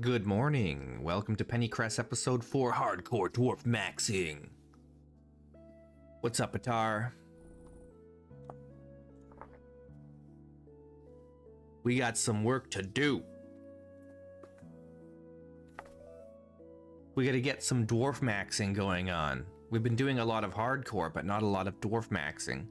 Good morning. Welcome to Pennycress episode 4 Hardcore Dwarfmaxing. What's up, Atar? We got some work to do. We gotta get some Dwarfmaxing going on. We've been doing a lot of hardcore, but not a lot of Dwarfmaxing.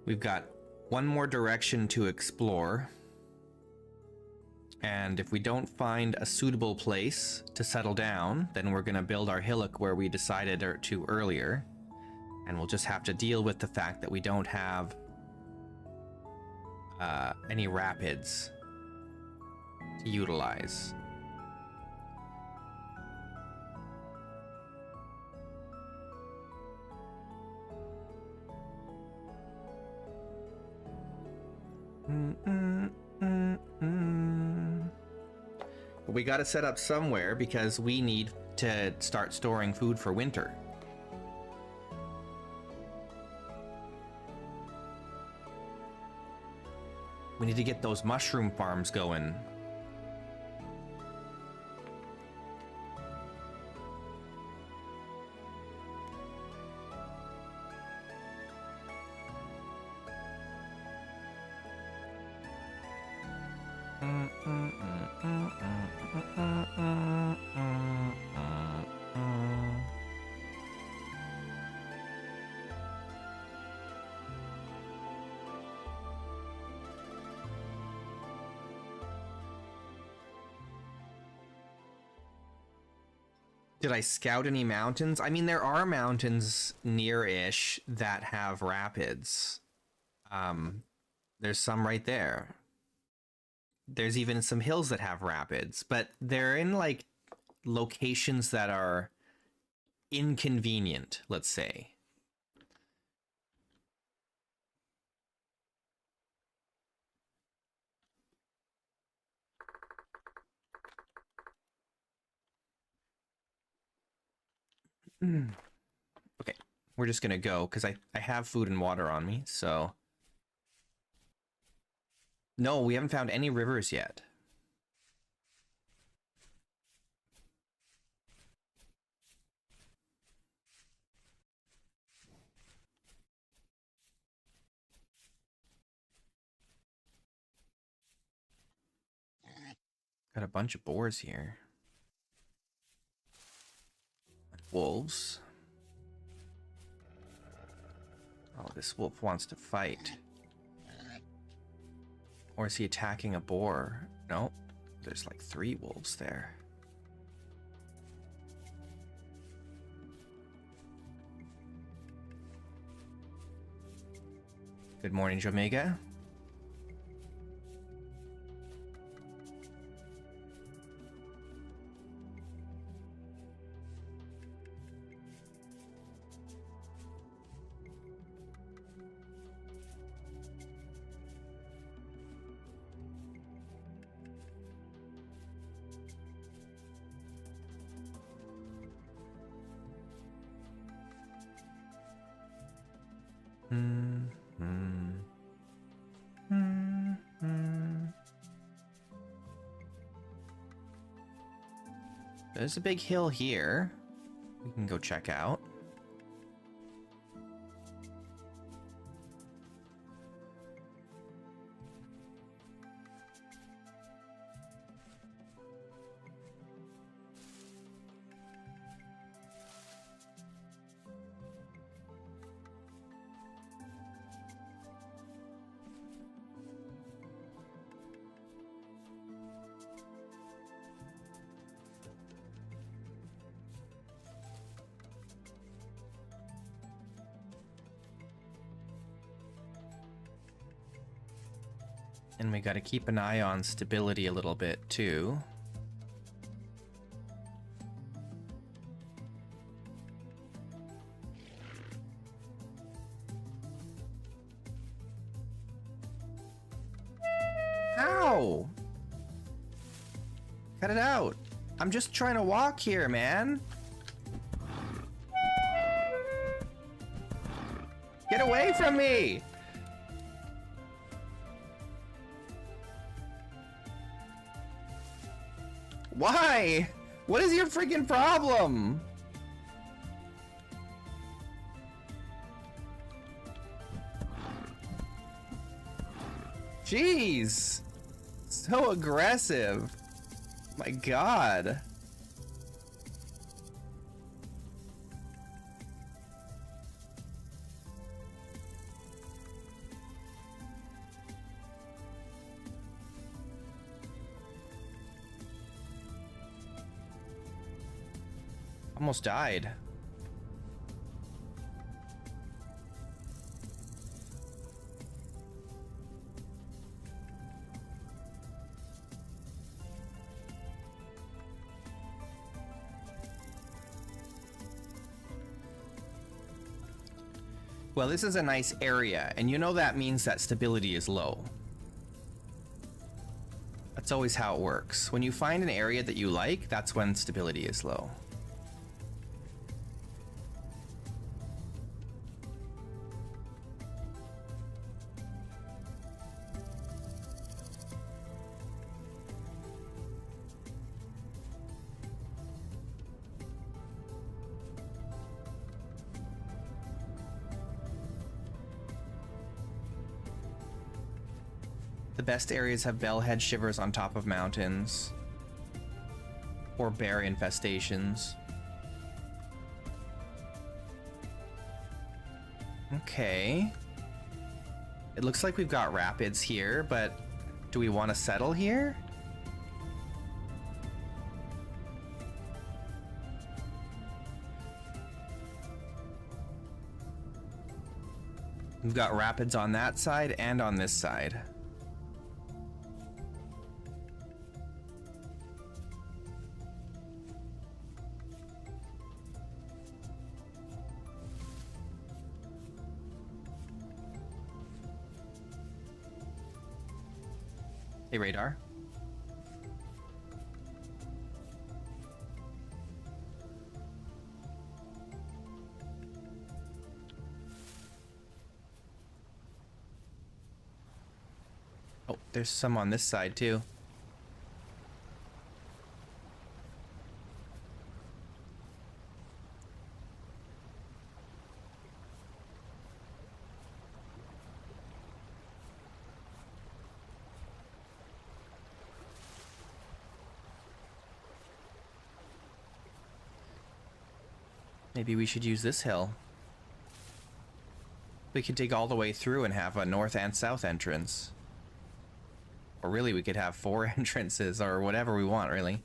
We've got one more direction to explore. And if we don't find a suitable place to settle down, then we're gonna build our hillock where we decided to earlier. And we'll just have to deal with the fact that we don't have any rapids to utilize. But we gotta set up somewhere because we need to start storing food for winter. We need to get those mushroom farms going. Did I scout any mountains? I mean, there are mountains near-ish that have rapids. There's some right there. There's even some hills that have rapids, but they're in, like, locations that are inconvenient, let's say. Okay, we're just gonna go because I have food and water on me, so. No, we haven't found any rivers yet. Got a bunch of boars here. Wolves. Oh, this wolf wants to fight. Or is he attacking a boar? No, there's like 3 wolves there. Good morning, Jomega. There's a big hill here we can go check out. And we gotta keep an eye on stability a little bit too. No! Cut it out. I'm just trying to walk here, man. Get away from me! Why? What is your freaking problem? Jeez. So aggressive. My God. Almost died. Well, this is a nice area, and you know that means that stability is low. That's always how it works. When you find an area that you like, that's when stability is low. The best areas have bellhead shivers on top of mountains. Or bear infestations. Okay. It looks like we've got rapids here, but do we want to settle here? We've got rapids on that side and on this side. Hey, radar. Oh, there's some on this side too. Maybe we should use this hill. We could dig all the way through and have a north and south entrance. Or really, we could have 4 entrances or whatever we want, really.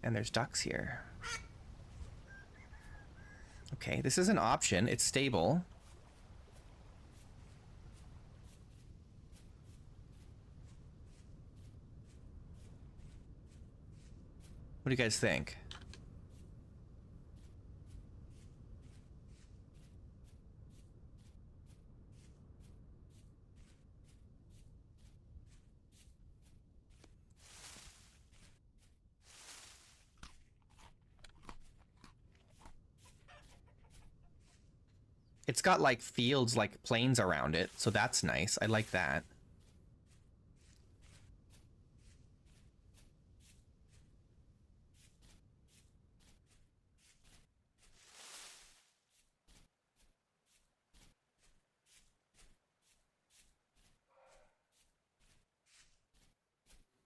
And there's ducks here. Okay, this is an option. It's stable. What do you guys think? It's got like fields, like plains around it, so that's nice. I like that.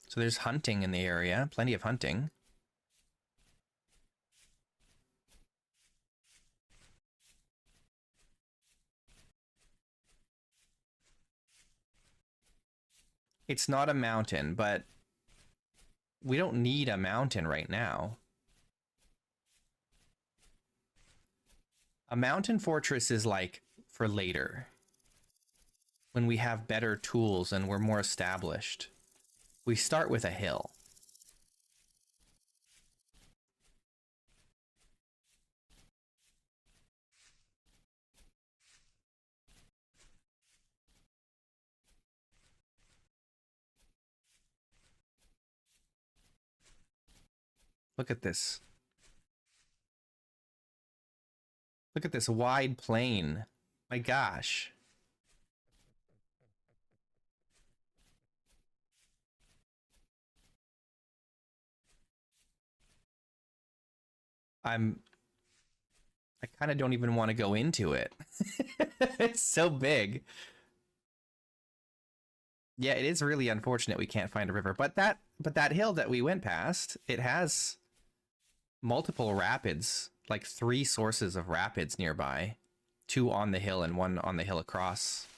So there's hunting in the area, plenty of hunting. It's not a mountain, but we don't need a mountain right now. A mountain fortress is like for later, when we have better tools and we're more established. We start with a hill. Look at this. Look at this wide plain. My gosh. I kind of don't even want to go into it. It's so big. Yeah, it is really unfortunate we can't find a river, but that hill that we went past, it has multiple rapids, like 3 sources of rapids nearby, 2 on the hill and 1 on the hill across.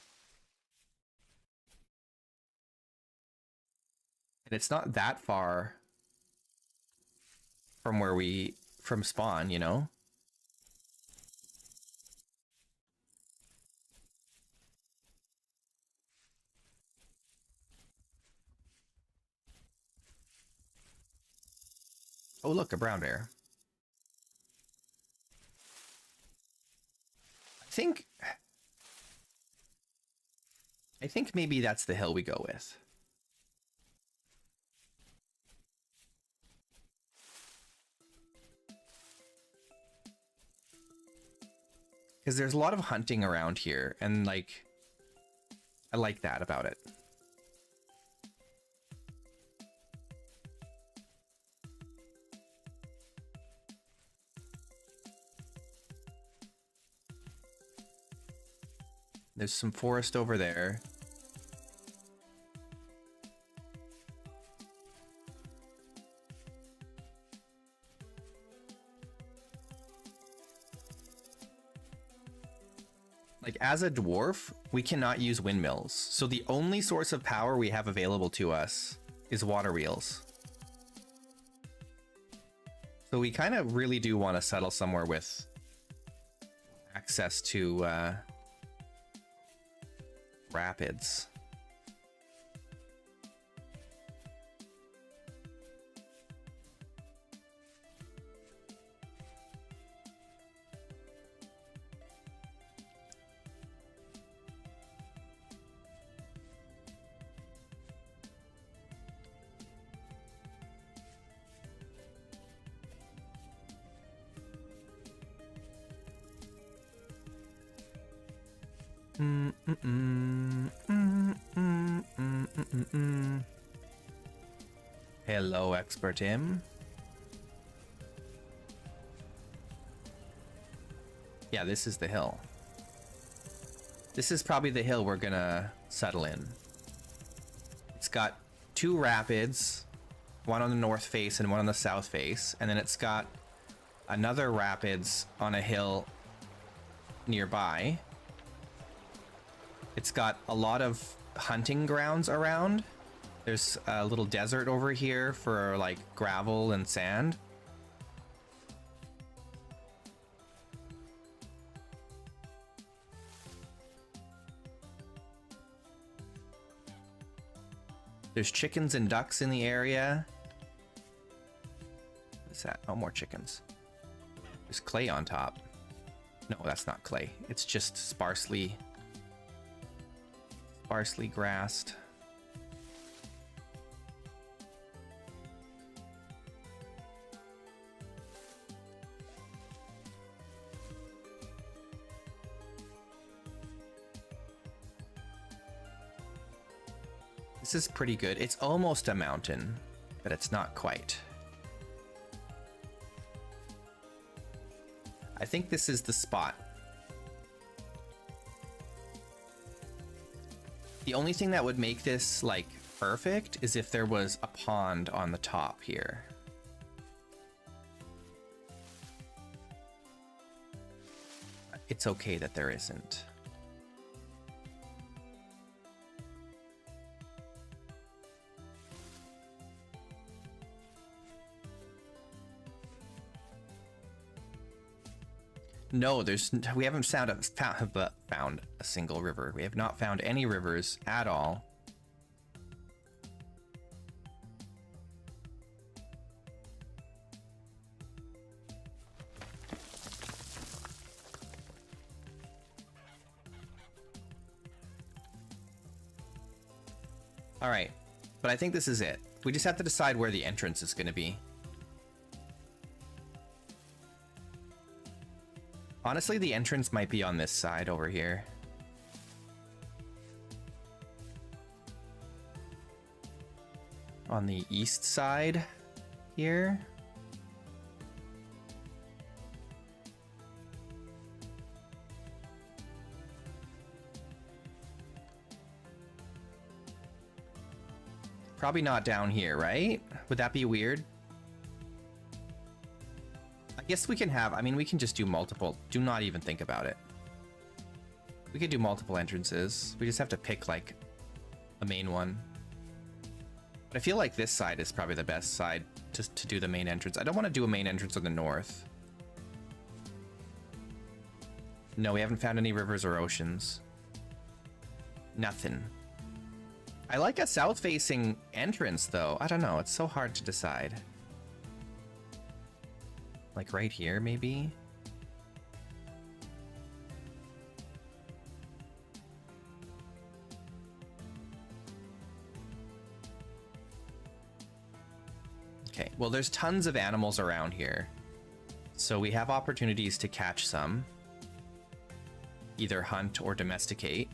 And it's not that far from from spawn, you know? Oh, look, a brown bear. I think maybe that's the hill we go with. Because there's a lot of hunting around here, and like, I like that about it. There's some forest over there. Like, as a dwarf, we cannot use windmills. So the only source of power we have available to us is water wheels. So we kind of really do want to settle somewhere with access to rapids. Hello, Expert Im. Yeah, this is the hill. This is probably the hill we're gonna settle in. It's got 2 rapids, one on the north face and one on the south face, and then it's got another rapids on a hill nearby. It's got a lot of hunting grounds around. There's a little desert over here for like gravel and sand. There's chickens and ducks in the area. What's that? Oh, more chickens. There's clay on top. No, that's not clay. It's just sparsely grassed. This is pretty good. It's almost a mountain, but it's not quite. I think this is the spot. The only thing that would make this like perfect is if there was a pond on the top here. It's okay that there isn't. No, we haven't found a single river. We have not found any rivers at all. All right, but I think this is it. We just have to decide where the entrance is going to be. Honestly, the entrance might be on this side over here. On the east side here. Probably not down here, right? Would that be weird? I guess we can have, I mean, we can just do multiple. Do not even think about it. We could do multiple entrances. We just have to pick, like, a main one. But I feel like this side is probably the best side to do the main entrance. I don't want to do a main entrance on the north. No, we haven't found any rivers or oceans. Nothing. I like a south-facing entrance, though. I don't know. It's so hard to decide. Like right here, maybe? Okay, well, there's tons of animals around here. So we have opportunities to catch some. Either hunt or domesticate.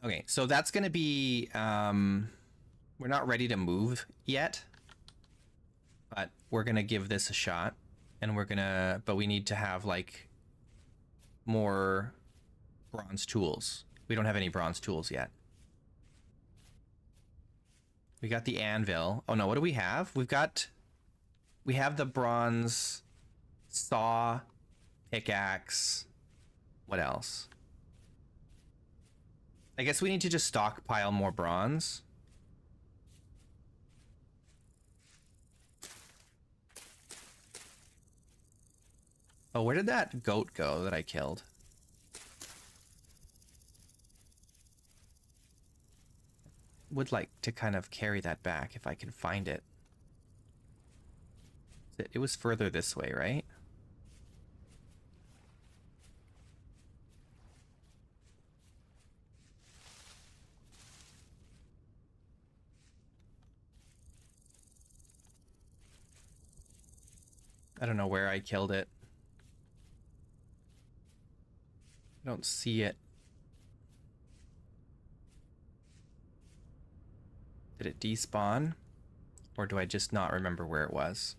Okay, so that's going to be, we're not ready to move yet, but we're going to give this a shot, and we're going to, but we need to have, like, more bronze tools. We don't have any bronze tools yet. We got the anvil. Oh no, what do we have? We have the bronze saw, pickaxe. What else? I guess we need to just stockpile more bronze. Oh, where did that goat go that I killed? Would like to kind of carry that back if I can find it. It was further this way, right? I don't know where I killed it. I don't see it. Did it despawn? Or do I just not remember where it was?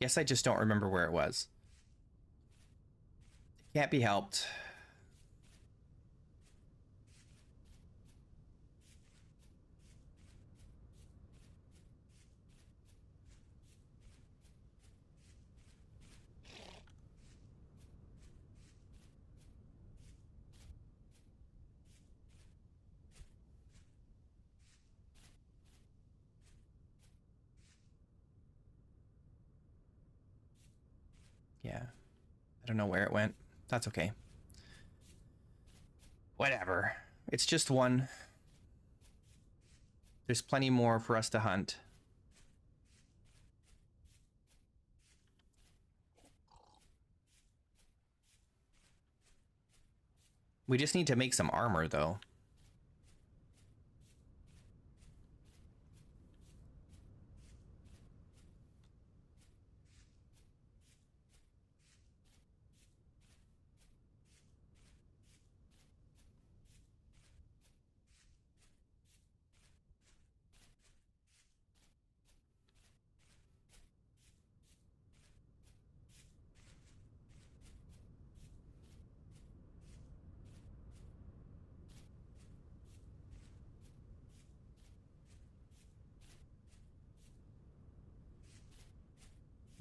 Guess I just don't remember where it was. It can't be helped. Yeah. I don't know where it went. That's okay. Whatever. It's just one. There's plenty more for us to hunt. We just need to make some armor, though.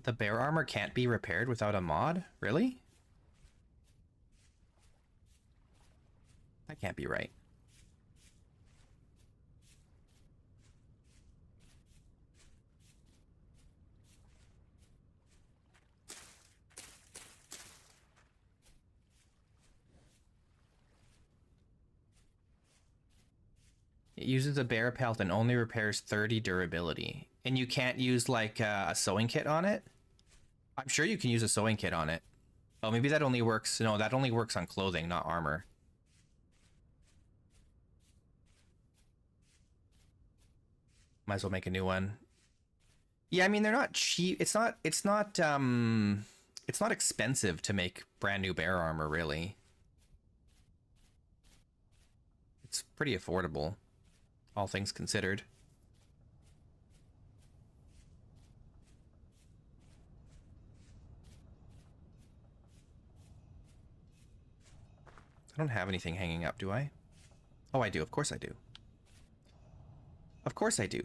The bear armor can't be repaired without a mod? Really? That can't be right. It uses a bear pelt and only repairs 30 durability. And you can't use like a sewing kit on it? I'm sure you can use a sewing kit on it. Oh, maybe that only works. No, that only works on clothing, not armor. Might as well make a new one. Yeah, I mean, they're not cheap. It's not expensive to make brand new bear armor, really. It's pretty affordable, all things considered. I don't have anything hanging up, do I? Oh, I do. Of course I do. Of course I do.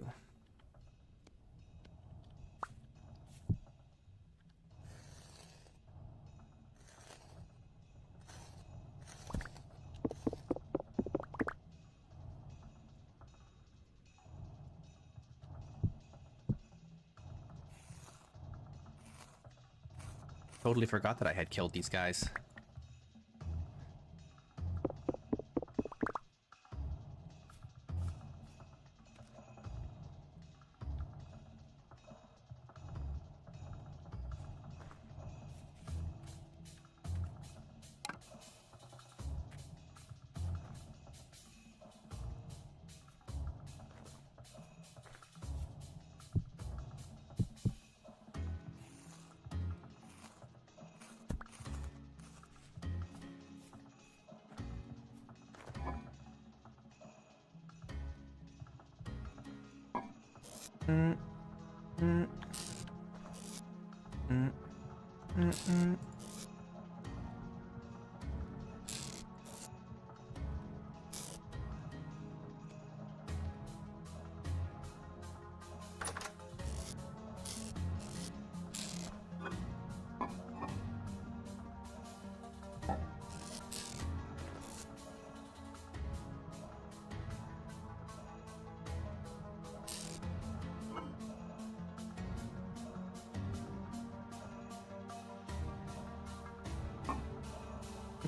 Totally forgot that I had killed these guys.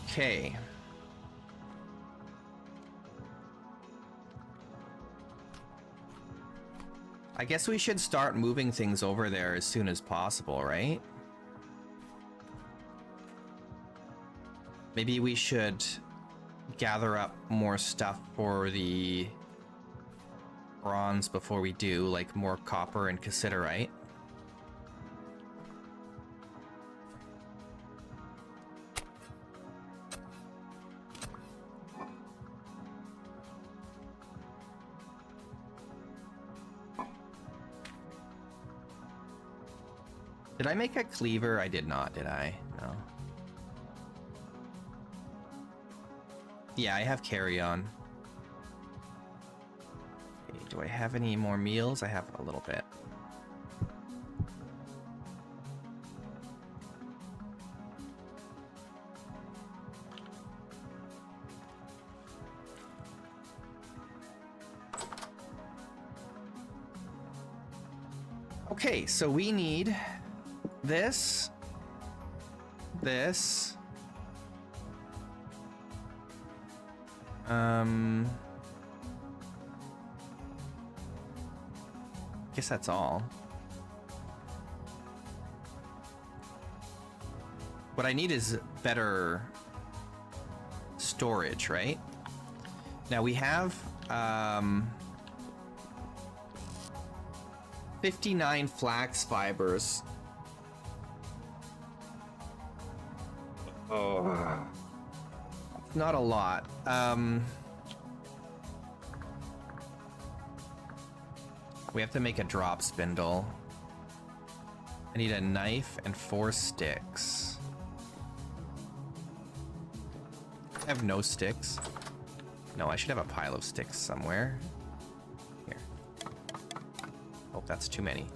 Okay. I guess we should start moving things over there as soon as possible, right? Maybe we should gather up more stuff for the bronze before we do, like more copper and cassiterite. Did I make a cleaver? I did not, did I? No. Yeah, I have carry-on. Okay, do I have any more meals? I have a little bit. Okay, so we need this, guess that's all. What I need is better storage, right? Now we have 59 flax fibers. Oh, not a lot. We have to make a drop spindle. I need a knife and 4 sticks. I have no sticks. No, I should have a pile of sticks somewhere. Here. Oh, that's too many.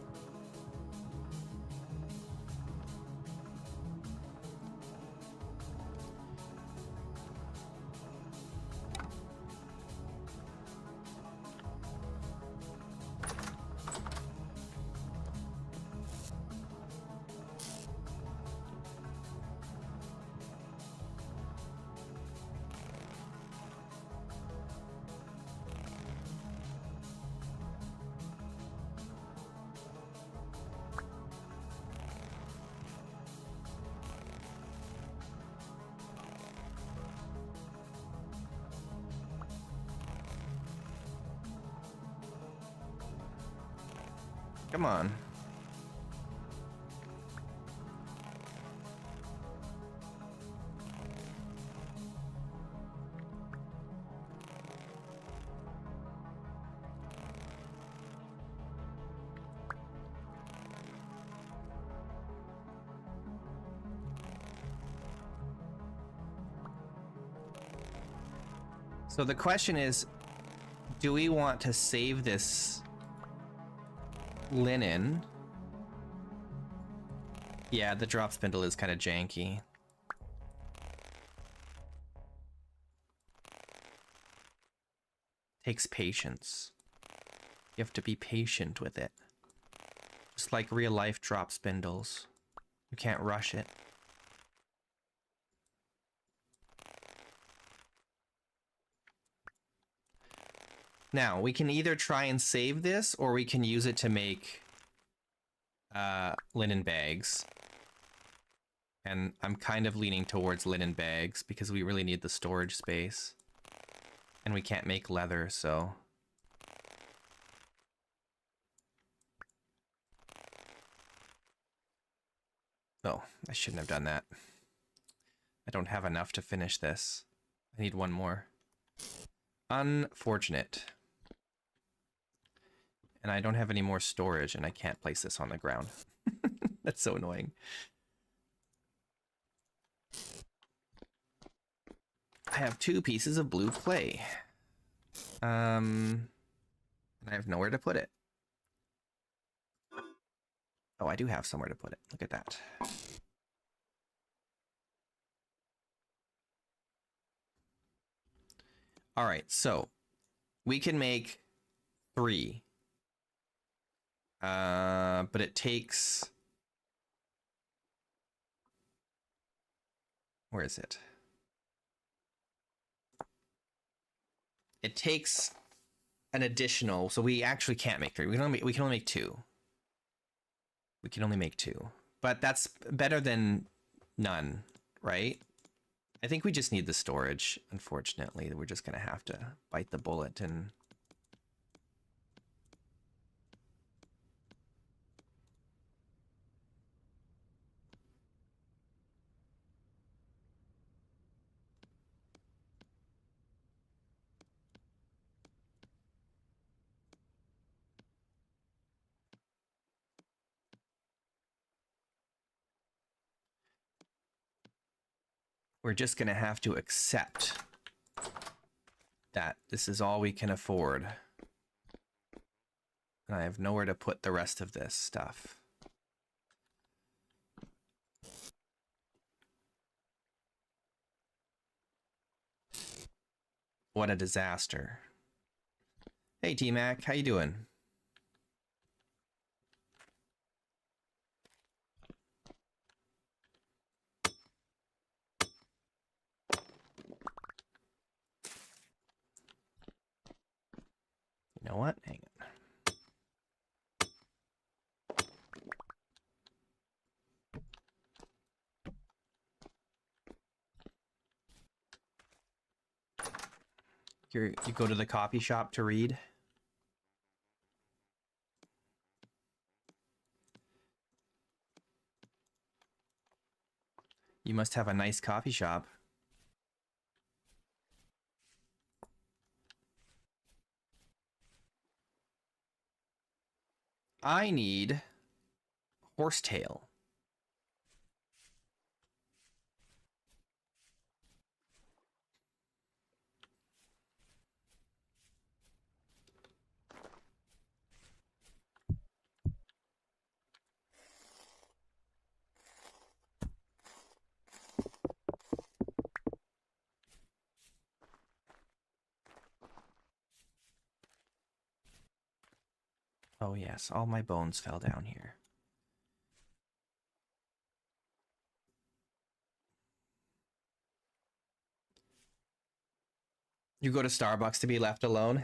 Come on. So the question is, do we want to save this linen? Yeah, the drop spindle is kind of janky. Takes patience. You have to be patient with it. Just like real life drop spindles. You can't rush it. Now, we can either try and save this, or we can use it to make linen bags. And I'm kind of leaning towards linen bags because we really need the storage space. And we can't make leather, so... Oh, I shouldn't have done that. I don't have enough to finish this. I need one more. Unfortunate. And I don't have any more storage, and I can't place this on the ground. That's so annoying. I have 2 pieces of blue clay. And I have nowhere to put it. Oh, I do have somewhere to put it. Look at that. All right, so we can make 3. But it takes... Where is it? It takes an additional... So we actually can't make 3. We can only make 2. We can only make 2. But that's better than none, right? I think we just need the storage, unfortunately. We're just going to have to bite the bullet and... We're just going to have to accept that this is all we can afford. And I have nowhere to put the rest of this stuff. What a disaster. Hey, T-Mac, how you doing? You know what? Hang on. You go to the coffee shop to read? You must have a nice coffee shop. I need horsetail. Oh yes, all my bones fell down here. You go to Starbucks to be left alone?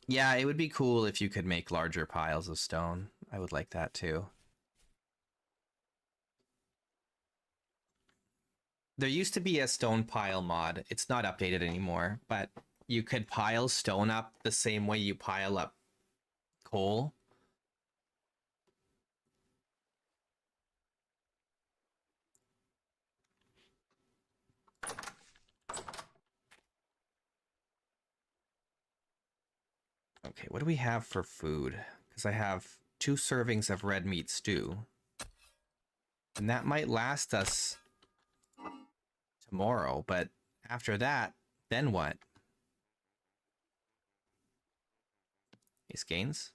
Yeah, it would be cool if you could make larger piles of stone. I would like that too. There used to be a stone pile mod. It's not updated anymore, but you could pile stone up the same way you pile up coal. Okay, what do we have for food? Because I have 2 servings of red meat stew. And that might last us tomorrow, but after that, then what? Ace gains?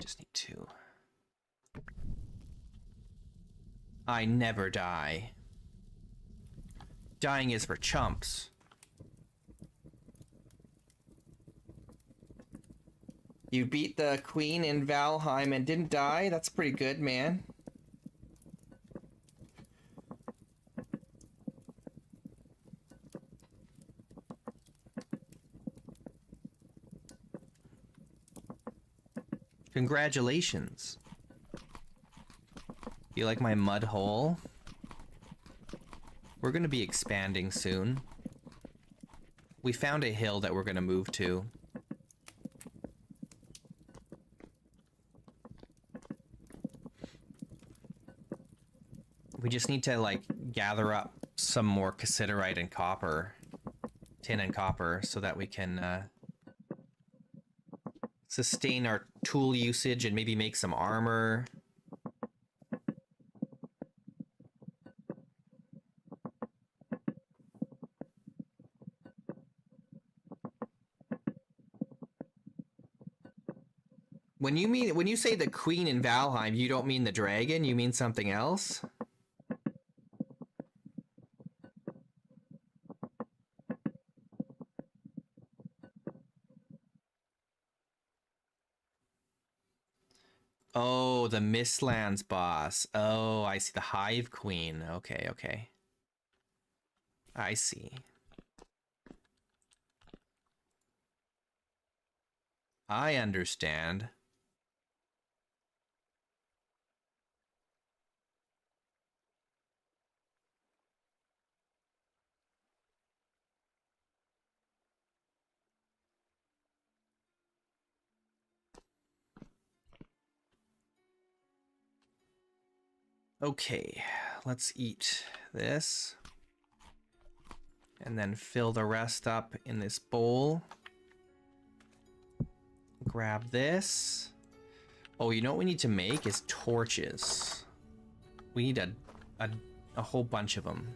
Just need 2. I never die. Dying is for chumps. You beat the queen in Valheim and didn't die? That's pretty good, man. Congratulations. You like my mud hole? We're gonna be expanding soon. We found a hill that we're gonna move to. We just need to, like, gather up some more cassiterite and copper. Tin and copper, so that we can, sustain our tool usage and maybe make some armor. When you say the queen in Valheim, you don't mean the dragon, you mean something else? Oh, the Mistlands boss. Oh, I see. The Hive Queen. Okay, okay. I see. I understand. Okay, let's eat this. And then fill the rest up in this bowl. Grab this. Oh, you know what we need to make is torches. We need a whole bunch of them.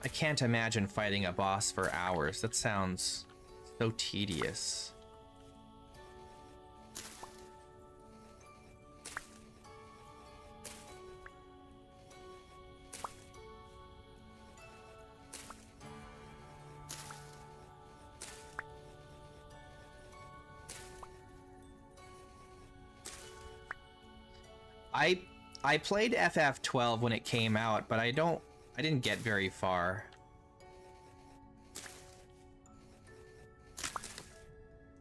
I can't imagine fighting a boss for hours. That sounds so tedious. I played FF12 when it came out, but I didn't get very far.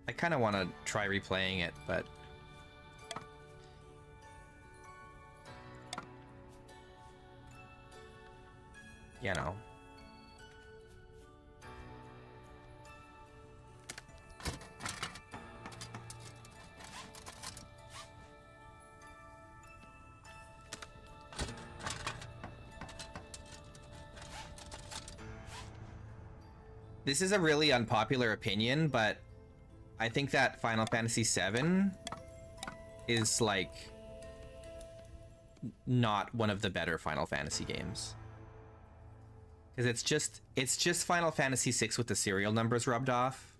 I kind of want to try replaying it, but you know. This is a really unpopular opinion, but I think that Final Fantasy VII is, like, not one of the better Final Fantasy games. Because it's just Final Fantasy VI with the serial numbers rubbed off,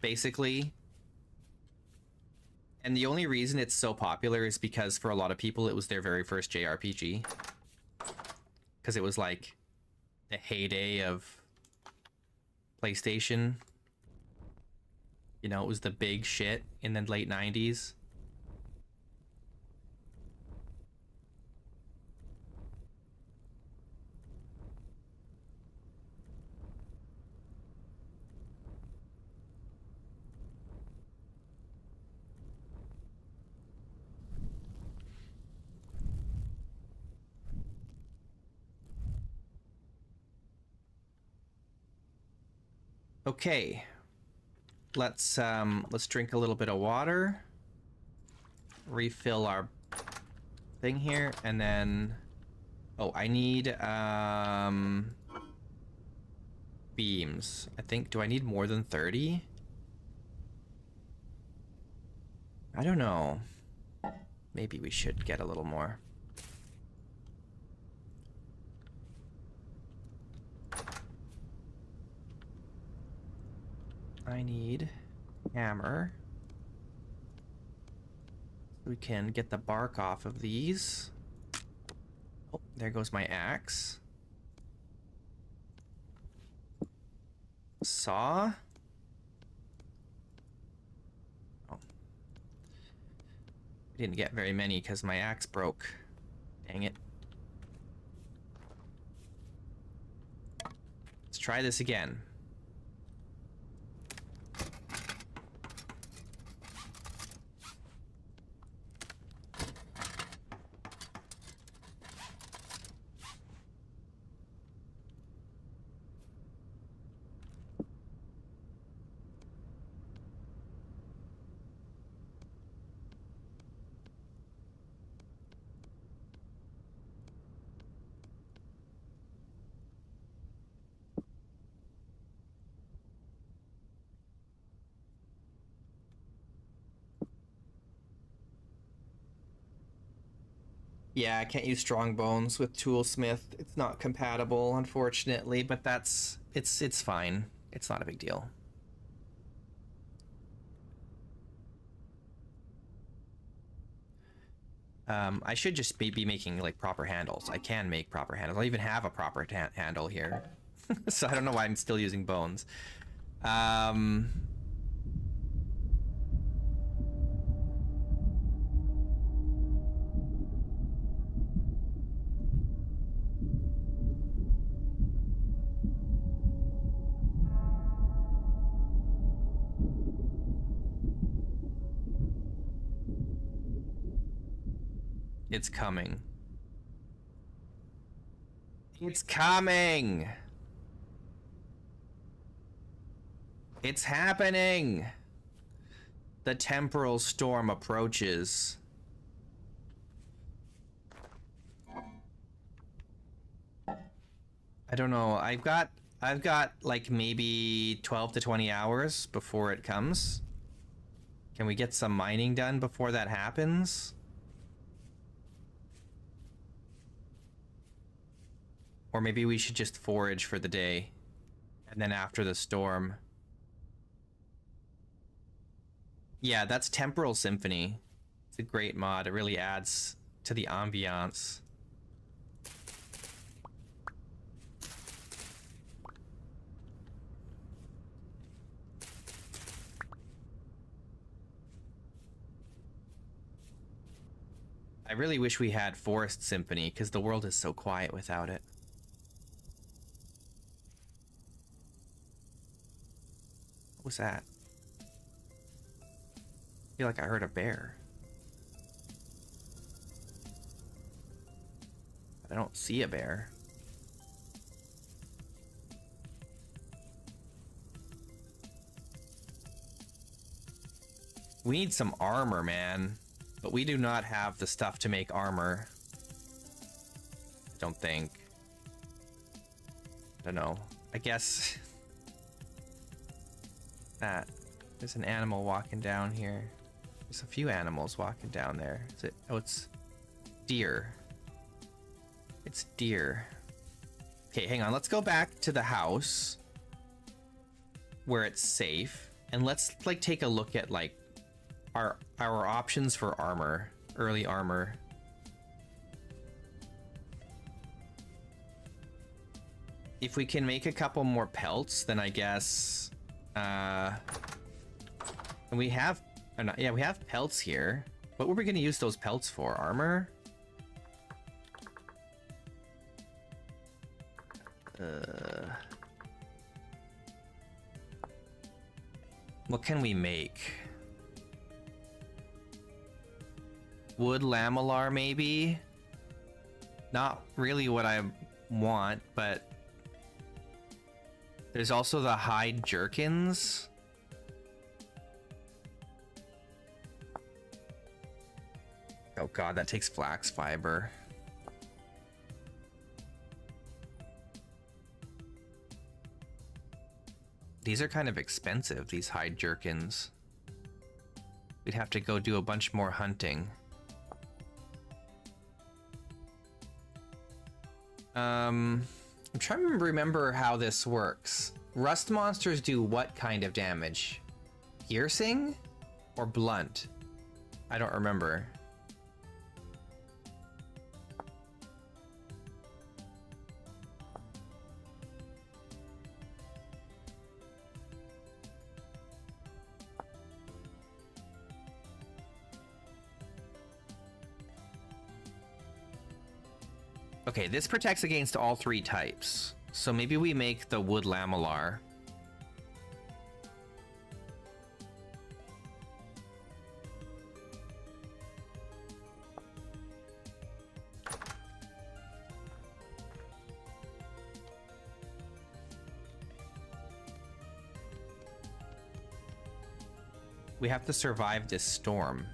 basically. And the only reason it's so popular is because for a lot of people it was their very first JRPG. because it was like the heyday of PlayStation. You know, it was the big shit in the late 90s. Okay. Let's drink a little bit of water. Refill our thing here, and then oh, I need beams. I think, do I need more than 30? I don't know. Maybe we should get a little more. I need hammer. So we can get the bark off of these. Oh, there goes my axe. Saw. Oh. I didn't get very many because my axe broke. Dang it. Let's try this again. Yeah, I can't use strong bones with toolsmith. It's not compatible, unfortunately, but it's fine. It's not a big deal. I should just be making like proper handles. I can make proper handles. I even have a proper handle here. So I don't know why I'm still using bones. It's coming. It's coming! It's happening! The temporal storm approaches. I don't know. I've got like maybe 12 to 20 hours before it comes. Can we get some mining done before that happens? Or maybe we should just forage for the day. And then after the storm. Yeah, that's Temporal Symphony. It's a great mod. It really adds to the ambiance. I really wish we had Forest Symphony, because the world is so quiet without it. What was that? I feel like I heard a bear. But I don't see a bear. We need some armor, man. But we do not have the stuff to make armor. I don't think. I don't know. I guess... that. There's an animal walking down here. There's a few animals walking down there. Is it? Oh, it's deer. It's deer. Okay, hang on. Let's go back to the house where it's safe, and let's like take a look at like our options for armor, early armor. if we can make a couple more pelts, then I guess... and we have... yeah, we have pelts here. What were we going to use those pelts for? Armor? What can we make? Wood lamellar, maybe? Not really what I want, but... There's also the hide jerkins. Oh god, that takes flax fiber. These are kind of expensive, these hide jerkins. We'd have to go do a bunch more hunting. I'm trying to remember how this works. Rust monsters do what kind of damage? Piercing or blunt? I don't remember. Okay, this protects against all three types. So maybe we make the wood lamellar. We have to survive this storm.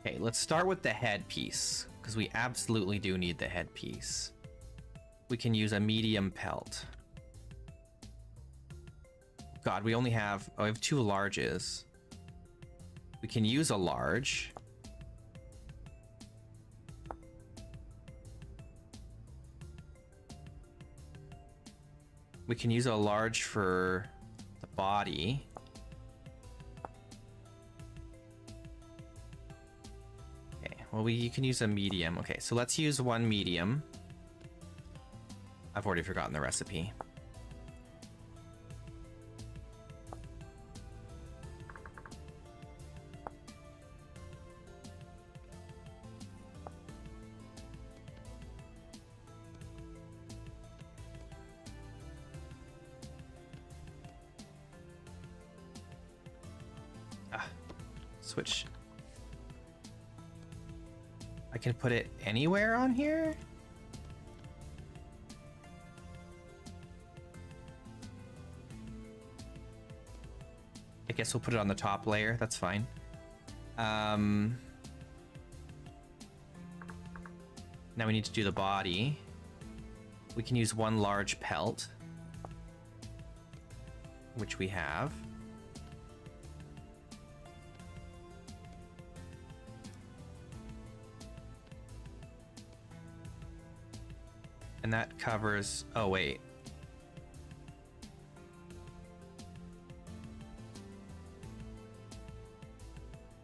Okay, let's start with the headpiece, because we absolutely do need the headpiece. We can use a medium pelt. God, we only have... oh, we have two larges. We can use a large. We can use a large for the body. Well, you can use a medium. Okay, so let's use one medium. I've already forgotten the recipe. Switch. I can put it anywhere on here? I guess we'll put it on the top layer, that's fine. Now we need to do the body. We can use one large pelt, which we have. And that covers... oh, wait.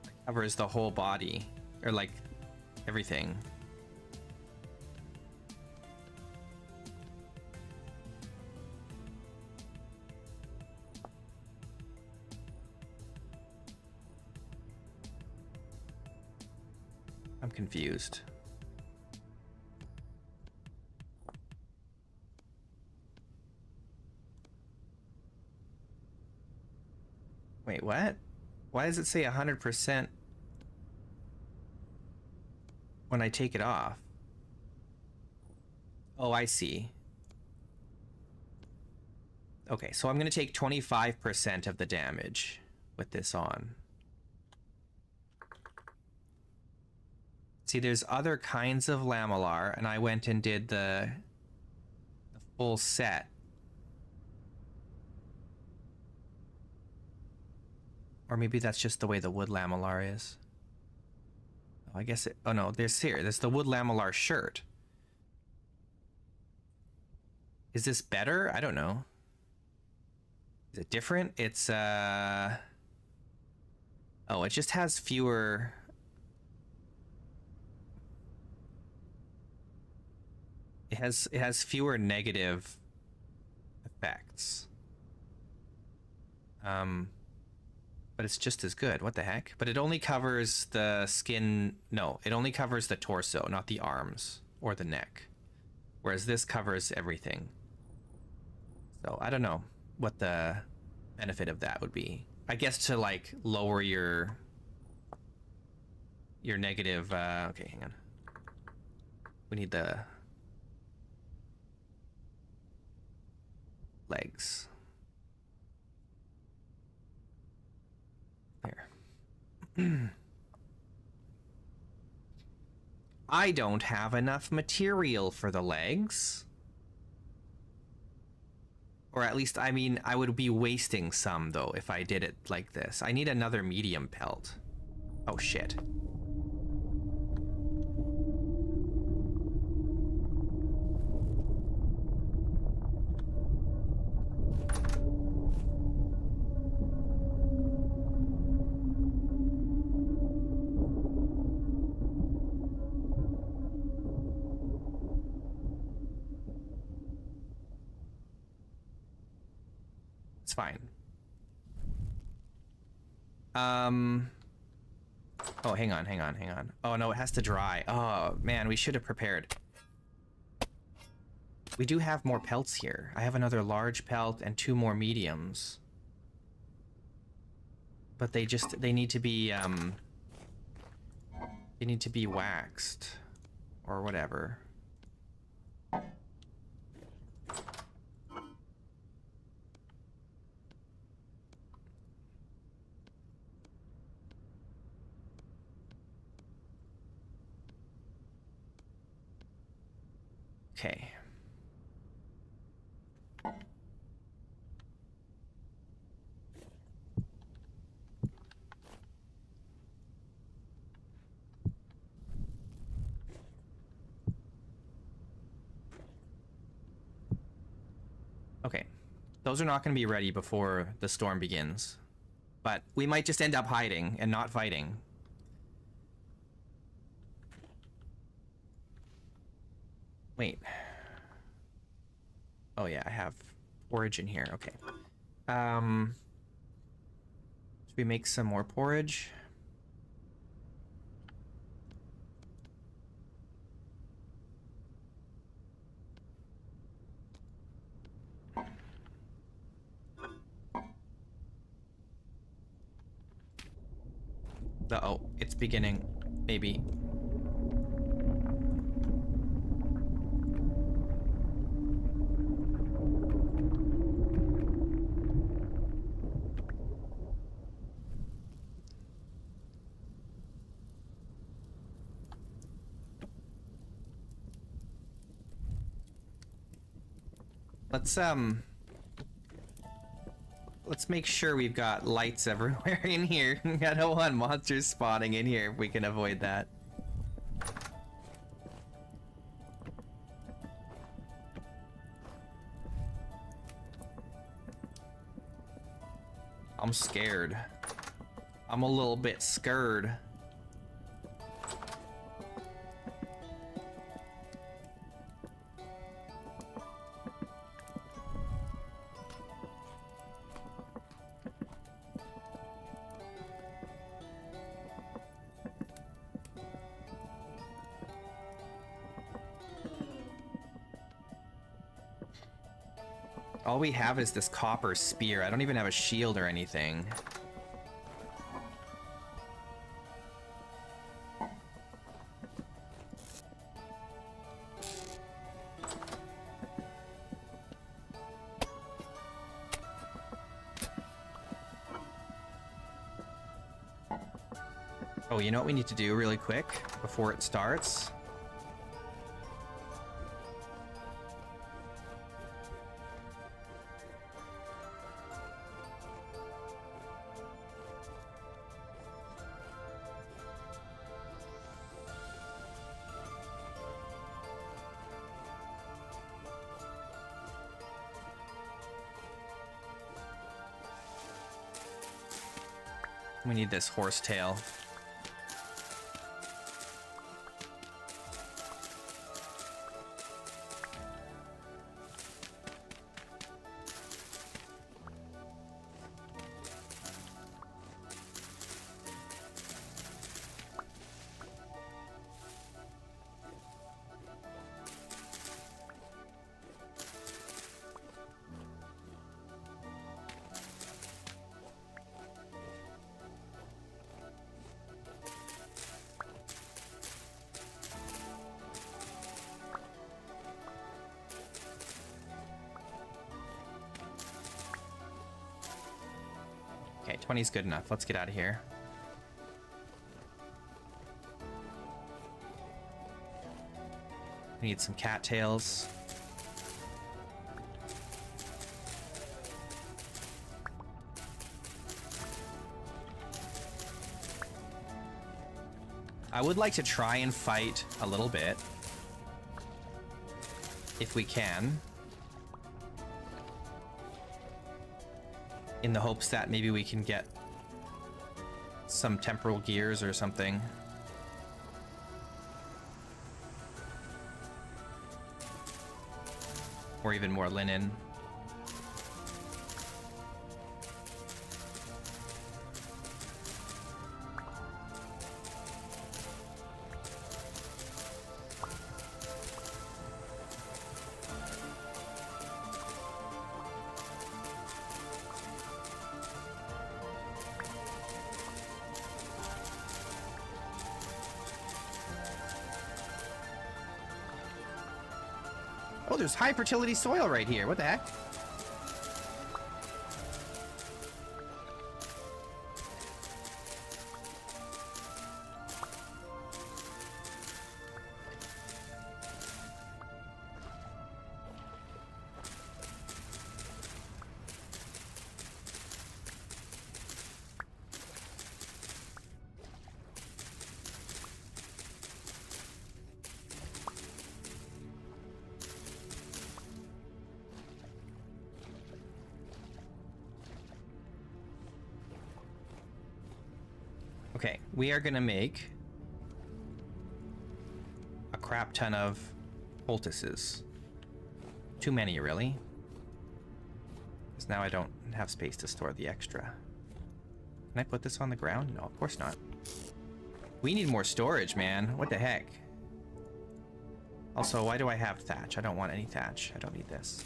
That covers the whole body. Or, like, everything. I'm confused. Wait, what? Why does it say 100% when I take it off? Oh, I see. Okay, so I'm going to take 25% of the damage with this on. See, there's other kinds of lamellar, and I went and did the full set. Or maybe that's just the way the wood lamellar is. Oh, I guess it... Oh no, there's the wood lamellar shirt. Is this better? I don't know. Is it different? It's, Oh, it just has fewer... It has fewer negative effects. But it's just as good. What the heck? But it only covers the skin. No, it only covers the torso, not the arms or the neck. Whereas this covers everything. So I don't know what the benefit of that would be. I guess to like lower your negative. Okay, hang on. We need the legs. There. I don't have enough material for the legs. Or at least, I mean, I would be wasting some, though, if I did it like this. I need another medium pelt. Oh, shit. It's fine. Oh, hang on. Oh, no, it has to dry. Oh, man, we should have prepared. We do have more pelts here. I have another large pelt and 2 more mediums. But they need to be, they need to be waxed. Or whatever. Okay. Okay. Those are not going to be ready before the storm begins. But we might just end up hiding and not fighting. Wait. Oh yeah, I have porridge in here. Okay. Should we make some more porridge? Uh-oh, it's beginning. Maybe. Let's make sure we've got lights everywhere in here. I don't want monsters spawning in here if we can avoid that. I'm scared. I'm a little bit scared. All we have is this copper spear. I don't even have a shield or anything. Oh, you know what we need to do really quick before it starts? We need this horsetail. Okay, 20 is good enough. Let's get out of here. We need some cattails. I would like to try and fight a little bit, if we can, in the hopes that maybe we can get some temporal gears or something. Or even more linen. Oh, there's high fertility soil right here. What the heck? Okay, we are gonna make a crap ton of poultices. Too many, really. Because now I don't have space to store the extra. Can I put this on the ground? No, of course not. We need more storage, man. What the heck? Also, why do I have thatch? I don't want any thatch. I don't need this.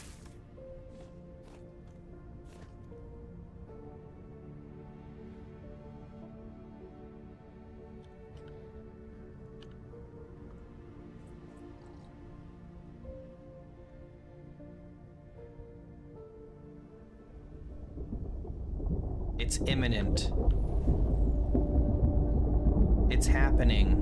It's imminent. It's happening.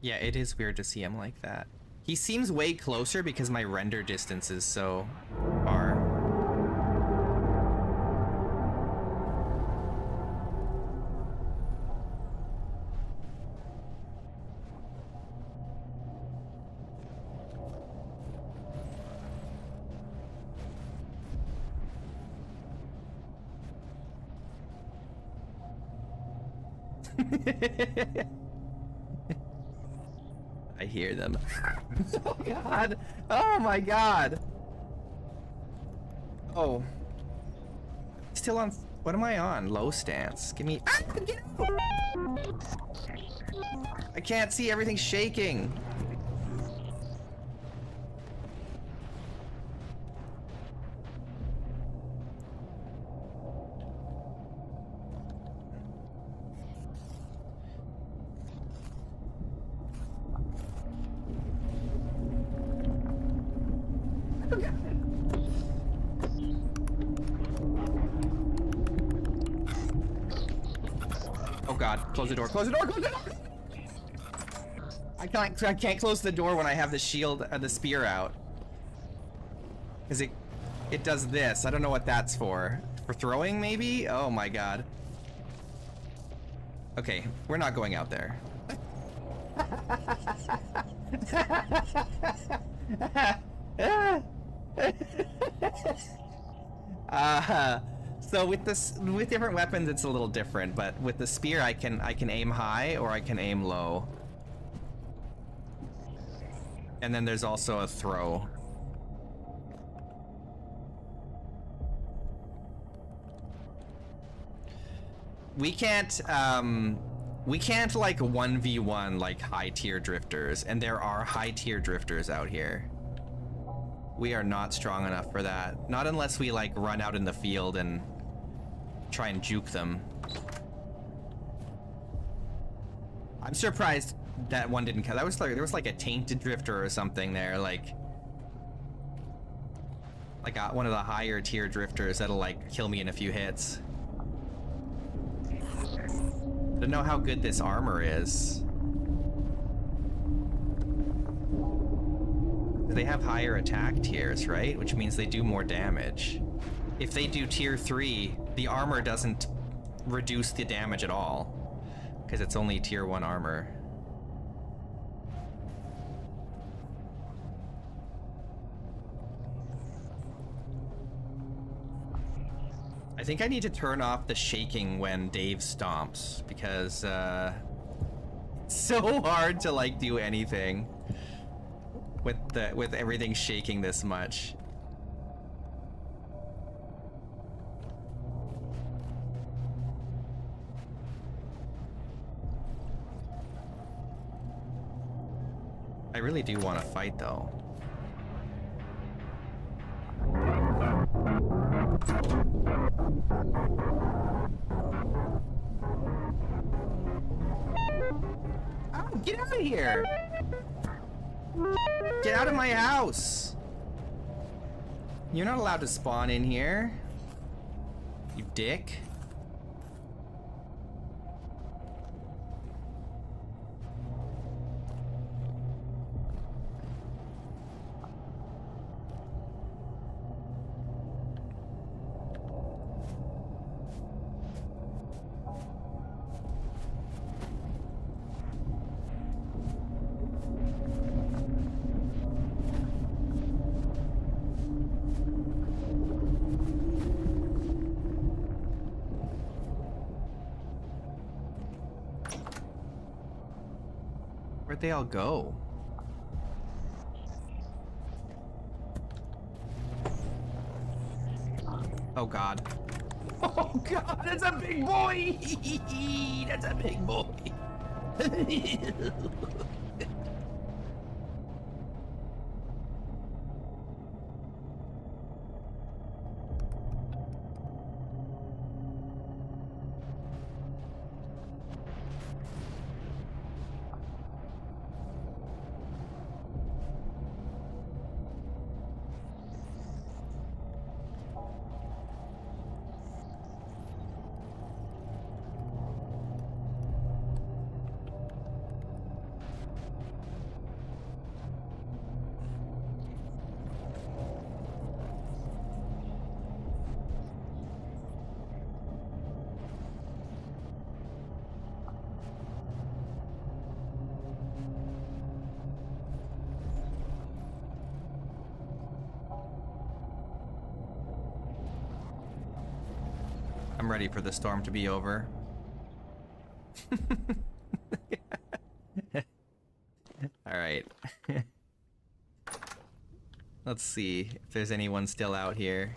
Yeah, it is weird to see him like that. He seems way closer because my render distance is so far. I hear them. Oh god! Oh my god! Oh. Still on... What am I on? Low stance. Give me... Ah, get out! I can't see, everything's shaking! god, close the door, close the door, close the door! I can't close the door when I have the shield, the spear out. Cause it does this. I don't know what that's for. For throwing, maybe? Oh my god. Okay, we're not going out there. So with different weapons it's a little different, but with the spear I can aim high or I can aim low. And then there's also a throw. We can't like 1v1 like high tier drifters, and there are high tier drifters out here. We are not strong enough for that. Not unless we like run out in the field and try and juke them. I'm surprised that one didn't count. That was like, there was like a tainted drifter or something there, like one of the higher tier drifters that'll like kill me in a few hits. I don't know how good this armor is. They have higher attack tiers, right? Which means they do more damage. If they do tier 3, the armor doesn't reduce the damage at all, because it's only tier 1 armor. I think I need to turn off the shaking when Dave stomps, because it's so hard to like do anything with everything shaking this much. I really do want to fight though. Oh, get out of here! Get out of my house! You're not allowed to spawn in here, you dick. Where'd they all go? Oh god. Oh god, that's a big boy! That's a big boy. I'm ready for the storm to be over. Alright. Let's see if there's anyone still out here.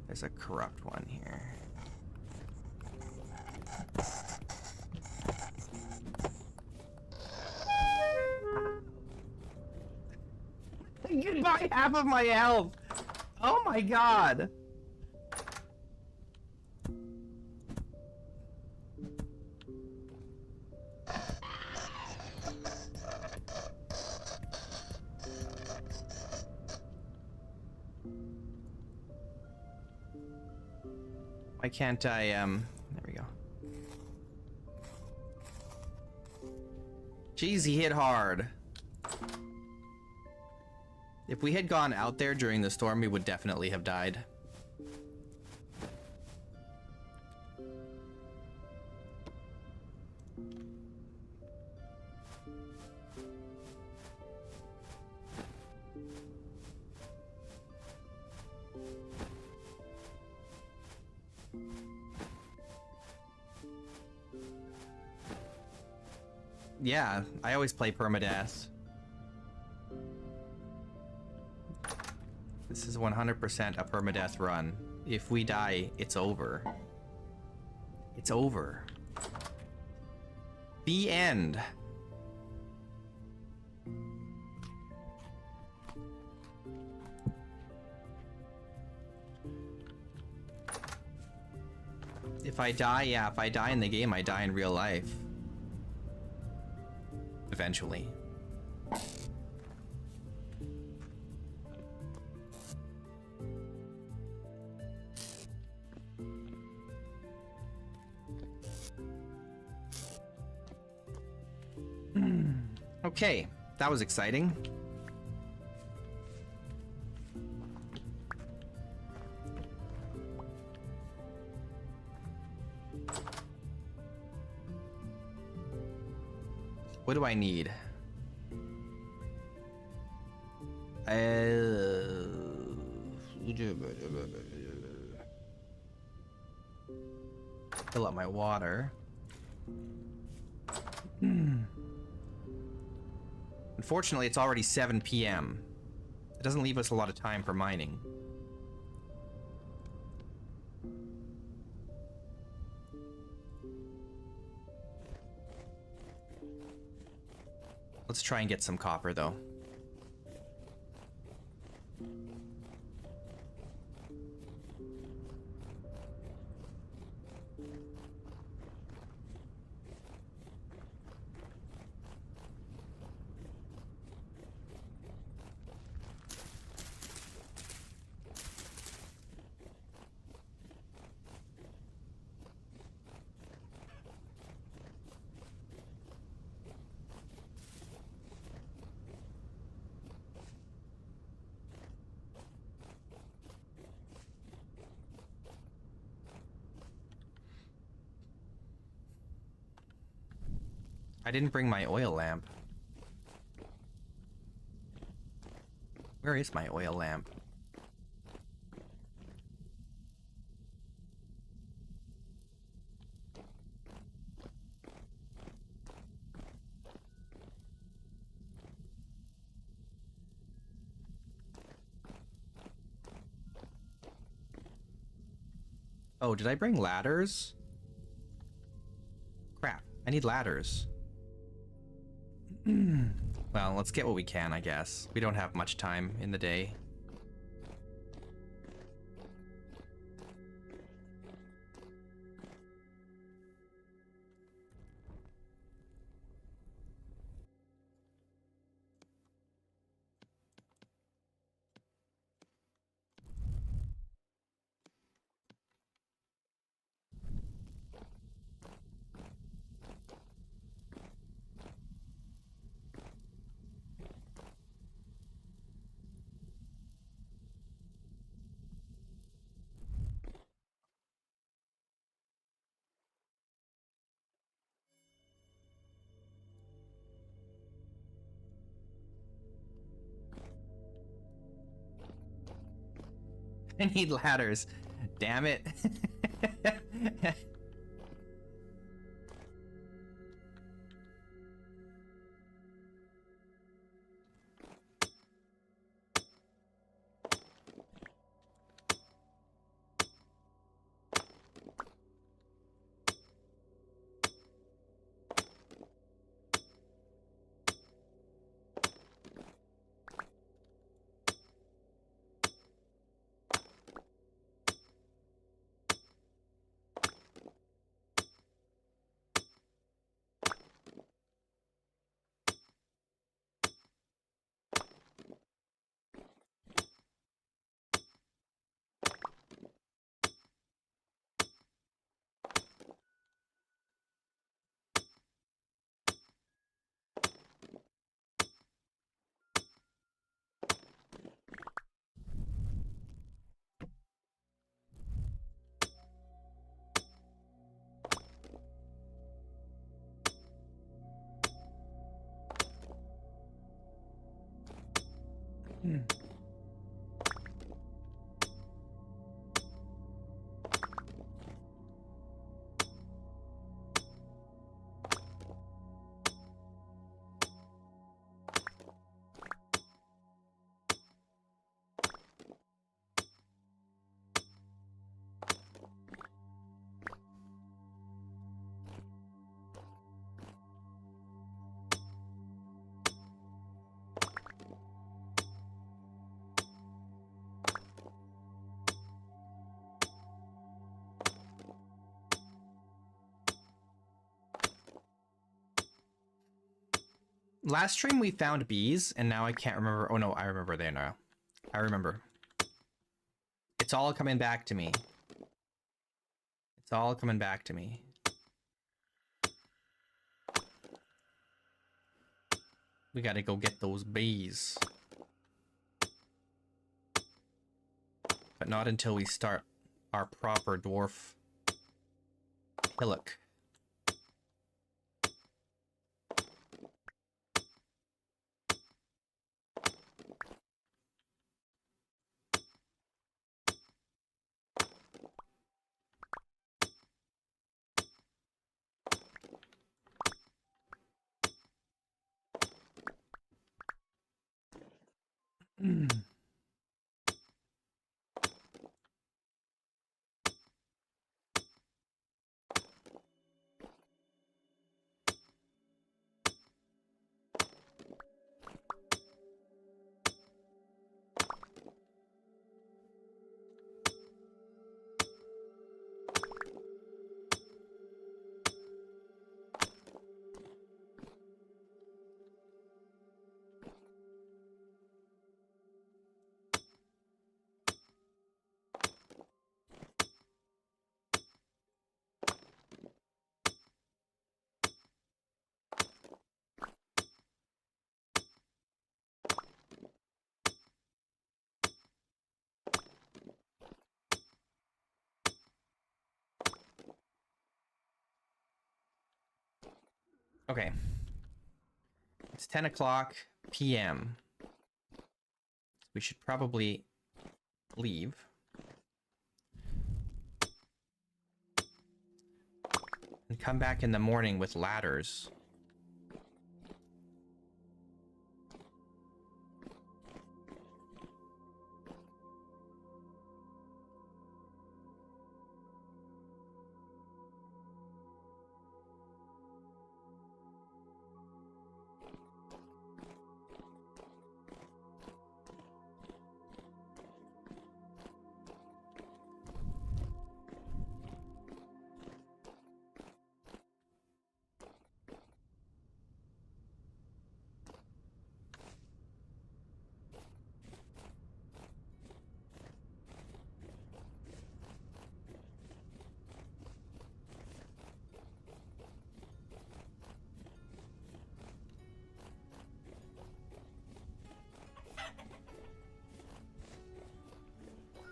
There's a corrupt one here. Goodbye, half of my health! Oh my god! Why can't I, there we go. Jeez, he hit hard. If we had gone out there during the storm, we would definitely have died. Yeah, I always play permadeath. This is 100% a permadeath run. If we die, it's over. It's over. The end. If I die, yeah, if I die in the game, I die in real life. Eventually. Okay, that was exciting. What do I need? Fill up my water. Unfortunately, it's already 7 p.m. It doesn't leave us a lot of time for mining. Let's try and get some copper, though. I didn't bring my oil lamp. Where is my oil lamp? Oh, did I bring ladders? Crap, I need ladders. Well, let's get what we can, I guess. We don't have much time in the day. I need ladders. Damn it. last stream we found bees, and now I can't remember. Oh no, I remember there now. I remember. It's all coming back to me. It's all coming back to me. We gotta go get those bees. But not until we start our proper dwarf hillock. Okay. It's 10 o'clock p.m. We should probably leave. And come back in the morning with ladders.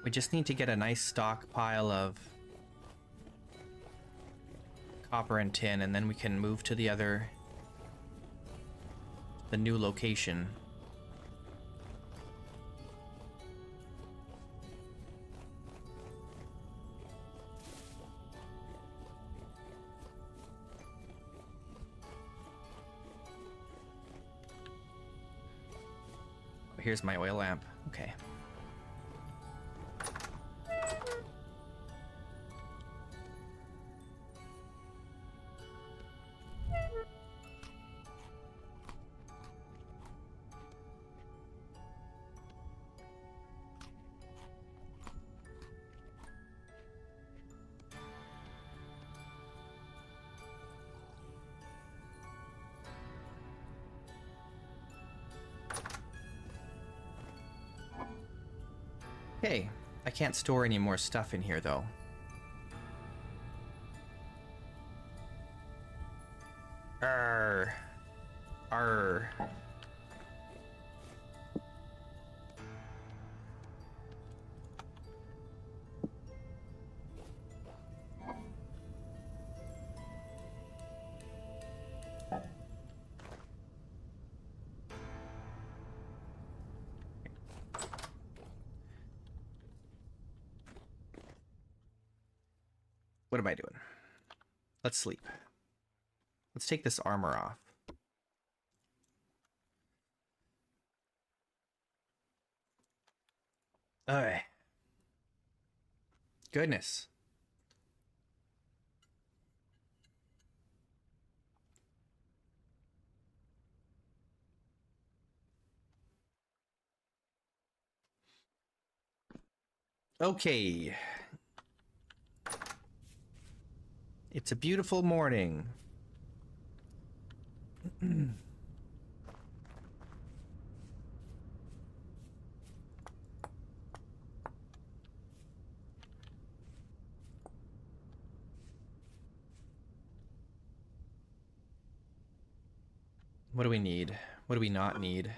We just need to get a nice stockpile of copper and tin, and then we can move to the new location. Here's my oil lamp. Okay. Okay, I can't store any more stuff in here though. Arr. Arr. What am I doing? Let's sleep. Let's take this armor off. Alright. Goodness. Okay. It's a beautiful morning. What do we need? What do we not need?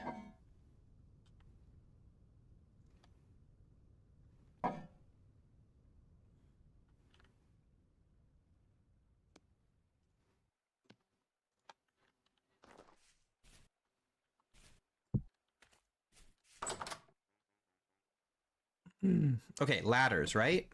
Okay, ladders, right?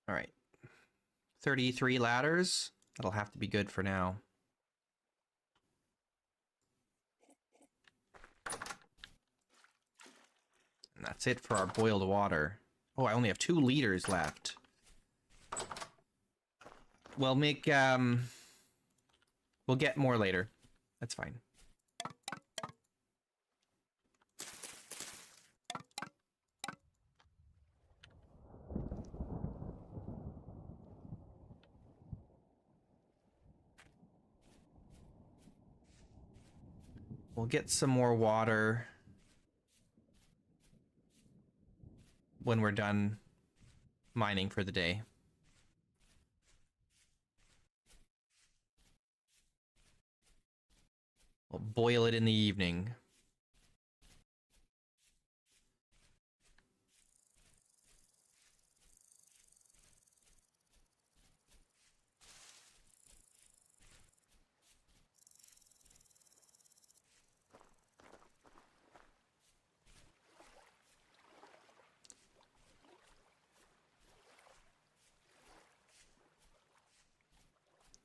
All right. 33 ladders. That'll have to be good for now. And that's it for our boiled water. Oh, I only have 2 liters left. We'll make, we'll get more later. That's fine. We'll get some more water when we're done mining for the day. We'll boil it in the evening.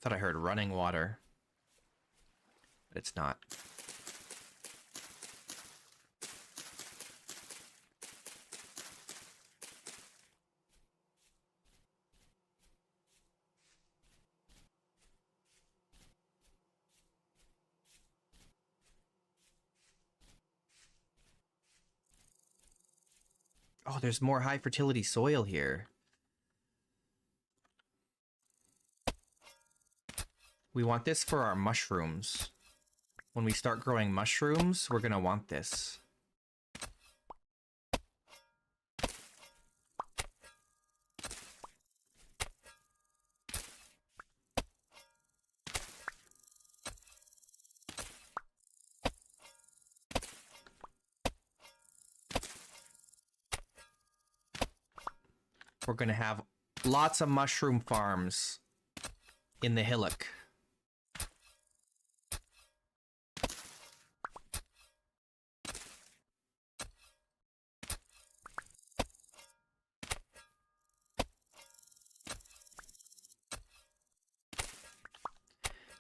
Thought I heard running water, but it's not. Oh, there's more high fertility soil here. We want this for our mushrooms. When we start growing mushrooms, we're gonna want this. We're gonna have lots of mushroom farms in the hillock.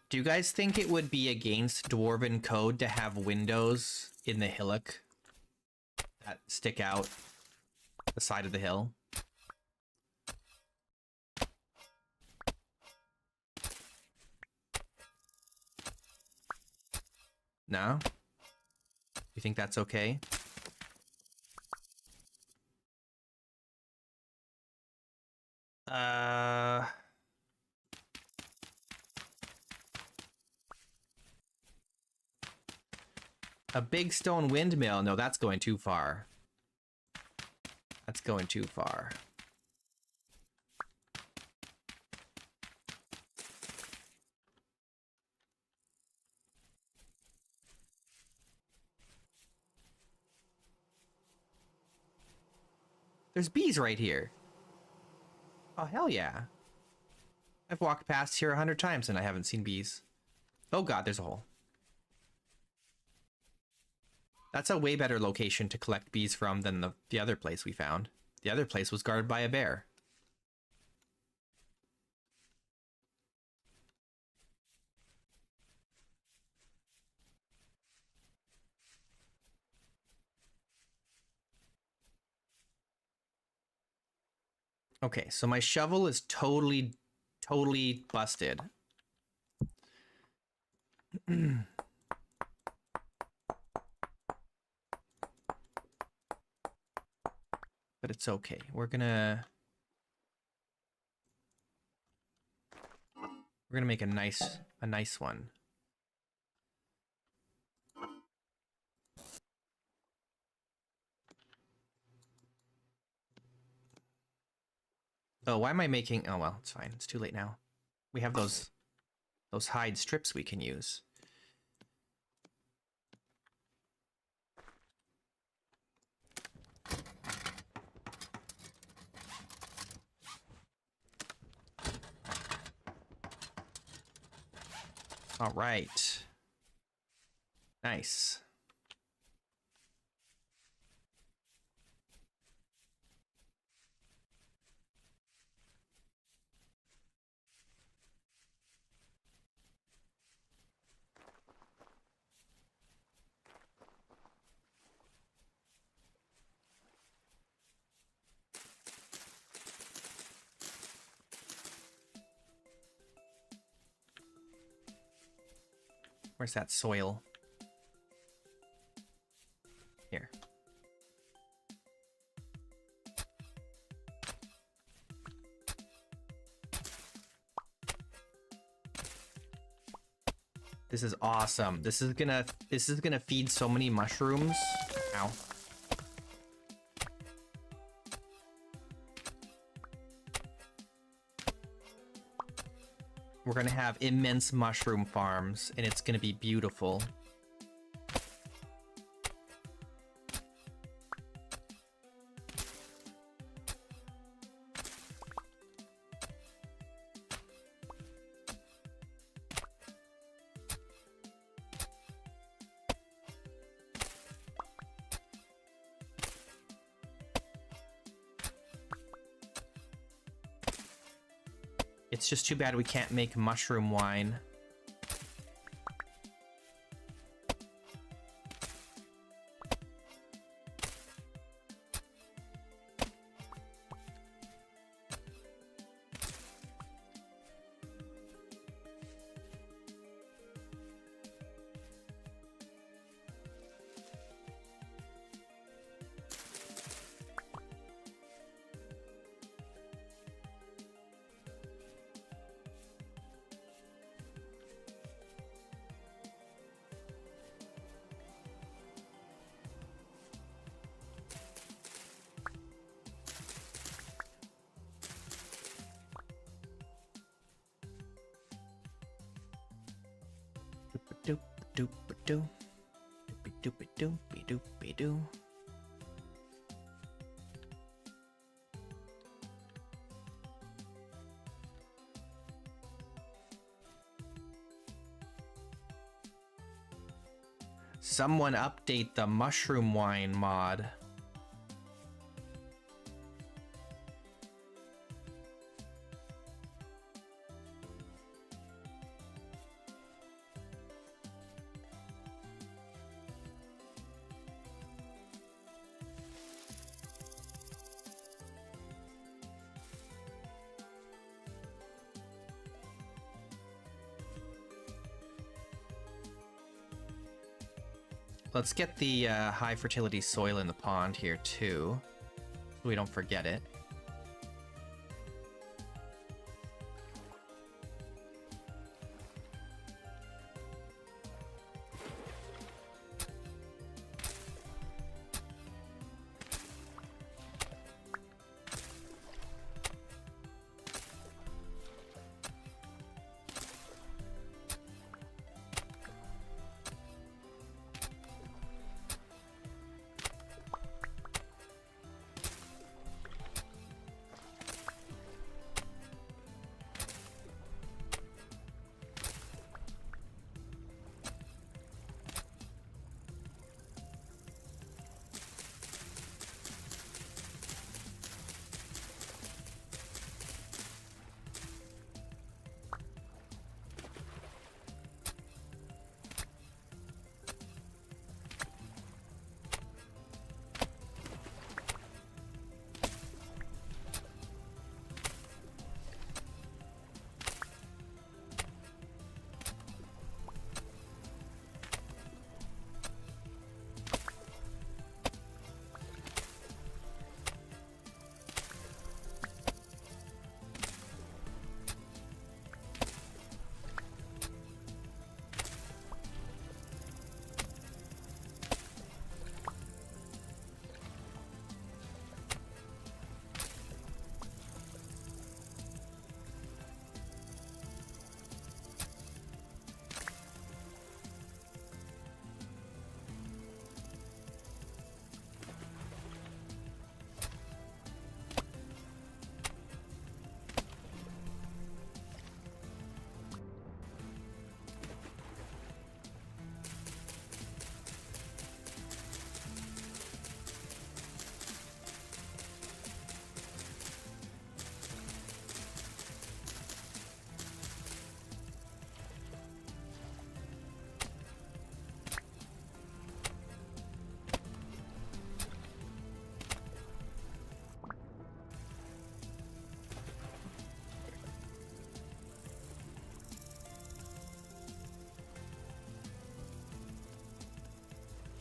Do you guys think it would be against Dwarven code to have windows in the hillock that stick out the side of the hill? No? You think that's okay? A big stone windmill? No, that's going too far. That's going too far. There's bees right here. Oh, hell yeah. I've walked past here 100 times and I haven't seen bees. Oh god, there's a hole. That's a way better location to collect bees from than the other place we found. The other place was guarded by a bear. Okay, so my shovel is totally busted. But it's okay. We're gonna We're gonna make a nice one. Oh, why am I making... Oh, well, it's fine. It's too late now. We have those hide strips we can use. All right. Nice. Where's that soil? Here. This is awesome. This is gonna feed so many mushrooms. Ow. We're gonna have immense mushroom farms, and it's gonna be beautiful. It's just too bad we can't make mushroom wine. Doop doop doo. Doopy doopy doopy doopy doo. Someone update the mushroom wine mod. Let's get the high fertility soil in the pond here too, so we don't forget it.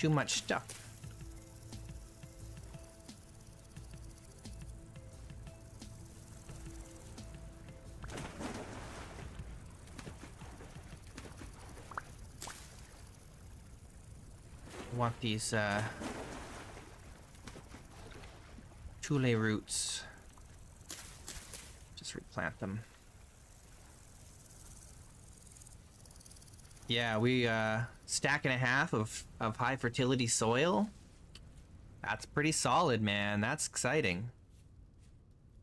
Too much stuff. I want these Tule roots. Just replant them. Yeah, we stack and a half of high fertility soil. That's pretty solid, man. That's exciting.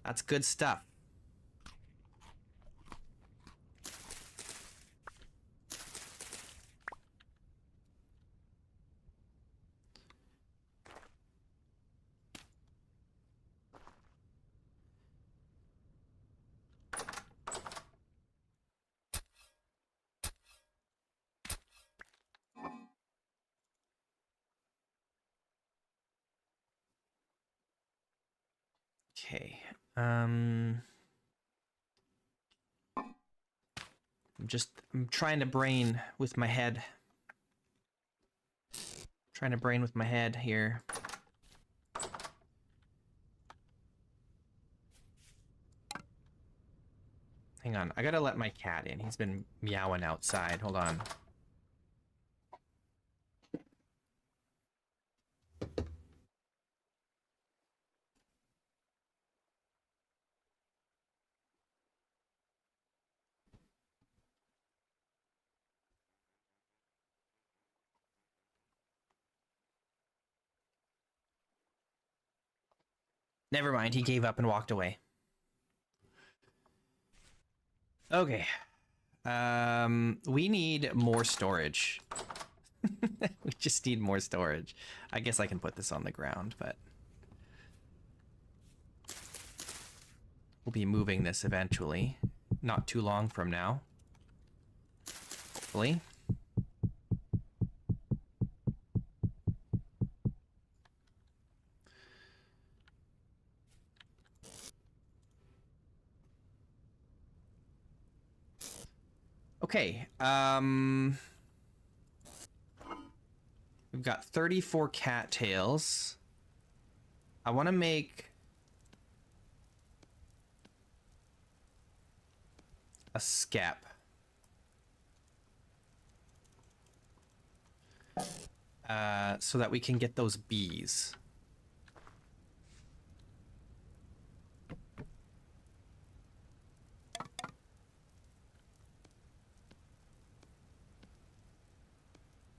That's good stuff. Okay. I'm trying to brain with my head. Trying to brain with my head here. Hang on, I gotta let my cat in. He's been meowing outside. Hold on. Never mind, he gave up and walked away. Okay. We need more storage. We just need more storage. I guess I can put this on the ground, but we'll be moving this eventually. Not too long from now. Hopefully. Okay, we've got 34 cattails. I want to make a skep. So that we can get those bees.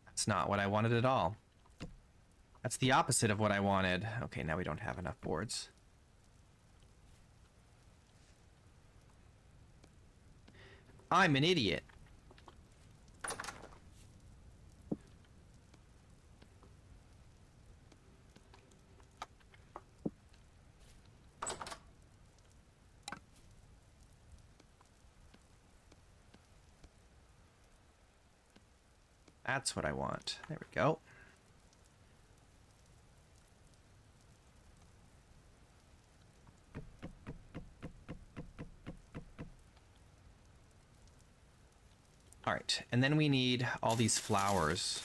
That's not what I wanted at all. That's the opposite of what I wanted. Okay, now we don't have enough boards. I'm an idiot. That's what I want. There we go. All right, and then we need all these flowers.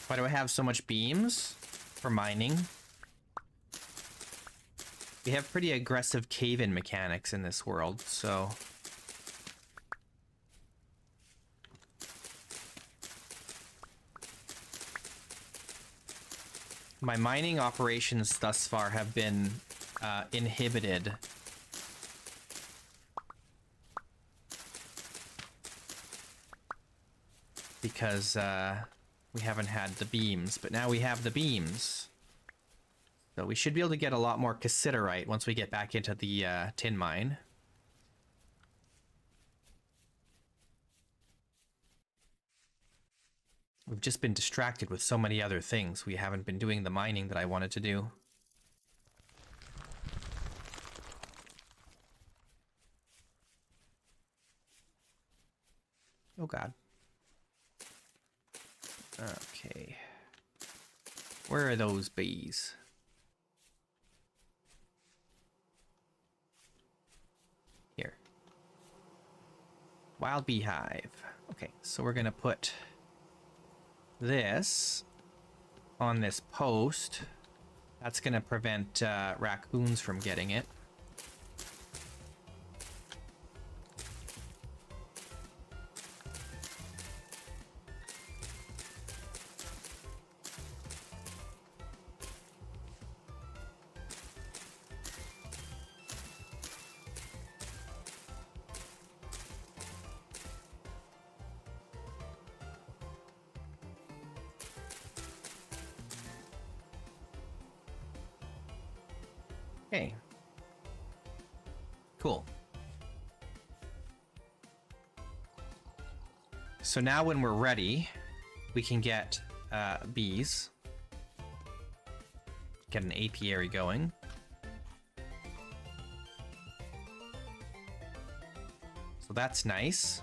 Why do I have so much beams? For mining. We have pretty aggressive cave-in mechanics in this world, so... My mining operations thus far have been inhibited. Because we haven't had the beams, but now we have the beams. So we should be able to get a lot more cassiterite once we get back into the tin mine. We've just been distracted with so many other things. We haven't been doing the mining that I wanted to do. Oh god. Okay. Where are those bees? Here. Wild beehive. Okay, so we're gonna put this on this post. That's gonna prevent raccoons from getting it. Okay. Cool. So now when we're ready, we can get bees. Get an apiary going. So that's nice.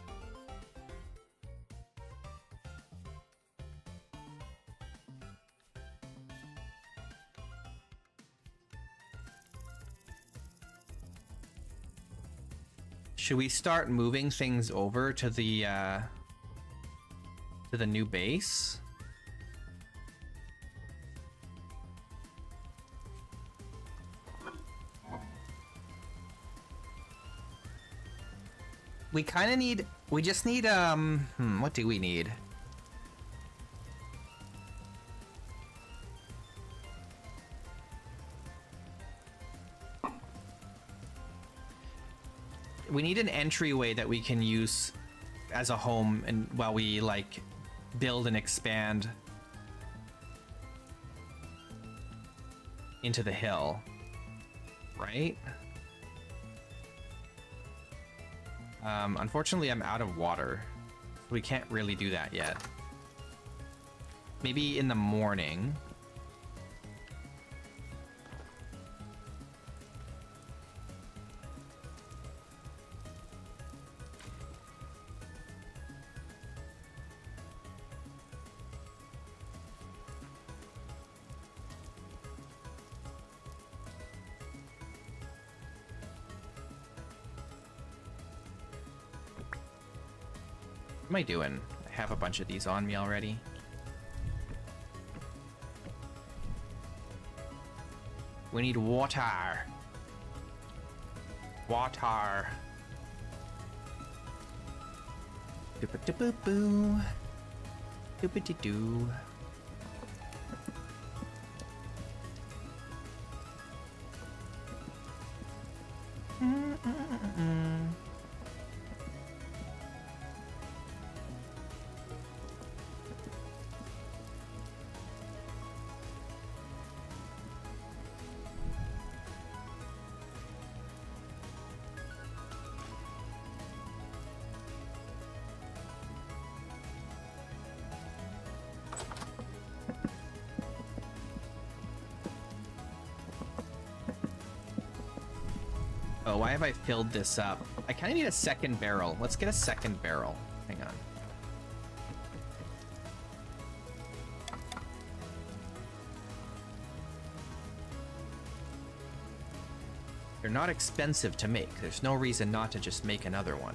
Should we start moving things over to the new base? We kind of need, we just need, what do we need? We need an entryway that we can use as a home and while we like build and expand into the hill, right? Unfortunately, I'm out of water. We can't really do that yet. Maybe in the morning. What am I doing? I have a bunch of these on me already. We need water. Water. Doop-a-doop-boo. Doop-a-doo-doo. Oh, why have I filled this up? I kind of need a second barrel. Let's get a second barrel. Hang on. They're not expensive to make. There's no reason not to just make another one.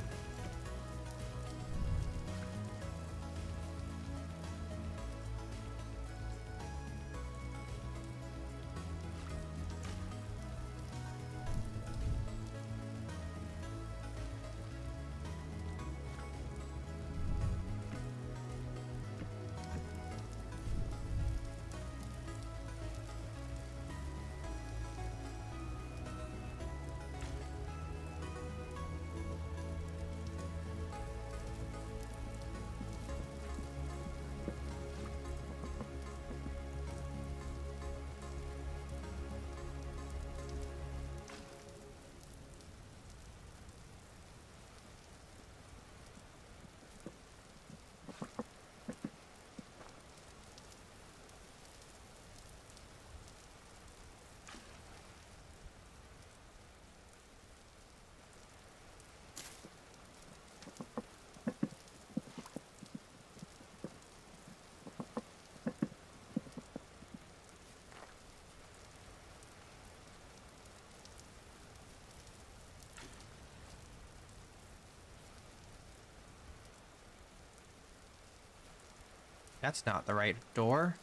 That's not the right door.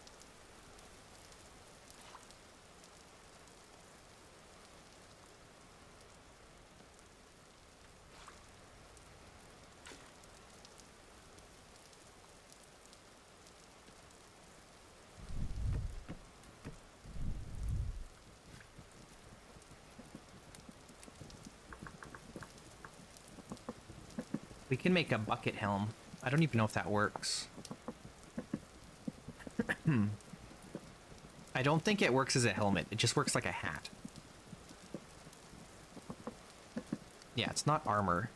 We can make a bucket helm. I don't even know if that works. I don't think it works as a helmet. It just works like a hat. Yeah, it's not armor.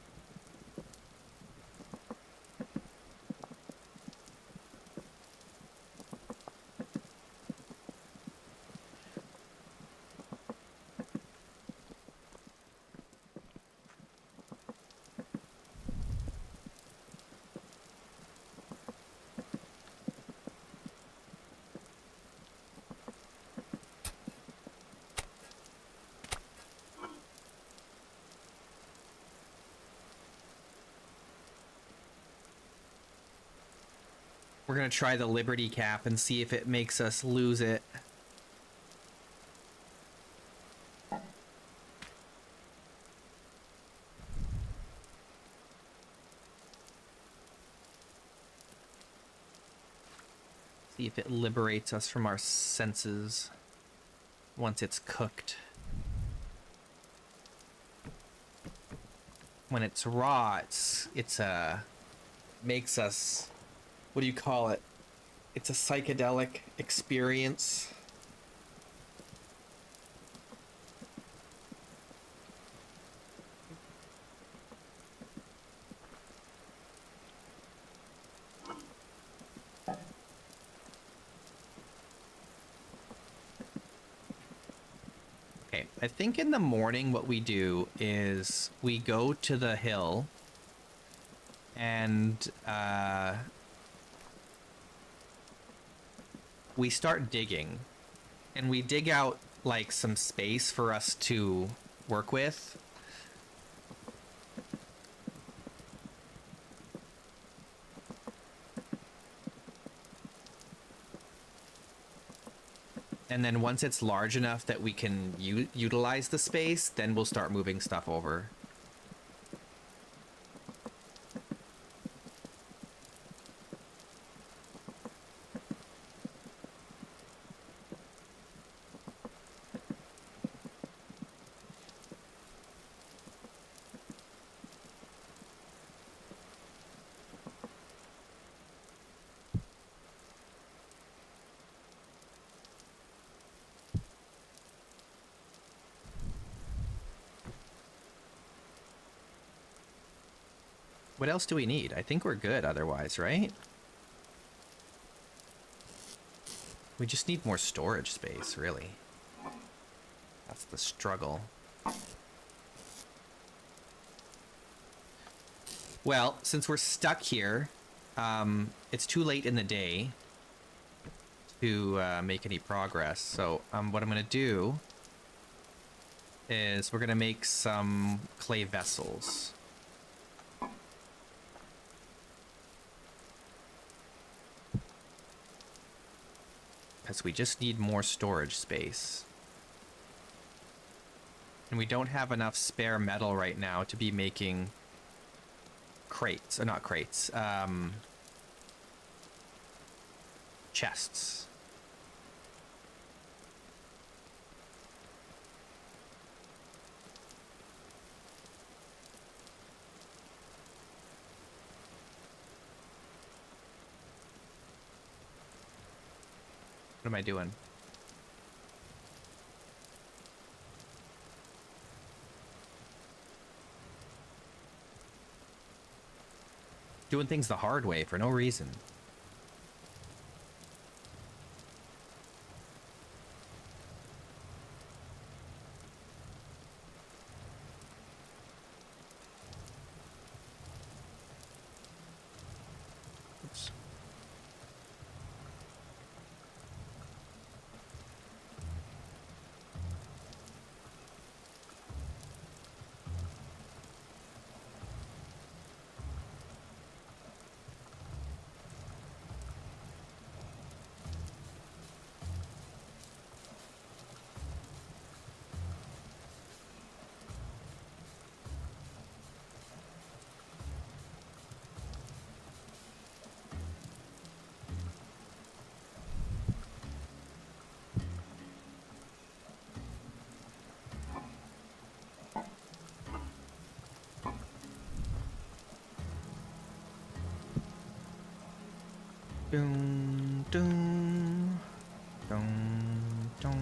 We're gonna try the Liberty Cap and see if it makes us lose it. See if it liberates us from our senses once it's cooked. When it's raw, it's makes us, what do you call it? It's a psychedelic experience. Okay, I think in the morning what we do is we go to the hill and we start digging, and we dig out like some space for us to work with. And then once it's large enough that we can utilize the space, then we'll start moving stuff over. What else do we need? I think we're good otherwise, right? We just need more storage space, really. That's the struggle. Well, since we're stuck here, it's too late in the day to make any progress. So what I'm going to do is we're going to make some clay vessels. Because we just need more storage space. And we don't have enough spare metal right now to be making crates, or not crates, chests. What am I doing? Doing things the hard way for no reason. Oops. Dun, dun, dun, dun.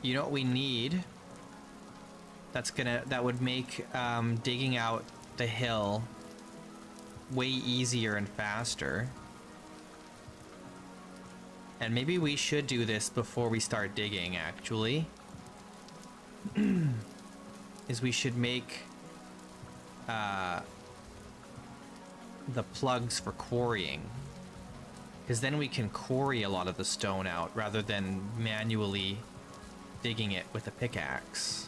You know what we need? That would make digging out the hill way easier and faster. And maybe we should do this before we start digging, actually. Is we should make the plugs for quarrying. Because then we can quarry a lot of the stone out rather than manually digging it with a pickaxe.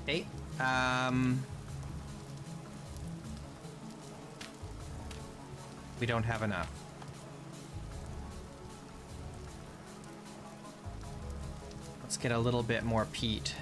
Okay. We don't have enough. Let's get a little bit more peat.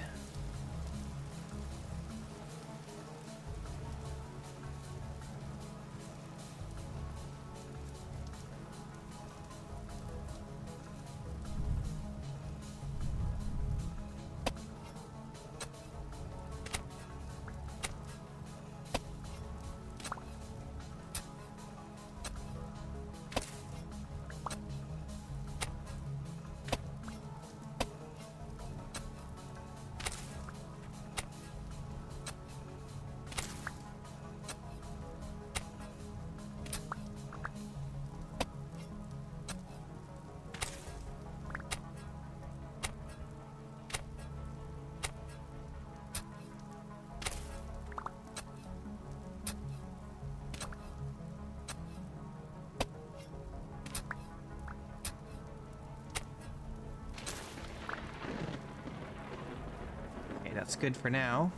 That's good for now.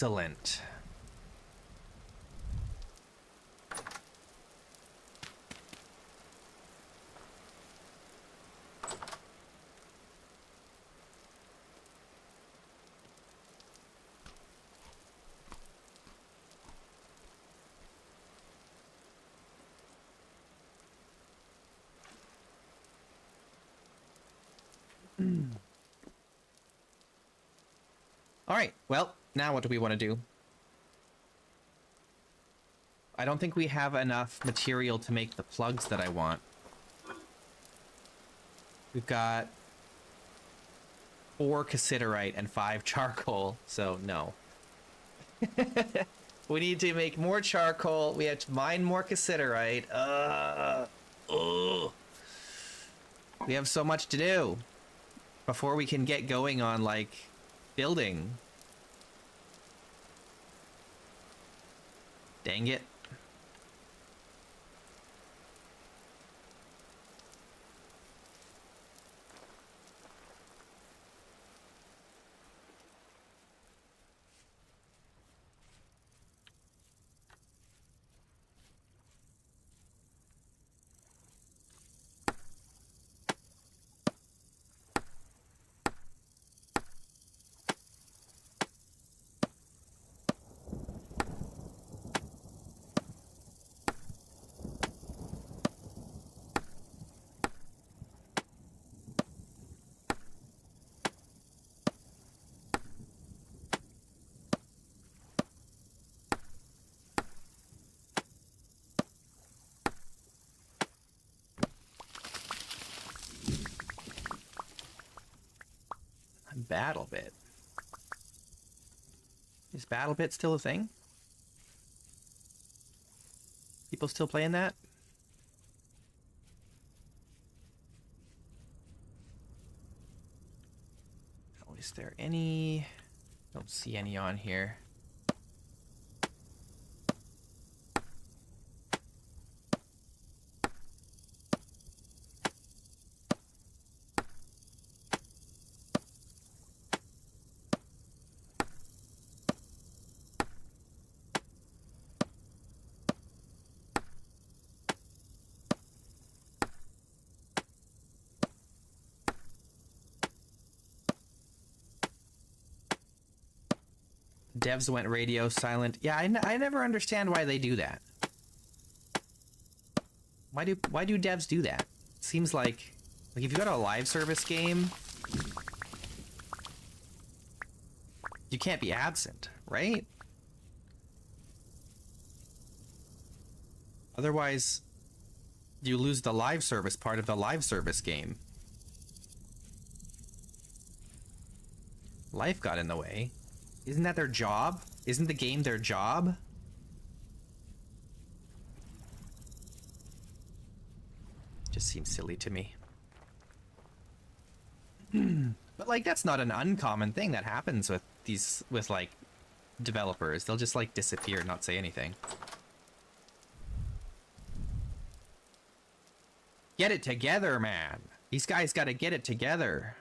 Excellent. All right, well, now what do we want to do? I don't think we have enough material to make the plugs that I want. We've got 4 cassiterite and 5 charcoal, so no. We need to make more charcoal. We have to mine more cassiterite. We have so much to do before we can get going on, like, building. Dang it. BattleBit. Is BattleBit still a thing? People still playing that? Oh, is there any? Don't see any on here. Devs went radio silent. Yeah, I never understand why they do that. Why do devs do that? Seems like if you got a live service game, you can't be absent, right? Otherwise, you lose the live service part of the live service game. Life got in the way. Isn't that their job? Isn't the game their job? Just seems silly to me. But like, that's not an uncommon thing that happens with these, with like developers. They'll just like disappear and not say anything. Get it together, man. These guys gotta get it together.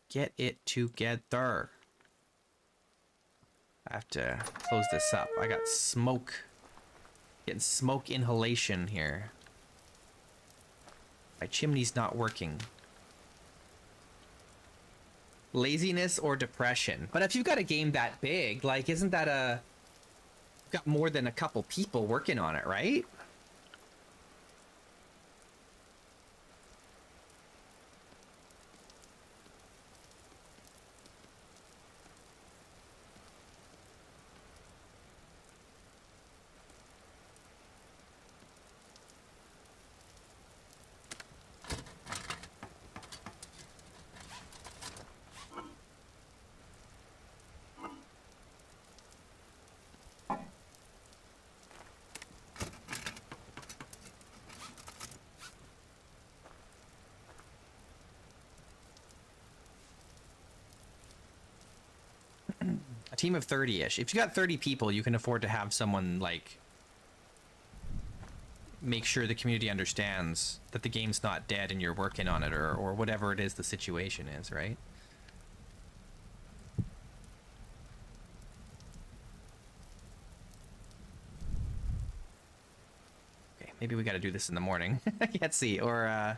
Get it together. I have to close this up. I got smoke. Getting smoke inhalation here. My chimney's not working. Laziness or depression. But if you've got a game that big, like, isn't that a... You've got more than a couple people working on it, right? A team of 30-ish. If you got 30 people, you can afford to have someone, like, make sure the community understands that the game's not dead and you're working on it, or whatever it is the situation is, right? Okay, maybe we gotta do this in the morning. I can't see, or,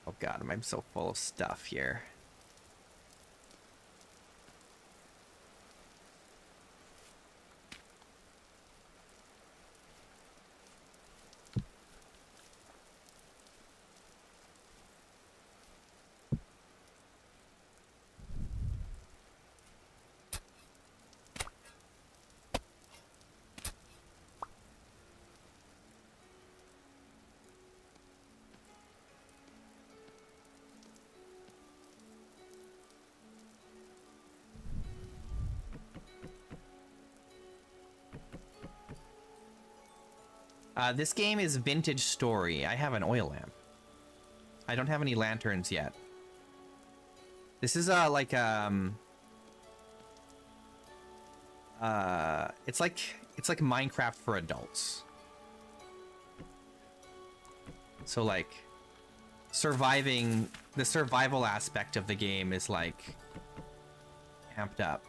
oh god, I'm so full of stuff here. This game is vintage story. I have an oil lamp. I don't have any lanterns yet. This is like it's like Minecraft for adults. So like the survival aspect of the game is like amped up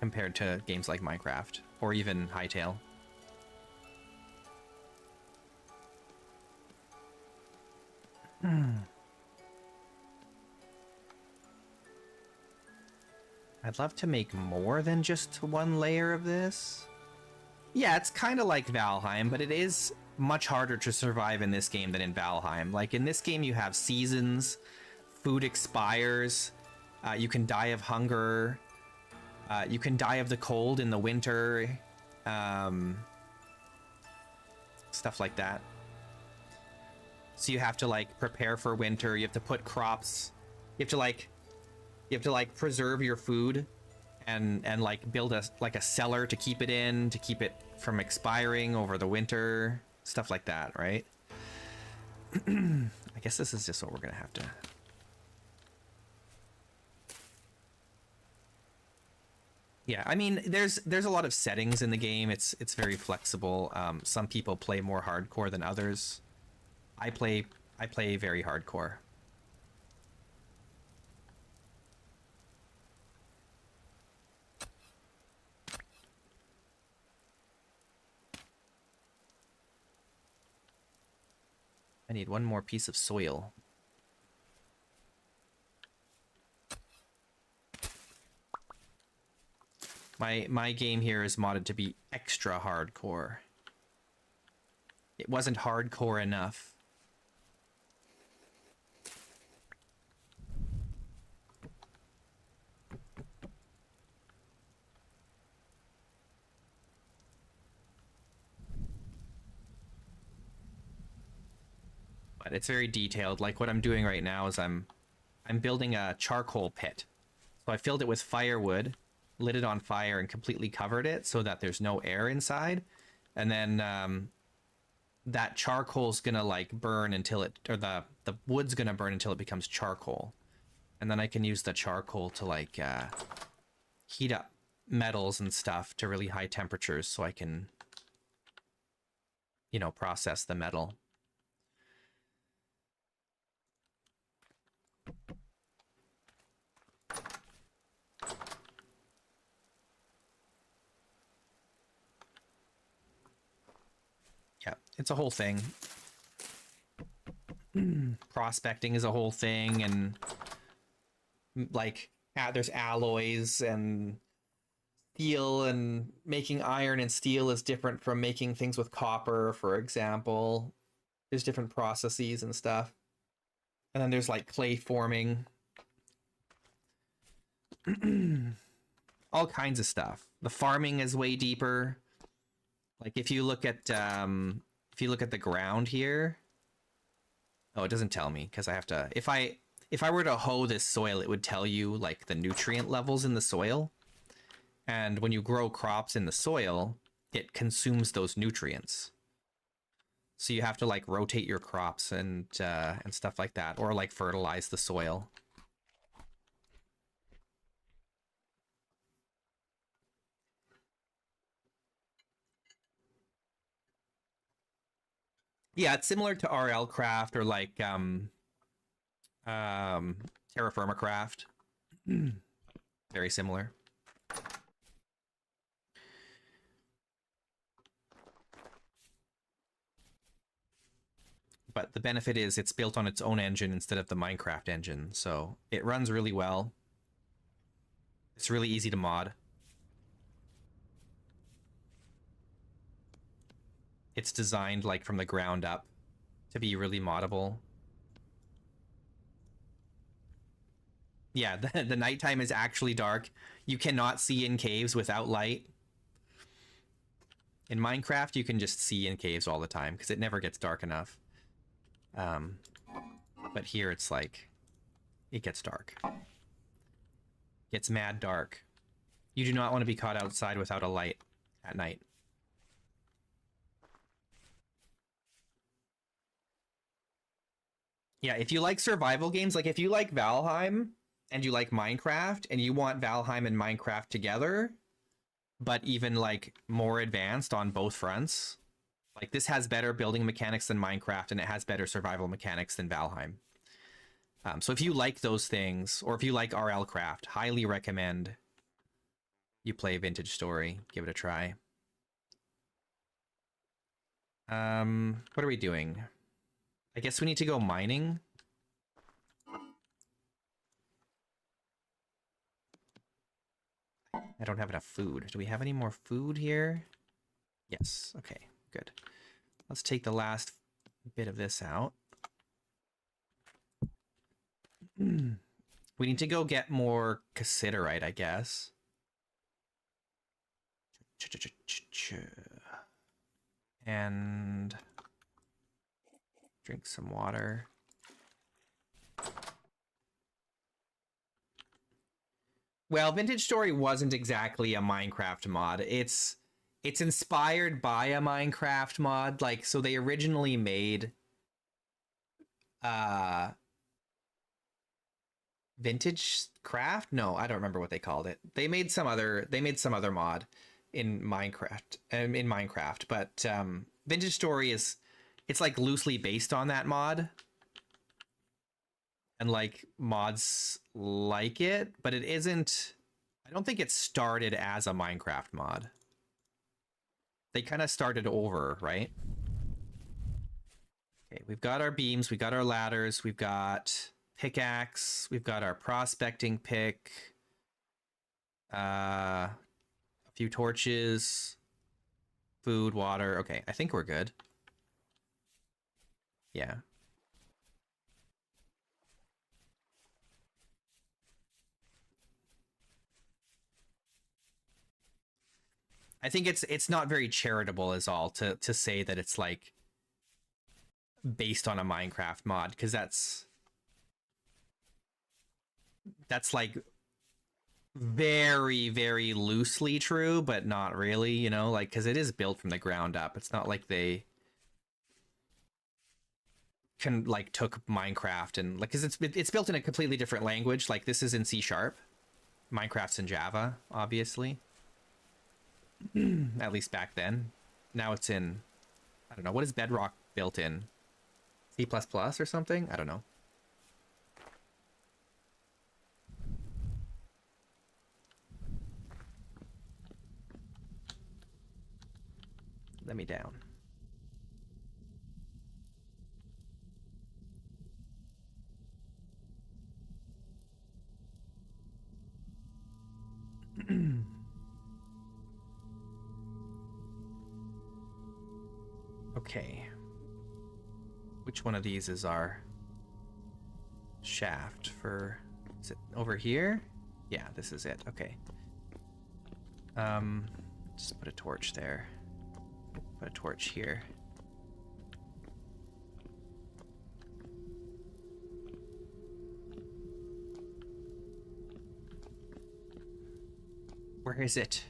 compared to games like Minecraft or even Hytale. I'd love to make more than just one layer of this. Yeah, it's kind of like Valheim, but it is much harder to survive in this game than in Valheim. Like in this game, you have seasons, food expires, you can die of hunger, you can die of the cold in the winter, stuff like that. So you have to like prepare for winter. You have to put crops. You have to like preserve your food, and like build a cellar to keep it from expiring over the winter, stuff like that, right? I guess this is just what we're gonna have to. Yeah, I mean, there's a lot of settings in the game. It's very flexible. Some people play more hardcore than others. I play very hardcore. I need one more piece of soil. My game here is modded to be extra hardcore. It wasn't hardcore enough. But it's very detailed. Like what I'm doing right now is I'm building a charcoal pit. So I filled it with firewood, lit it on fire, and completely covered it so that there's no air inside. And then that charcoal's gonna like burn until it, or the wood's gonna burn until it becomes charcoal. And then I can use the charcoal to like heat up metals and stuff to really high temperatures so I can, you know, process the metal. Yeah, it's a whole thing. Prospecting is a whole thing, and like there's alloys and steel, and making iron and steel is different from making things with copper, for example. There's different processes and stuff. And then there's like clay forming. All kinds of stuff. The farming is way deeper. Like if you look at the ground here. Oh, it doesn't tell me because I have to, if I were to hoe this soil, it would tell you like the nutrient levels in the soil. And when you grow crops in the soil, it consumes those nutrients. So you have to like rotate your crops and stuff like that, or like fertilize the soil. Yeah, it's similar to RL Craft or like Terra Firma Craft. Very similar. But the benefit is it's built on its own engine instead of the Minecraft engine, so it runs really well. It's really easy to mod. It's designed like from the ground up to be really moddable. Yeah, the nighttime is actually dark. You cannot see in caves without light. In Minecraft, you can just see in caves all the time because it never gets dark enough. But here it's like, it gets dark. Gets mad dark. You do not want to be caught outside without a light at night. Yeah, if you like survival games, like if you like Valheim and you like Minecraft and you want Valheim and Minecraft together, but even like more advanced on both fronts, like this has better building mechanics than Minecraft and it has better survival mechanics than Valheim. So if you like those things, or if you like RL Craft, highly recommend you play Vintage Story. Give it a try. What are we doing? I guess we need to go mining. I don't have enough food. Do we have any more food here? Yes. Okay, good. Let's take the last bit of this out. We need to go get more cassiterite, I guess. And drink some water. Well, Vintage Story wasn't exactly a Minecraft mod. It's inspired by a Minecraft mod. Like, so they originally made Vintage Craft? No, I don't remember what they called it. They made some other mod in Minecraft, but Vintage Story it's like loosely based on that mod. And like mods like it, but it isn't. I don't think it started as a Minecraft mod. They kind of started over, right? Okay, we've got our beams, we've got our ladders, we've got pickaxe, we've got our prospecting pick, a few torches, food, water. Okay, I think we're good. Yeah. I think it's not very charitable is all to say that it's like based on a Minecraft mod, because that's like very, very loosely true, but not really, you know, like, because it is built from the ground up. It's not like they can like took Minecraft and like, because it's built in a completely different language. Like this is in C#, Minecraft's in Java, obviously. At least back then. Now it's in, I don't know, what is Bedrock built in? C++ or something? I don't know. Let me down. Okay. Which one of these is our shaft for... Is it over here? Yeah, this is it. Okay. Just put a torch there. Put a torch here. Where is it?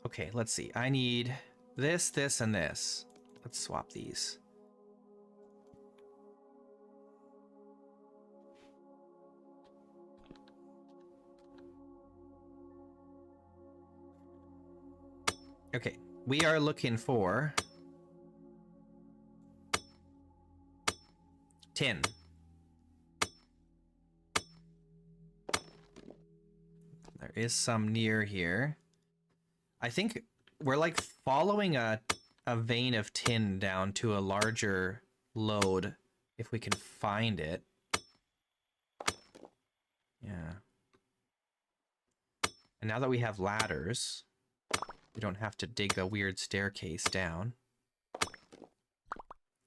Okay, let's see. I need this, this, and this. Let's swap these. Okay, we are looking for tin. There is some near here. I think we're like following a vein of tin down to a larger load if we can find it. Yeah. And now that we have ladders, we don't have to dig a weird staircase down.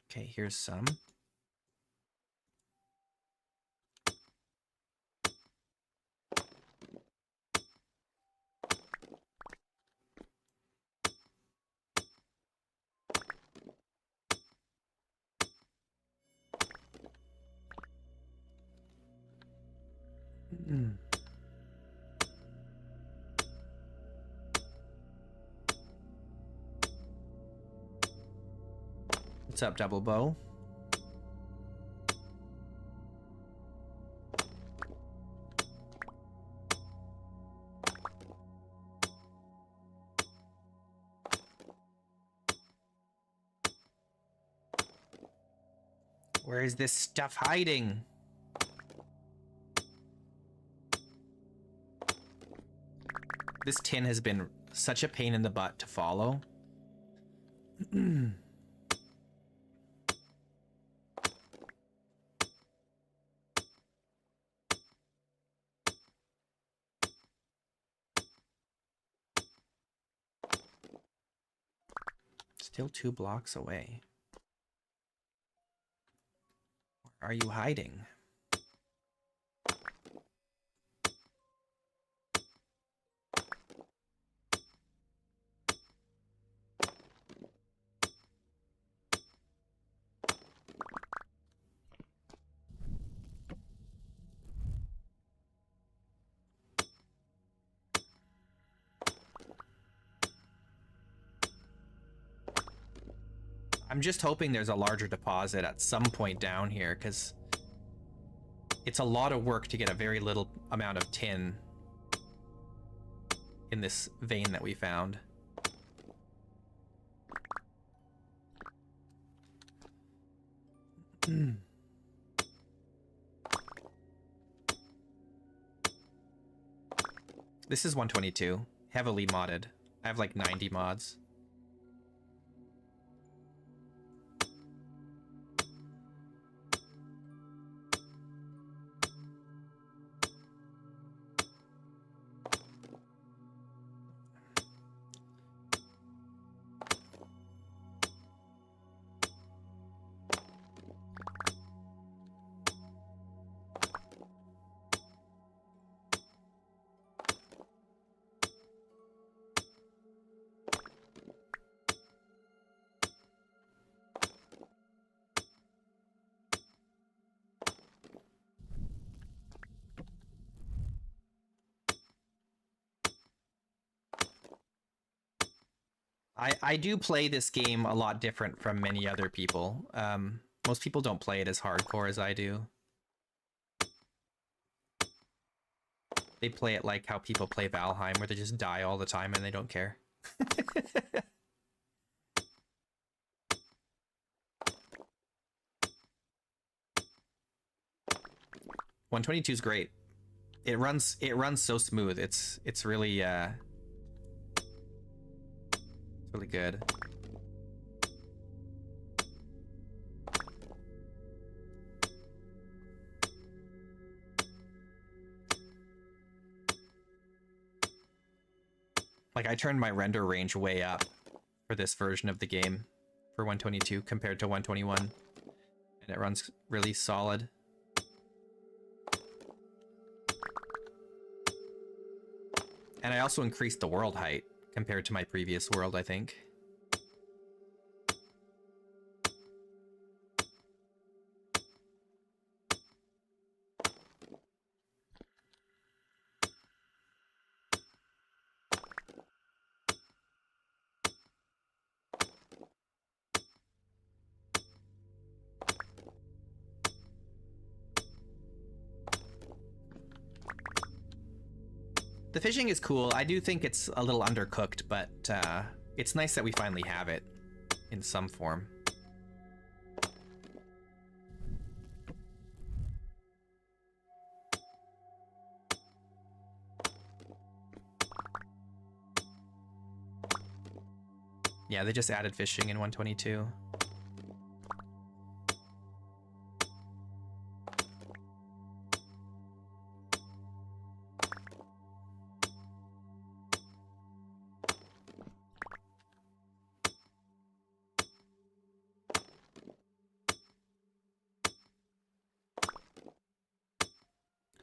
Okay, here's some. What's up, Double Bow? Where is this stuff hiding? This tin has been such a pain in the butt to follow. Still 2 blocks away. Where are you hiding? I'm just hoping there's a larger deposit at some point down here, because it's a lot of work to get a very little amount of tin in this vein that we found. This is 122, heavily modded. I have like 90 mods. I do play this game a lot different from many other people. Most people don't play it as hardcore as I do. They play it like how people play Valheim, where they just die all the time and they don't care. 122 is great. It runs so smooth. It's really really good. Like, I turned my render range way up for this version of the game for 122 compared to 121, and it runs really solid. And I also increased the world height compared to my previous world, I think. The fishing is cool. I do think it's a little undercooked, but it's nice that we finally have it in some form. Yeah, they just added fishing in 122.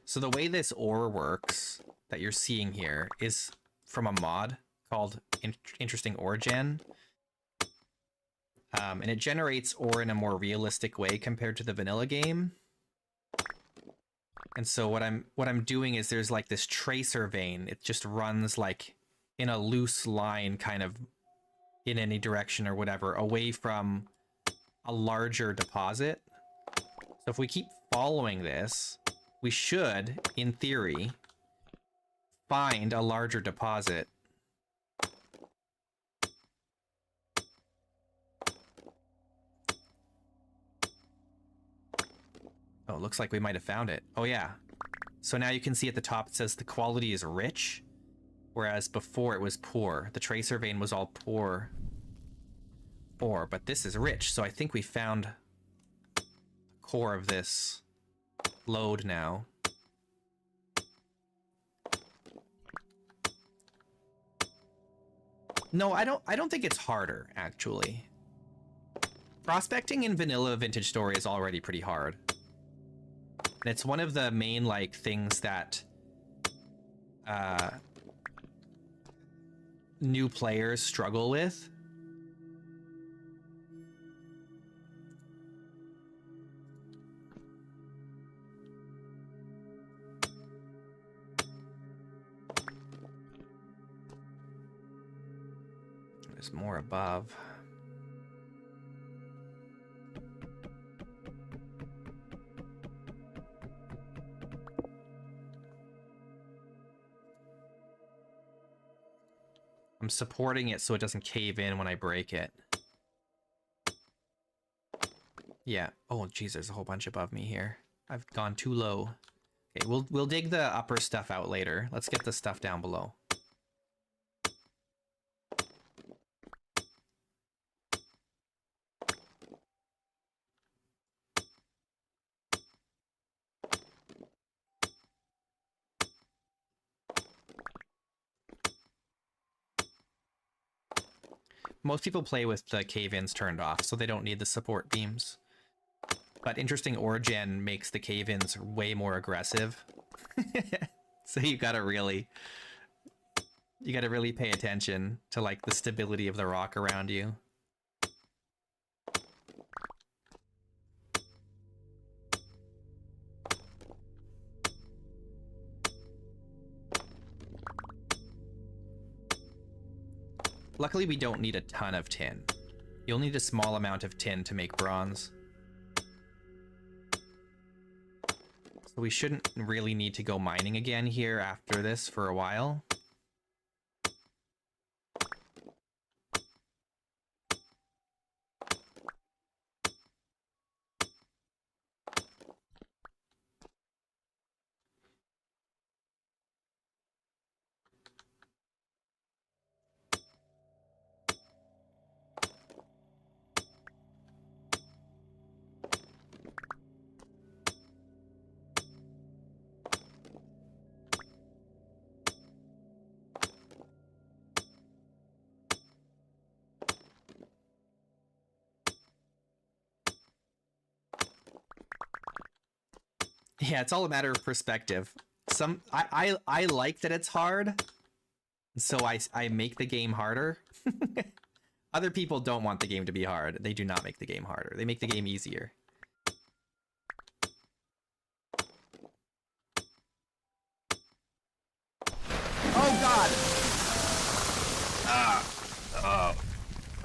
So the way this ore works that you're seeing here is from a mod called Interesting Ore Gen. And it generates ore in a more realistic way compared to the vanilla game. And so what I'm doing is there's like this tracer vein. It just runs like in a loose line, kind of in any direction or whatever, away from a larger deposit. So if we keep following this, we should, in theory, find a larger deposit. Oh, it looks like we might have found it. Oh, yeah. So now you can see at the top it says the quality is rich, whereas before it was poor. The tracer vein was all poor ore, but this is rich. So I think we found the core of this lode now. No, I don't think it's harder, actually. Prospecting in vanilla Vintage Story is already pretty hard. And it's one of the main, like, things that new players struggle with. There's more above. I'm supporting it so it doesn't cave in when I break it. Yeah. Oh, geez, there's a whole bunch above me here. I've gone too low. Okay, we'll dig the upper stuff out later. Let's get the stuff down below. Most people play with the cave-ins turned off, so they don't need the support beams. But interesting origin makes the cave-ins way more aggressive. So you gotta really pay attention to, like, the stability of the rock around you. Luckily, we don't need a ton of tin. You'll need a small amount of tin to make bronze. So we shouldn't really need to go mining again here after this for a while. Yeah, it's all a matter of perspective. I like that it's hard, so I make the game harder. Other people don't want the game to be hard. They do not make the game harder. They make the game easier. Oh god!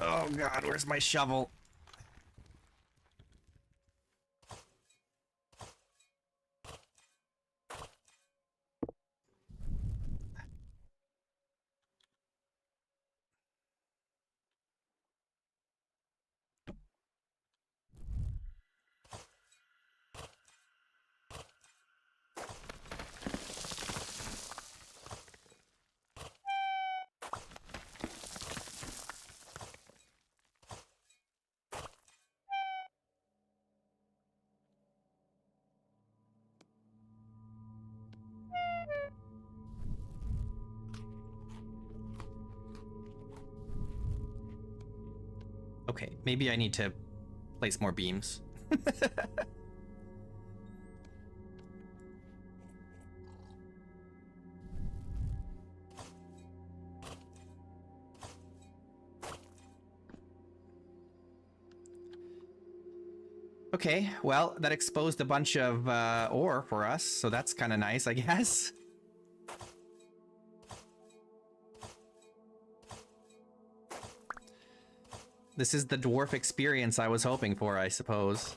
Oh god, where's my shovel? Okay, maybe I need to place more beams. Okay, well, that exposed a bunch of ore for us, so that's kind of nice, I guess. This is the dwarf experience I was hoping for, I suppose.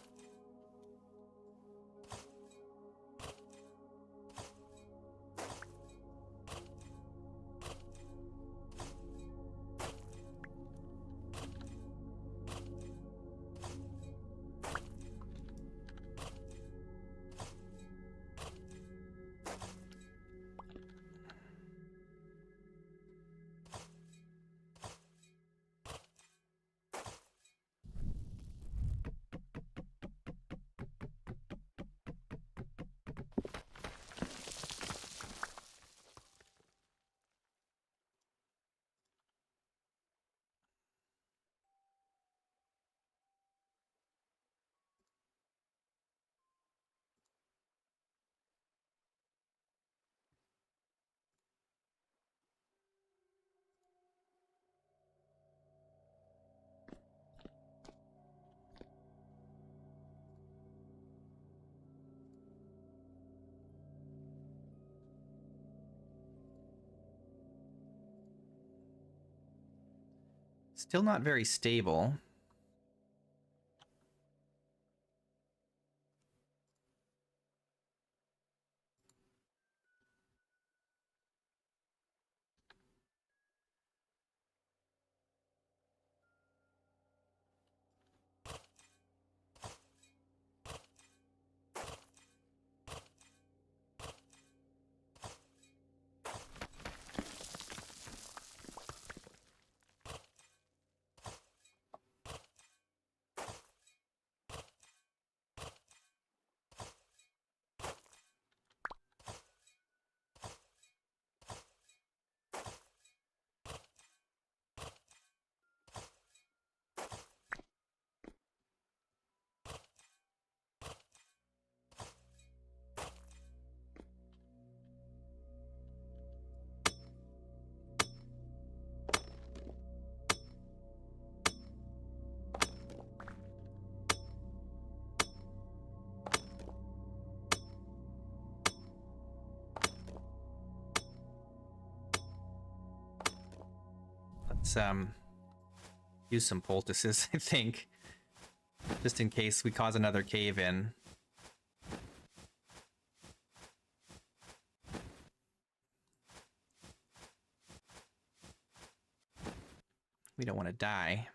Still not very stable. Let's use some poultices, I think, just in case we cause another cave-in. We don't want to die.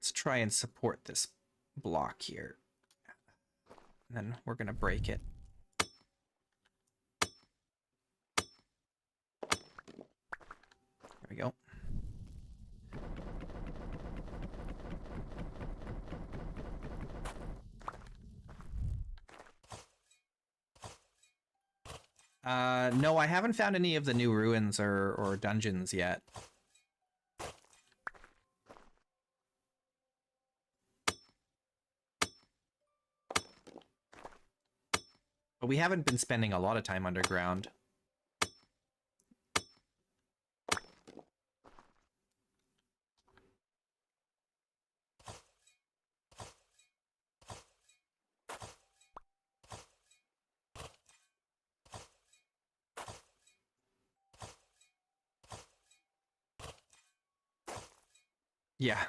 Let's try and support this block here. And then we're gonna break it. There we go. No, I haven't found any of the new ruins or dungeons yet. But we haven't been spending a lot of time underground. Yeah.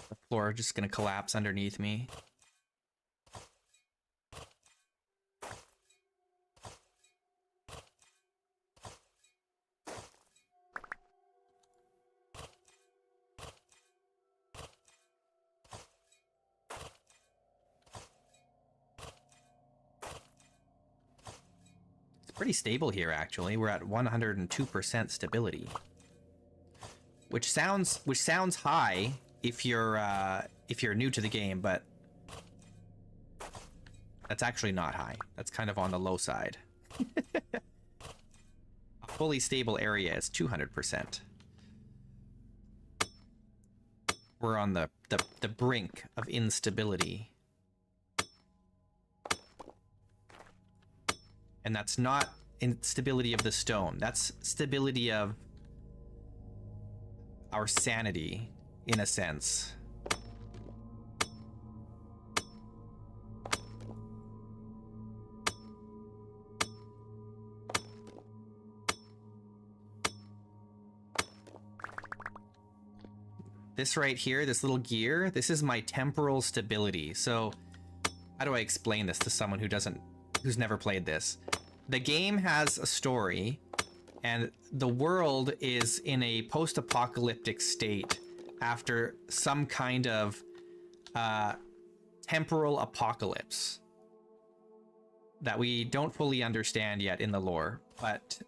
The floor just gonna collapse underneath me. It's pretty stable here, actually. We're at 102% stability. Which sounds high if you're new to the game, but that's actually not high. That's kind of on the low side. A fully stable area is 200%. We're on the brink of instability. And that's not instability of the stone. That's stability of our sanity, in a sense. This right here, this little gear, this is my temporal stability. So how do I explain this to someone who's never played this? The game has a story, and the world is in a post-apocalyptic state after some kind of temporal apocalypse that we don't fully understand yet in the lore. But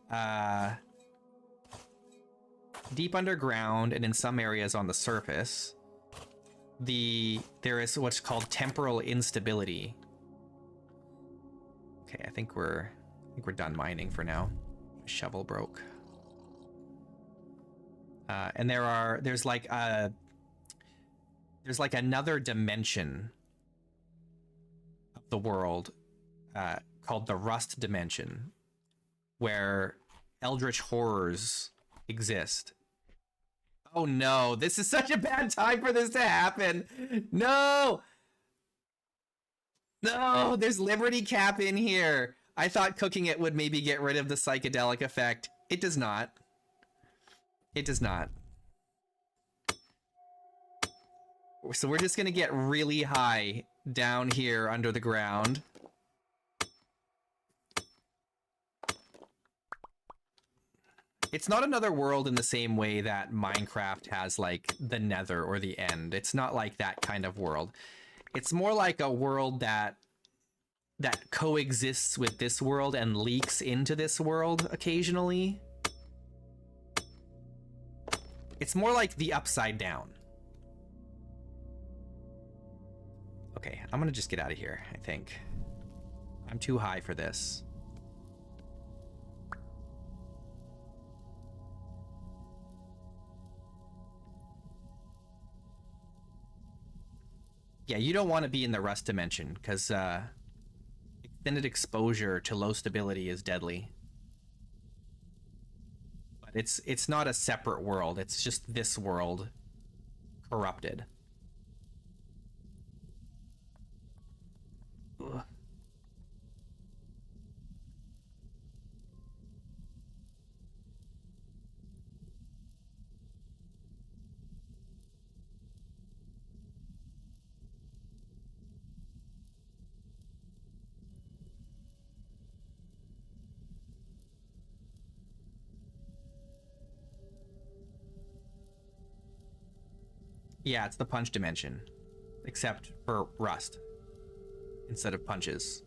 deep underground and in some areas on the surface, there is what's called temporal instability. Okay, I think we're done mining for now. My shovel broke. And there's like another dimension of the world called the Rust Dimension, where eldritch horrors exist. Oh no, this is such a bad time for this to happen. No! No, there's Liberty Cap in here. I thought cooking it would maybe get rid of the psychedelic effect. It does not. It does not. So we're just gonna get really high down here under the ground. It's not another world in the same way that Minecraft has, like, the Nether or the End. It's not like that kind of world. It's more like a world that coexists with this world and leaks into this world occasionally. It's more like the Upside Down. Okay, I'm gonna just get out of here, I think. I'm too high for this. Yeah, you don't want to be in the Rust Dimension, because extended exposure to low stability is deadly. But it's not a separate world, it's just this world corrupted. Ugh. Yeah, it's the punch dimension, except for rust instead of punches.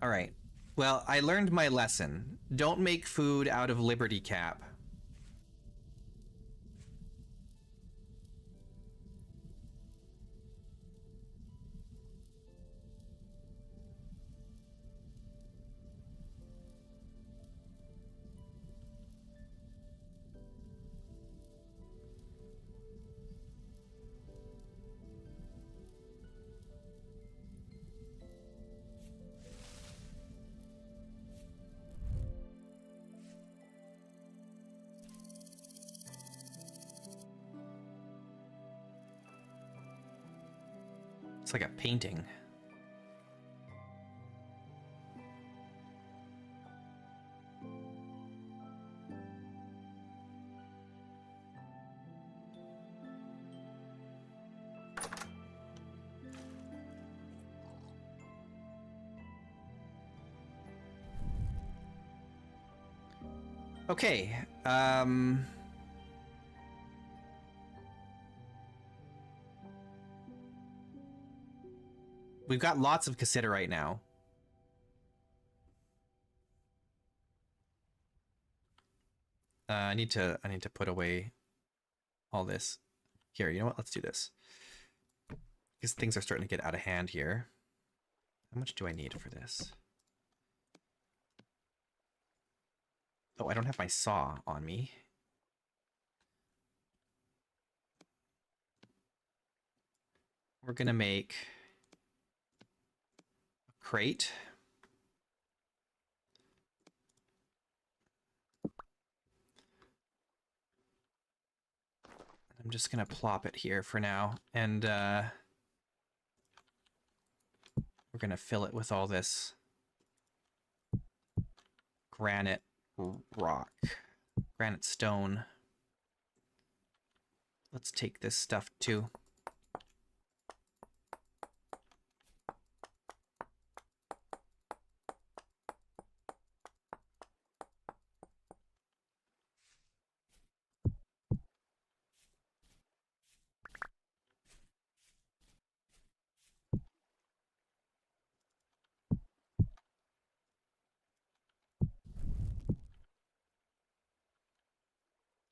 All right. Well, I learned my lesson. Don't make food out of Liberty Cap. It's like a painting. Okay, we've got lots of cassiterite now. I need to put away all this. Here, you know what? Let's do this. Because things are starting to get out of hand here. How much do I need for this? Oh, I don't have my saw on me. We're gonna make a crate. I'm just gonna plop it here for now, and we're gonna fill it with all this granite rock, granite stone. Let's take this stuff too.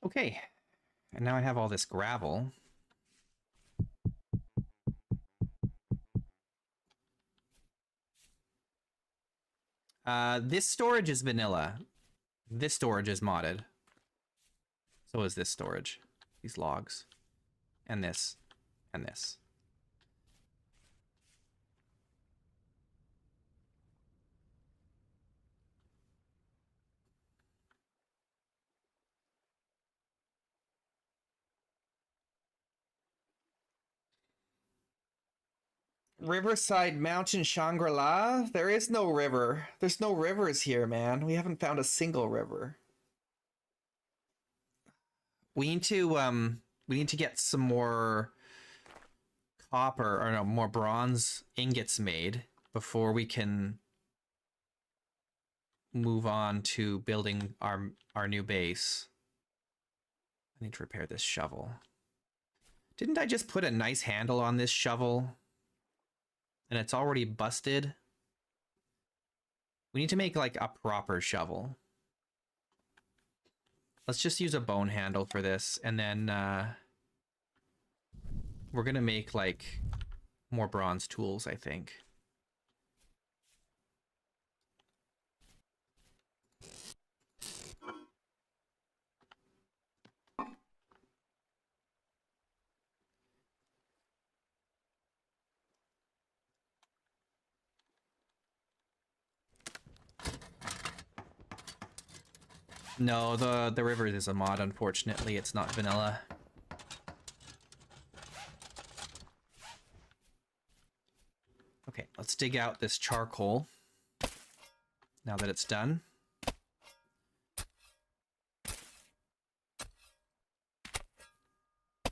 Okay, and now I have all this gravel. This storage is vanilla. This storage is modded. So is this storage. These logs. And this. And this. Riverside Mountain Shangri-La? There is no river. There's no rivers here, man. We haven't found a single river. We need to get some more copper, or no, more bronze ingots made before we can move on to building our new base. I need to repair this shovel. Didn't I just put a nice handle on this shovel? And it's already busted? We need to make like a proper shovel. Let's just use a bone handle for this, and then we're gonna make like more bronze tools, I think. No, the river is a mod, unfortunately. It's not vanilla. Okay, let's dig out this charcoal now that it's done.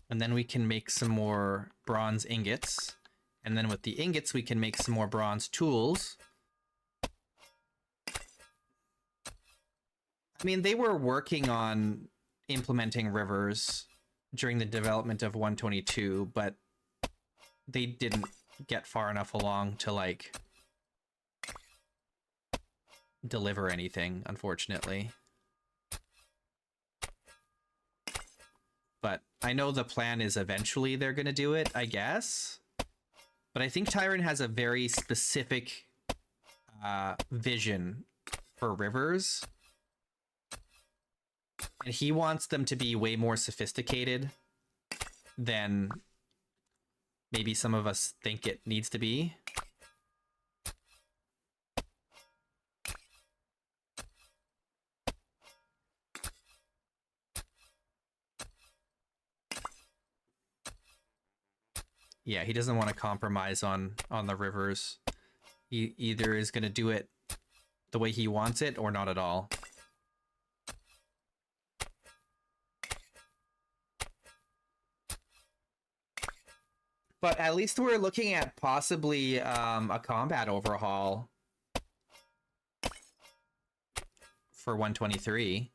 And then we can make some more bronze ingots. And then with the ingots, we can make some more bronze tools. I mean, they were working on implementing rivers during the development of 122, but they didn't get far enough along to, like, deliver anything, unfortunately. But I know the plan is eventually they're going to do it, I guess. But I think Tyron has a very specific vision for rivers. And he wants them to be way more sophisticated than maybe some of us think it needs to be. Yeah, he doesn't want to compromise on the rivers. He either is going to do it the way he wants it or not at all. But at least we're looking at possibly a combat overhaul for 123.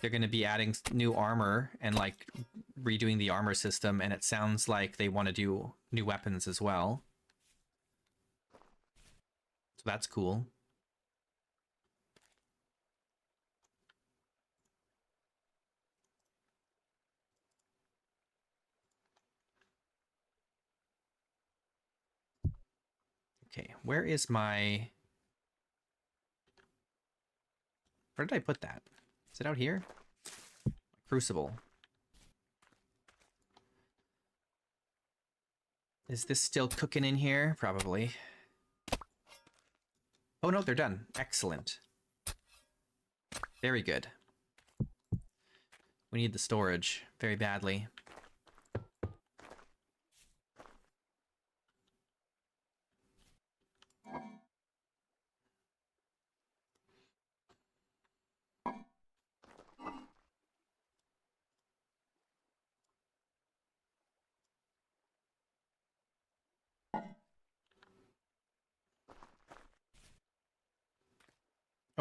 They're going to be adding new armor and like redoing the armor system, and it sounds like they want to do new weapons as well. So that's cool. Okay, where is my... Where did I put that? Is it out here? Crucible. Is this still cooking in here? Probably. Oh no, they're done. Excellent. Very good. We need the storage very badly.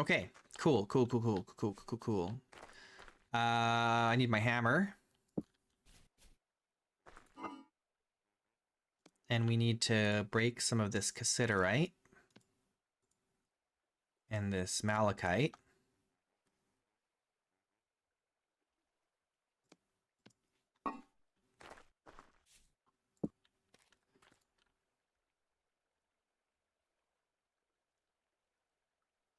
Okay, cool. I need my hammer. And we need to break some of this cassiterite. And this malachite.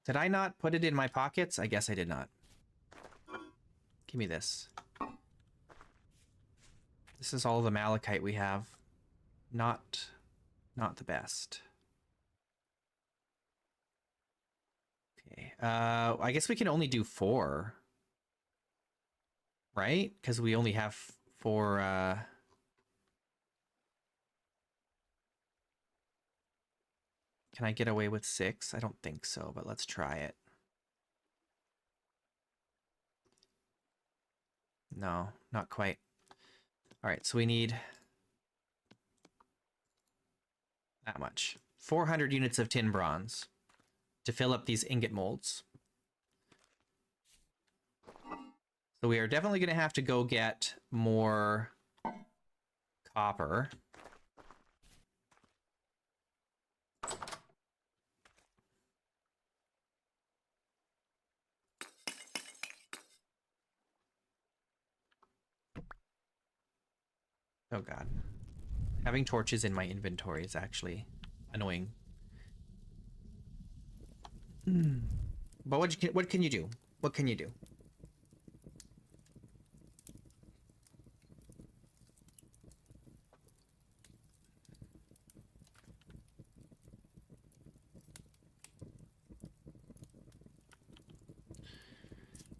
Did I not put it in my pockets? I guess I did not. Give me this. This is all the malachite we have. Not the best. Okay. I guess we can only do 4. Right? Because we only have 4, Can I get away with 6? I don't think so, but let's try it. No, not quite. All right, so we need that much. 400 units of tin bronze to fill up these ingot molds. So we are definitely going to have to go get more copper. Oh god. Having torches in my inventory is actually annoying. But what can you do? What can you do?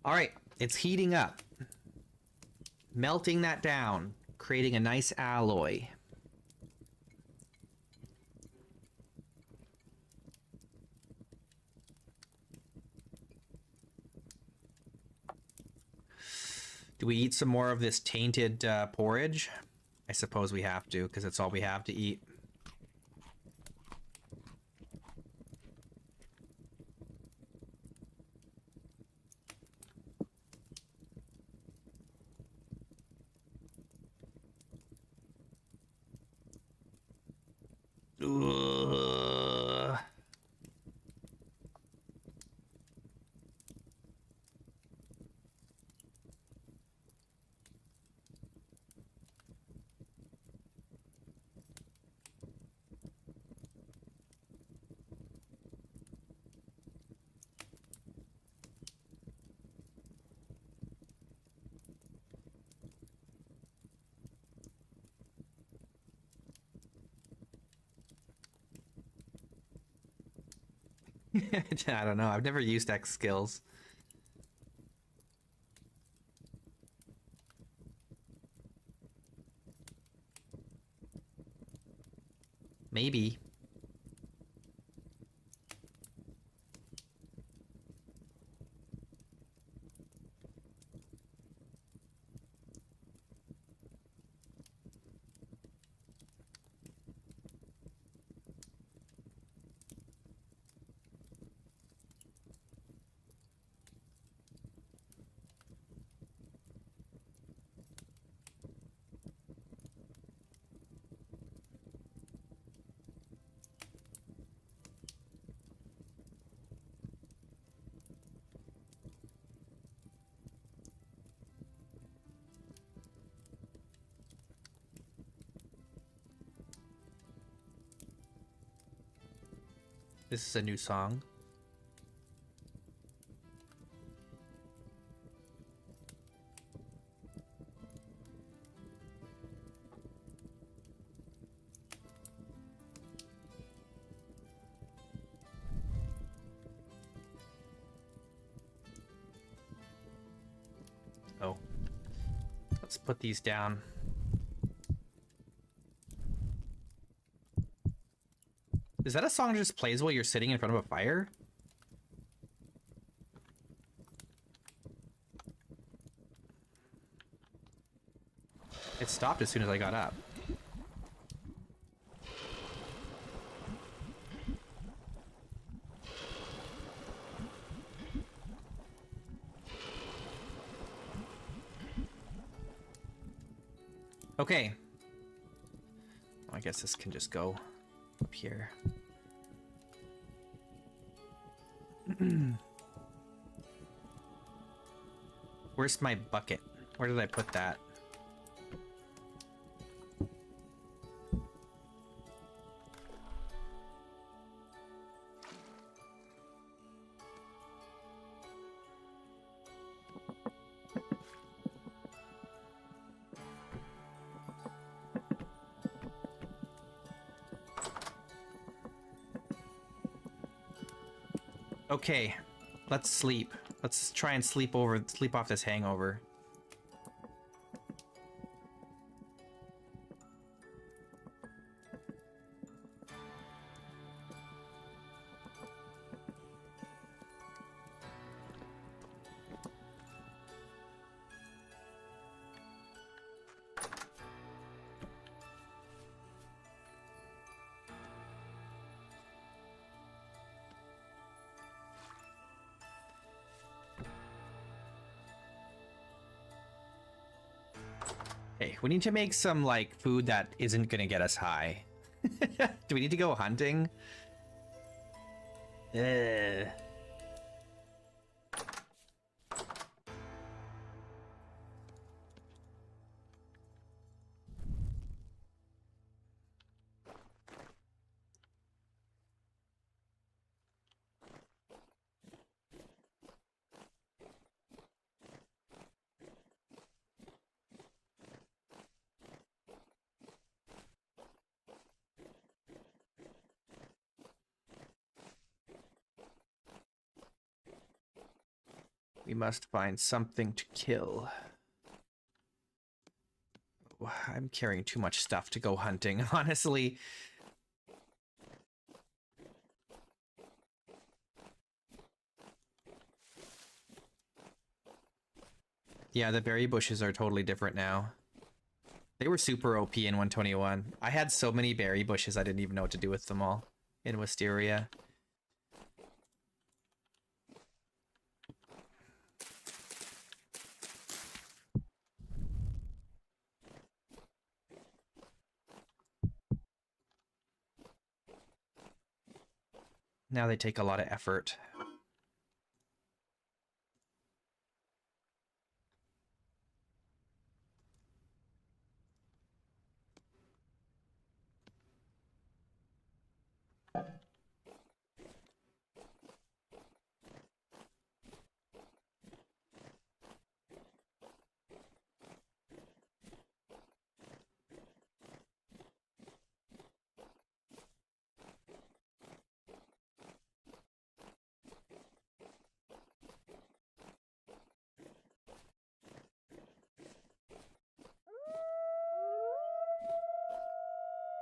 All right, it's heating up. Melting that down, creating a nice alloy. Do we eat some more of this tainted porridge? I suppose we have to, because it's all we have to eat. Ugh. I don't know. I've never used X skills. Maybe. This is a new song. Oh. Let's put these down. Is that a song that just plays while you're sitting in front of a fire? It stopped as soon as I got up. Okay. I guess this can just go up here. Where's my bucket? Where did I put that? Okay, let's sleep. Let's try and sleep off this hangover. Okay, we need to make some, like, food that isn't gonna get us high. Do we need to go hunting? We must find something to kill. I'm carrying too much stuff to go hunting, honestly. Yeah, the berry bushes are totally different now. They were super OP in 121. I had so many berry bushes I didn't even know what to do with them all in Wisteria. Now they take a lot of effort.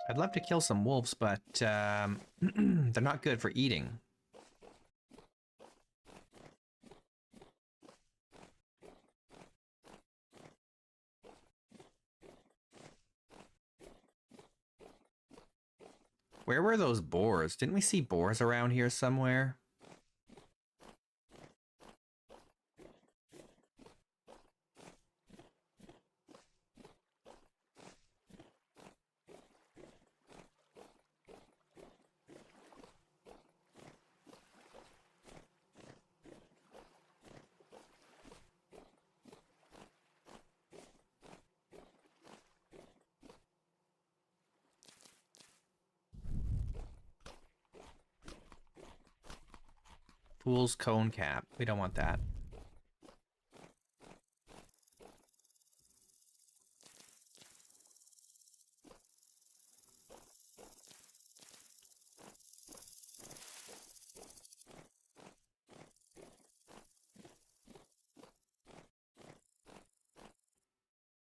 I'd love to kill some wolves, but they're not good for eating. Where were those boars? Didn't we see boars around here somewhere? Fool's cone cap. We don't want that.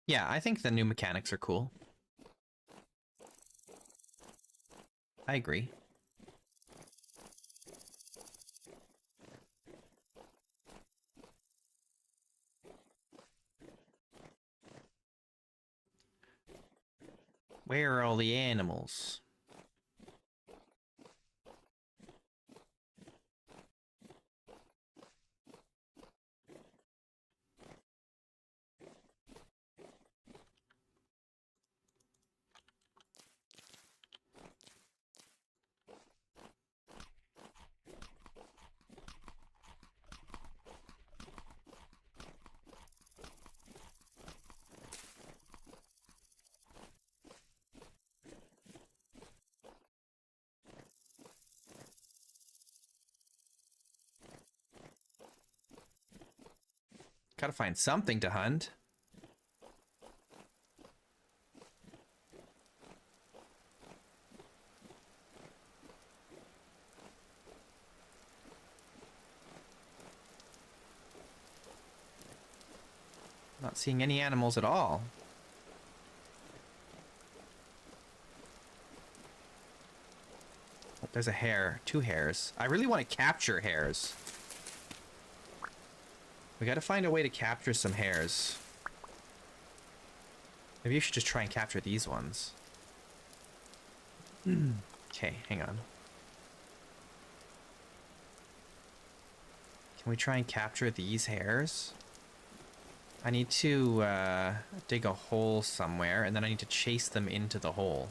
Yeah, I think the new mechanics are cool. I agree. Where are all the animals? Gotta find something to hunt. Not seeing any animals at all. Oh, there's a hare. 2 hares. I really want to capture hares. We gotta find a way to capture some hares. Maybe you should just try and capture these ones. Okay, hang on. Can we try and capture these hares? I need to dig a hole somewhere, and then I need to chase them into the hole.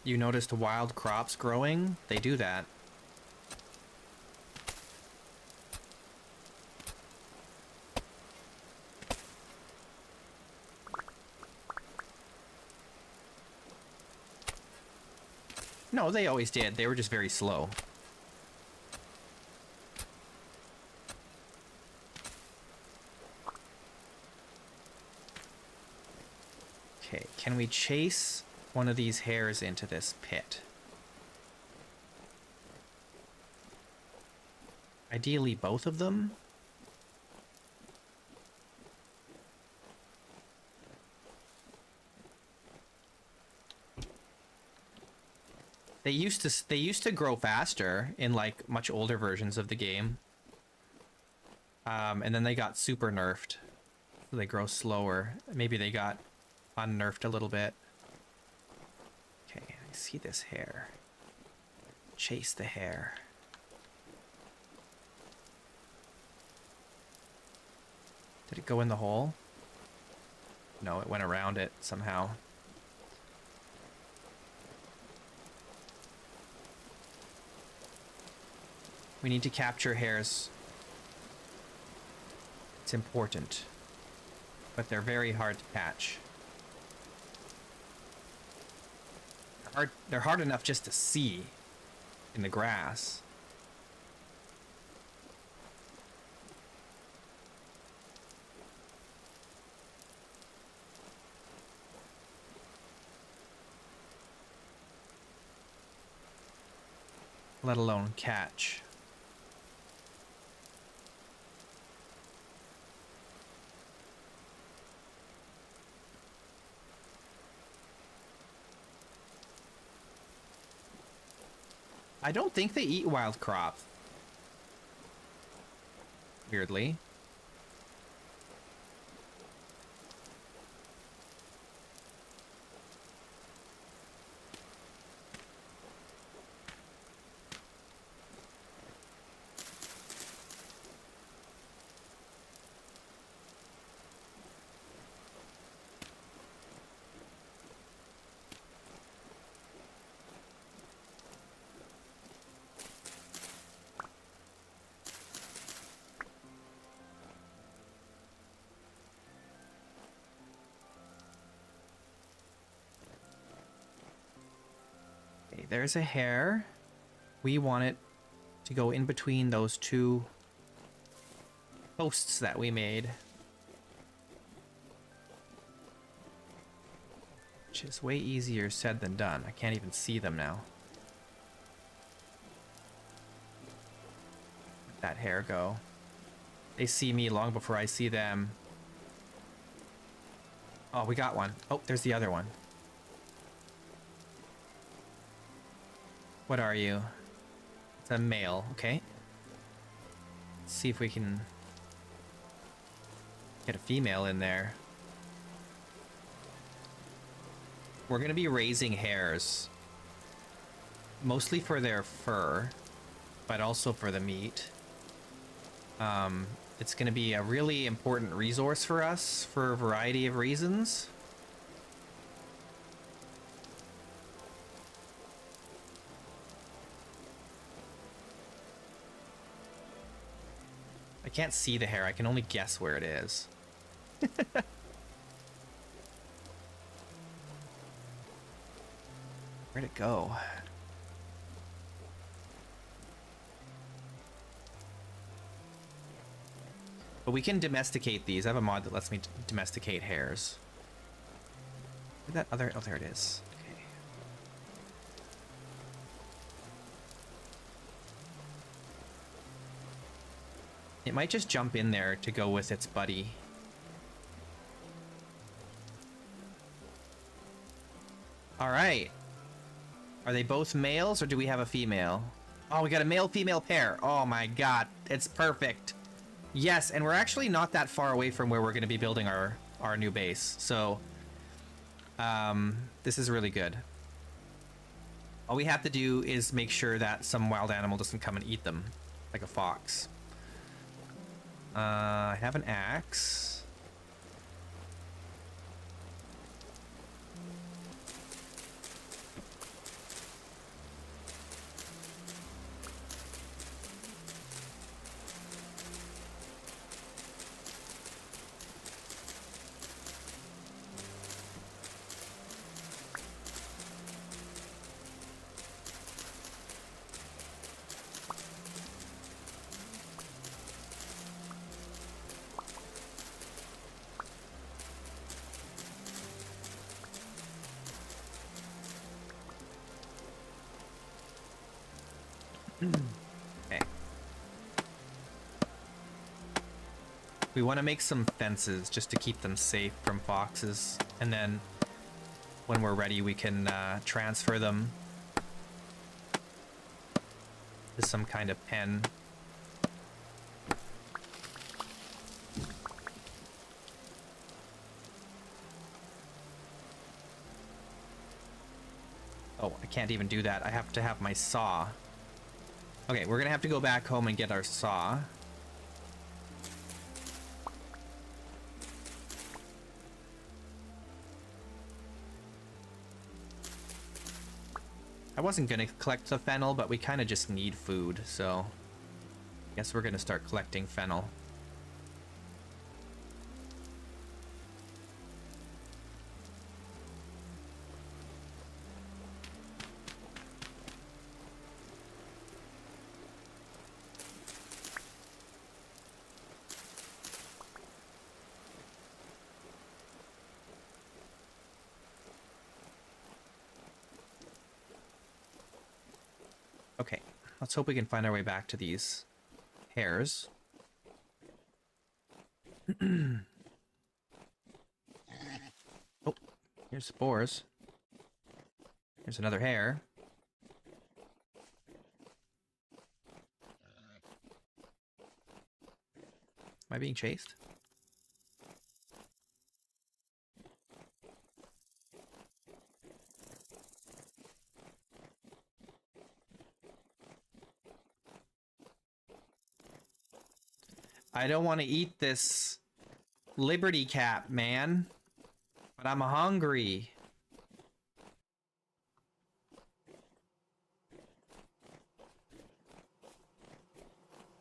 You noticed wild crops growing? They do that. No, they always did. They were just very slow. Okay, can we chase one of these hares into this pit? Ideally, both of them? They used to grow faster in like much older versions of the game. And then they got super nerfed. So they grow slower. Maybe they got unnerfed a little bit. Okay, I see this hare. Chase the hare. Did it go in the hole? No, it went around it somehow. We need to capture hares. It's important. But they're very hard to catch. They're hard enough just to see in the grass. Let alone catch. I don't think they eat wild crop. Weirdly. Okay, there's a hare. We want it to go in between those 2 posts that we made. which is way easier said than done. I can't even see them now. Where'd that hare go? They see me long before I see them. Oh, we got one. Oh, there's the other one. What are you? It's a male, okay. Let's see if we can get a female in there. We're gonna be raising hares. Mostly for their fur, but also for the meat. It's gonna be a really important resource for us for a variety of reasons. I can't see the hare, I can only guess where it is. Where'd it go? But we can domesticate these. I have a mod that lets me domesticate hares. Where'd that other... Oh, there it is. Okay. It might just jump in there to go with its buddy. Alright. Are they both males or do we have a female? Oh, we got a male-female pair. Oh my god, it's perfect. Yes, and we're actually not that far away from where we're going to be building our new base. So, this is really good. All we have to do is make sure that some wild animal doesn't come and eat them, like a fox. I have an axe. Okay. We want to make some fences just to keep them safe from foxes, and then when we're ready we can transfer them to some kind of pen. Oh, I can't even do that. I have to have my saw. Okay, we're gonna have to go back home and get our saw. I wasn't gonna collect the fennel, but we kind of just need food, so I guess we're gonna start collecting fennel. Okay, let's hope we can find our way back to these hares. Oh, here's spores. Here's another hare. Am I being chased? I don't want to eat this Liberty Cap, man. But I'm hungry.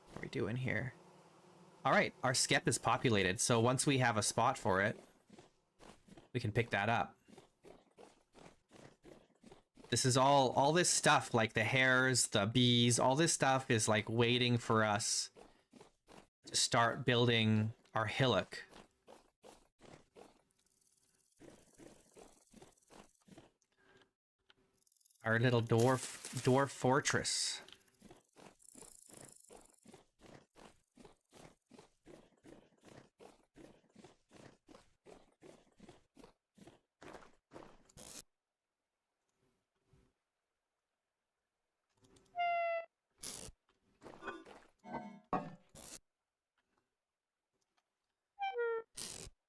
What are we doing here? Alright, our skep is populated, so once we have a spot for it, we can pick that up. This is all this stuff, like the hares, the bees, all this stuff is like waiting for us to start building our hillock. Our little dwarf fortress.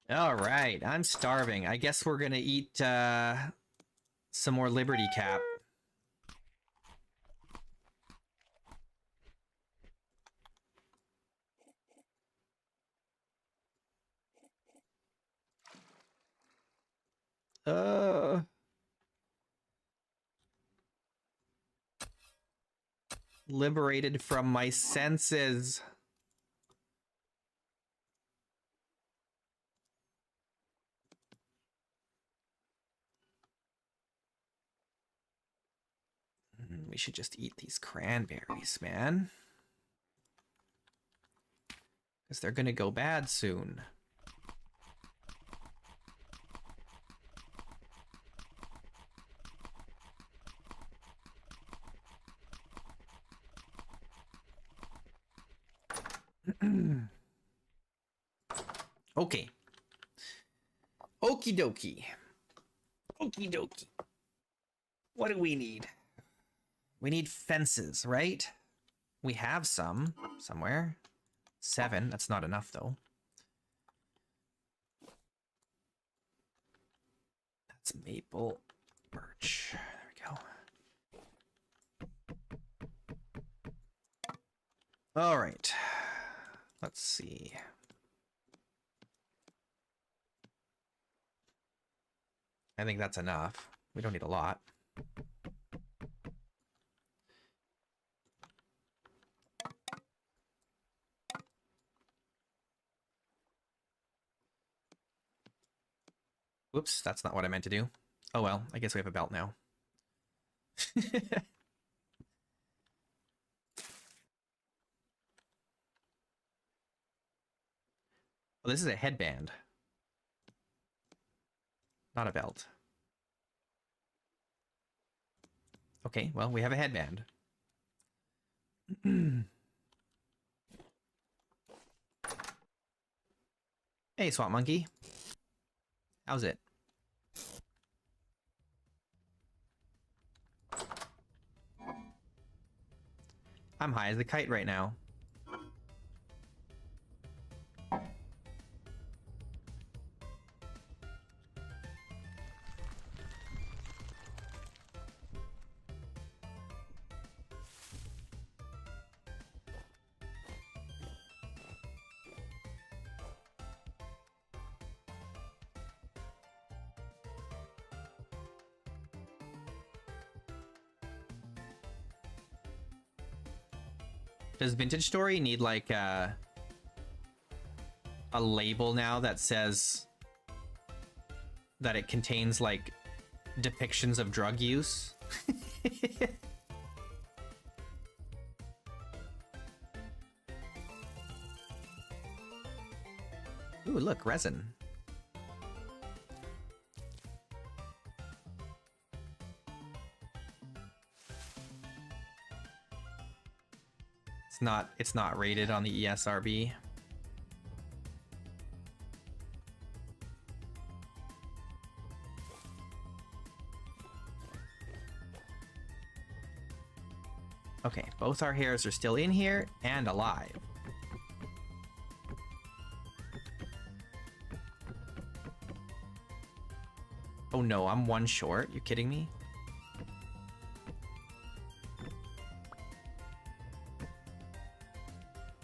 All right, I'm starving. I guess we're gonna eat some more Liberty Cap. Liberated from my senses. We should just eat these cranberries, man. Because they're gonna go bad soon. Okay. Okie dokie. Okie dokie. What do we need? We need fences, right? We have some somewhere. 7. That's not enough, though. That's maple birch. There we go. All right. Let's see. I think that's enough. We don't need a lot. Whoops, that's not what I meant to do. Oh well, I guess we have a belt now. Well, this is a headband. Not a belt. Okay, well, we have a headband. Hey, Swamp Monkey. How's it? I'm high as a kite right now. Does Vintage Story need like a label now that says that it contains like depictions of drug use? Ooh, look, resin. It's not rated on the ESRB. Okay, both our hairs are still in here and alive. Oh no, I'm 1 short. You kidding me?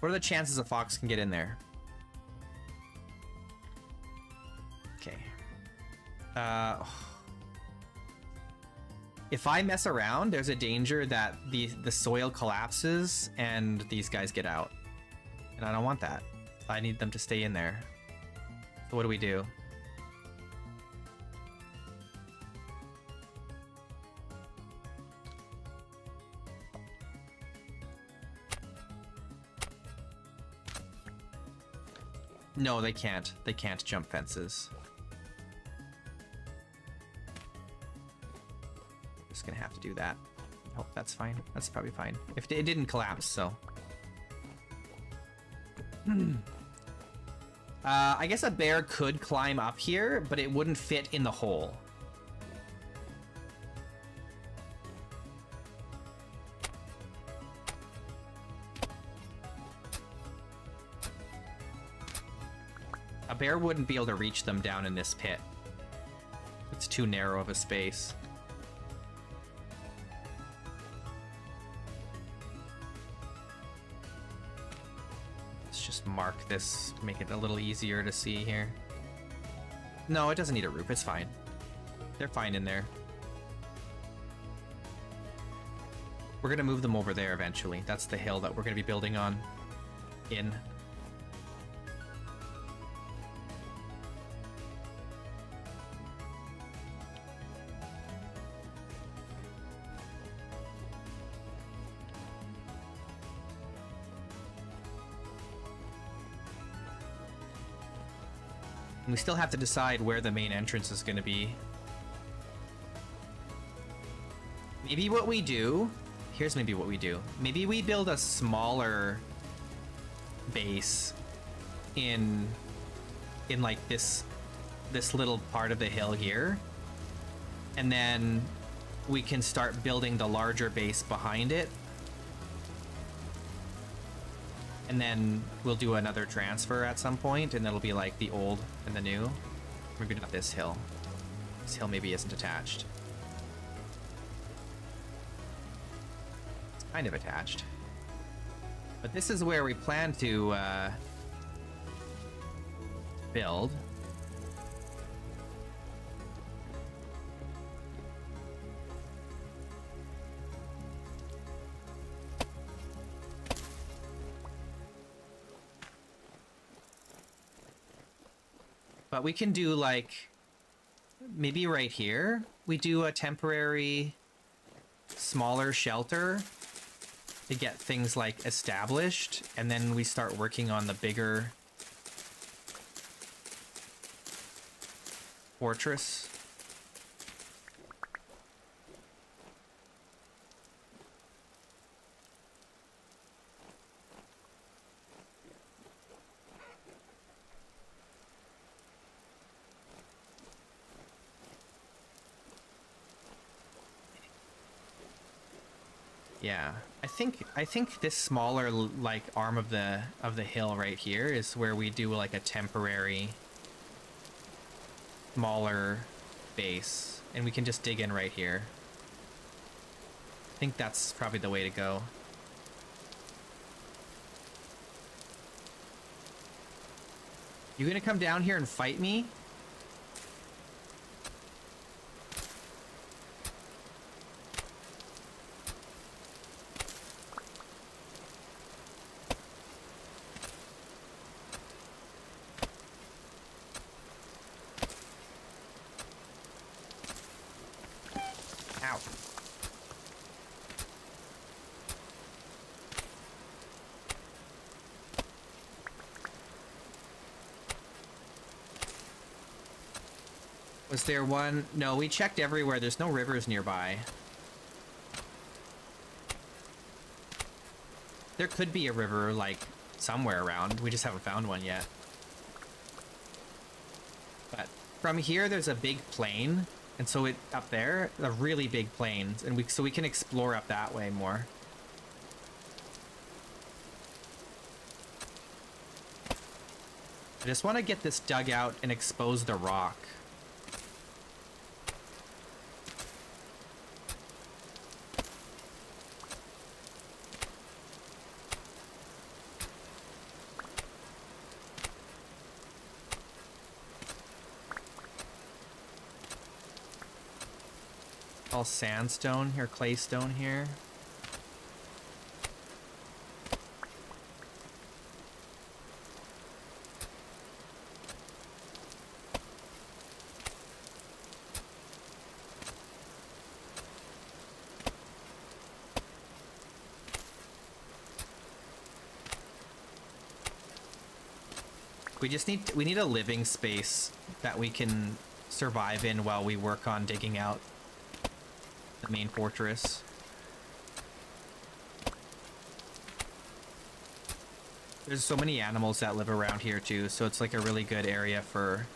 What are the chances a fox can get in there? Okay. If I mess around, there's a danger that the soil collapses and these guys get out. And I don't want that. I need them to stay in there. So what do we do? No, they can't. They can't jump fences. just gonna have to do that. I hope that's fine. That's probably fine. If it didn't collapse, so. I guess a bear could climb up here, but it wouldn't fit in the hole. A bear wouldn't be able to reach them down in this pit. It's too narrow of a space. Let's just mark this, make it a little easier to see here. No, it doesn't need a roof, it's fine. They're fine in there. We're gonna move them over there eventually. That's the hill that we're gonna be building on. In. We still have to decide where the main entrance is going to be. Maybe what we do... Here's maybe what we do. Maybe we build a smaller base in like this little part of the hill here. And then we can start building the larger base behind it. And then we'll do another transfer at some point, and it'll be like the old and the new. Maybe not this hill. This hill maybe isn't attached. It's kind of attached. But this is where we plan to build. But we can do, like, maybe right here, we do a temporary smaller shelter to get things, like, established, and then we start working on the bigger fortress. Yeah, I think this smaller like arm of the hill right here is where we do like a temporary smaller base, and we can just dig in right here. I think that's probably the way to go. You gonna come down here and fight me? Was there one? No, we checked everywhere. There's no rivers nearby. There could be a river, like, somewhere around. We just haven't found one yet. But from here, there's a big plain. And so it up there, a really big plain. And so we can explore up that way more. I just want to get this dug out and expose the rock. All sandstone here, claystone here. We need a living space that we can survive in while we work on digging out the main fortress. There's so many animals that live around here too, so it's like a really good area for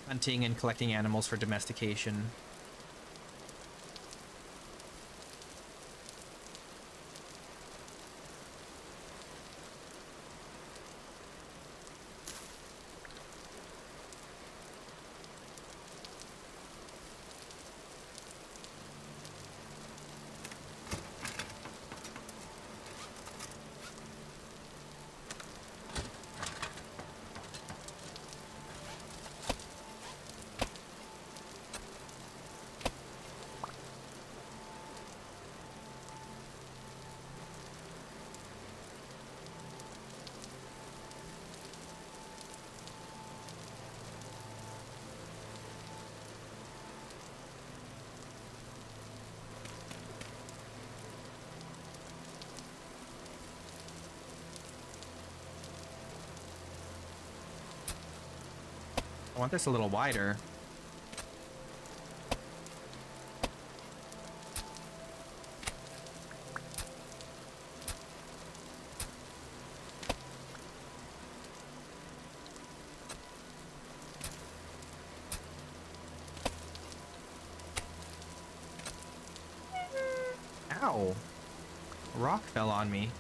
hunting and collecting animals for domestication. I want this a little wider. Ow! A rock fell on me.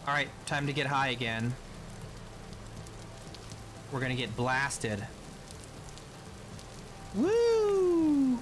Alright, time to get high again. We're gonna get blasted. Woo!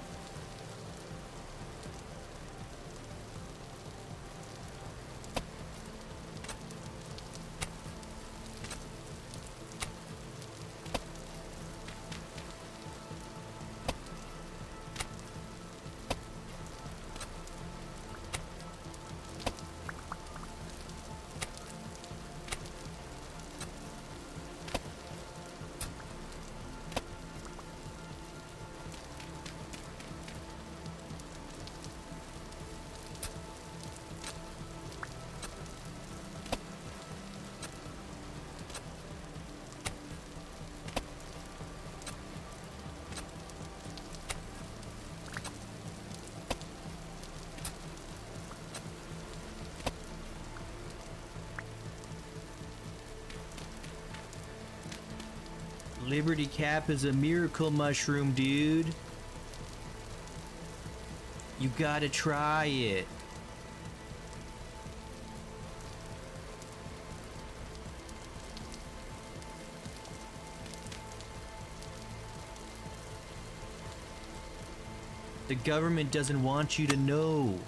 Liberty Cap is a miracle mushroom, dude. You gotta try it. The government doesn't want you to know.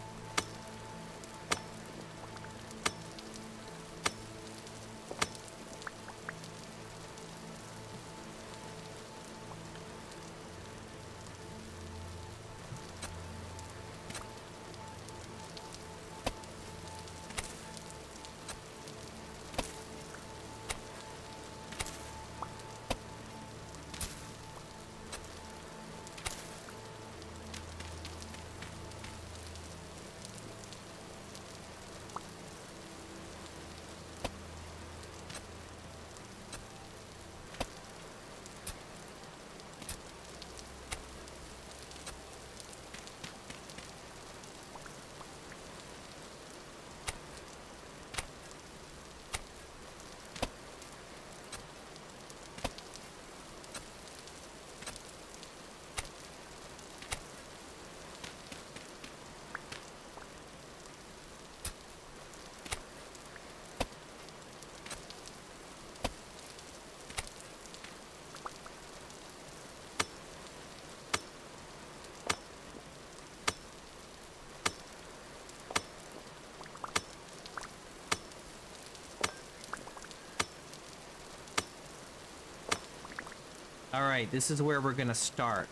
All right, this is where we're gonna start.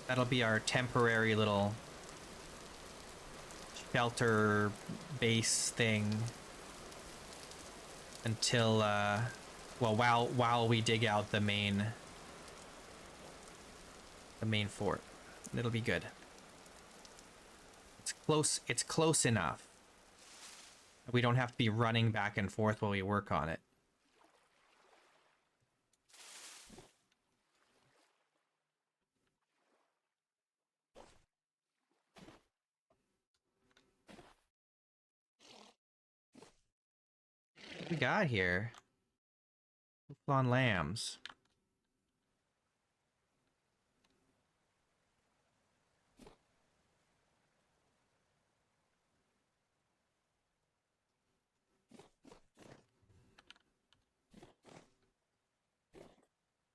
That'll be our temporary little shelter base thing until well, while we dig out the main fort. It'll be good. It's close enough. We don't have to be running back and forth while we work on it. What we got here? On lambs.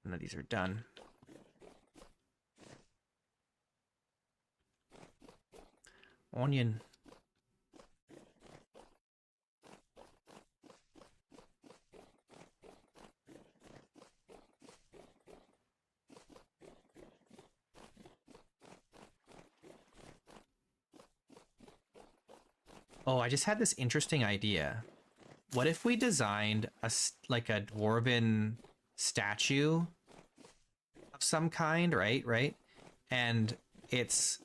None of these are done. Onion. Oh, I just had this interesting idea. What if we designed like a dwarven statue of some kind, right? And it's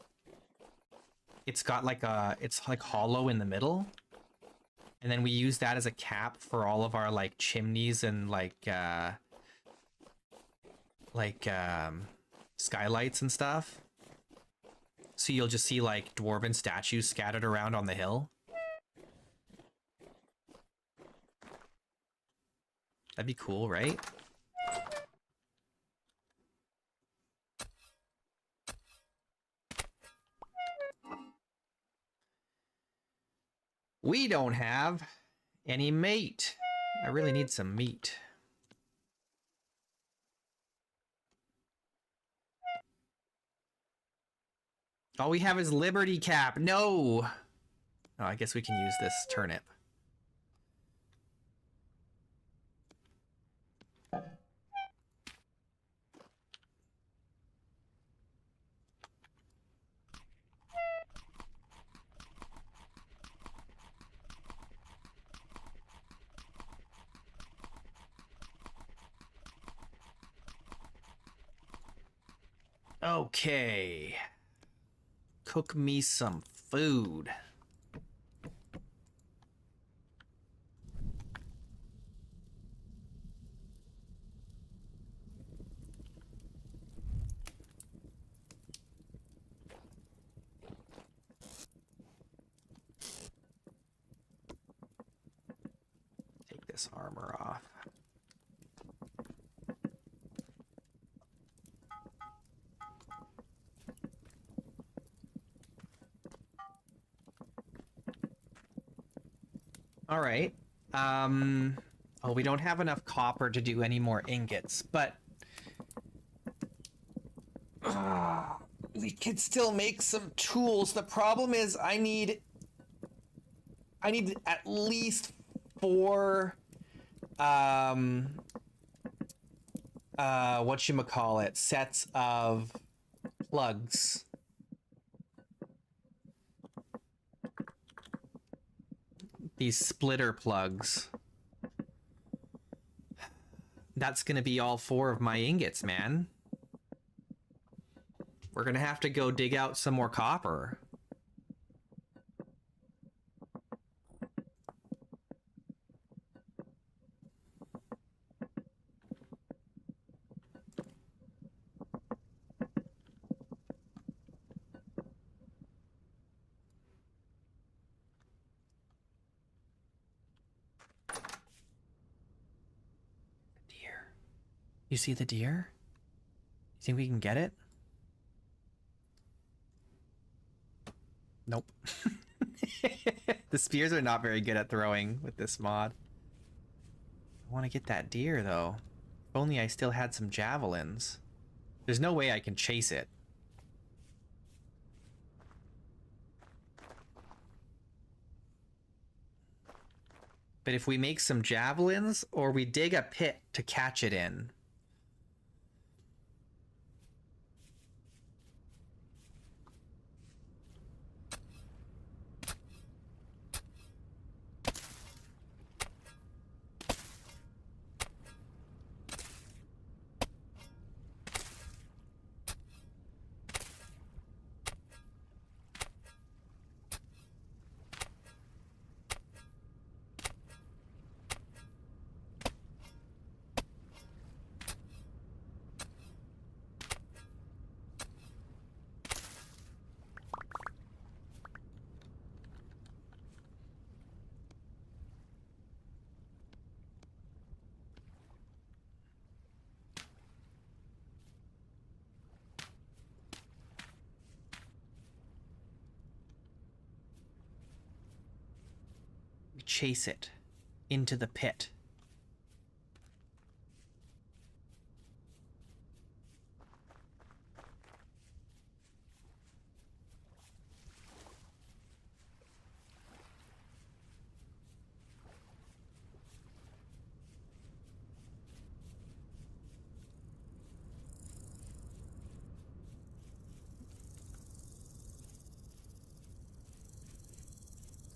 got like it's like hollow in the middle. And then we use that as a cap for all of our like chimneys and like skylights and stuff. So you'll just see like dwarven statues scattered around on the hill. That'd be cool, right? We don't have any meat. I really need some meat. All we have is Liberty Cap. No! Oh, I guess we can use this turnip. Okay. Cook me some food. Take this armor off. All right. Oh, we don't have enough copper to do any more ingots, but we could still make some tools. The problem is I need at least 4 whatchamacallit, sets of plugs. These splitter plugs. That's gonna be all 4 of my ingots, man. We're gonna have to go dig out some more copper. You see the deer? You think we can get it? Nope. The spears are not very good at throwing with this mod. I want to get that deer, though. If only I still had some javelins. There's no way I can chase it. But if we make some javelins, or we dig a pit to catch it in. Chase it into the pit.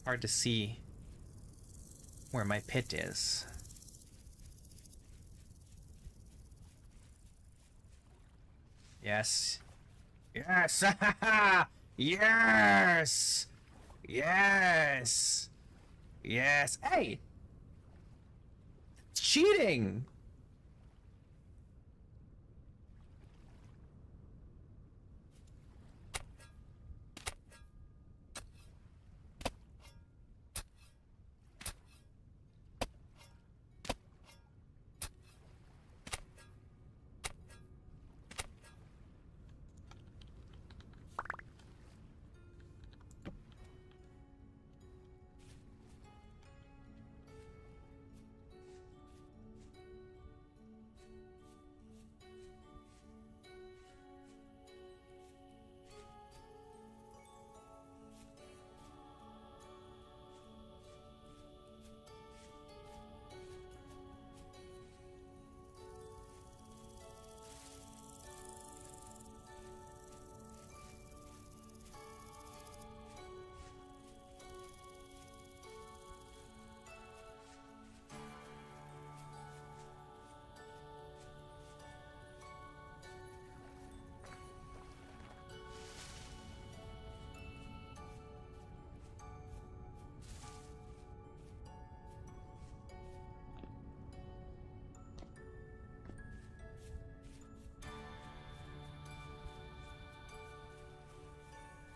Hard to see where my pit is. Yes. Yes! Yes! Yes! Yes! Hey! It's cheating!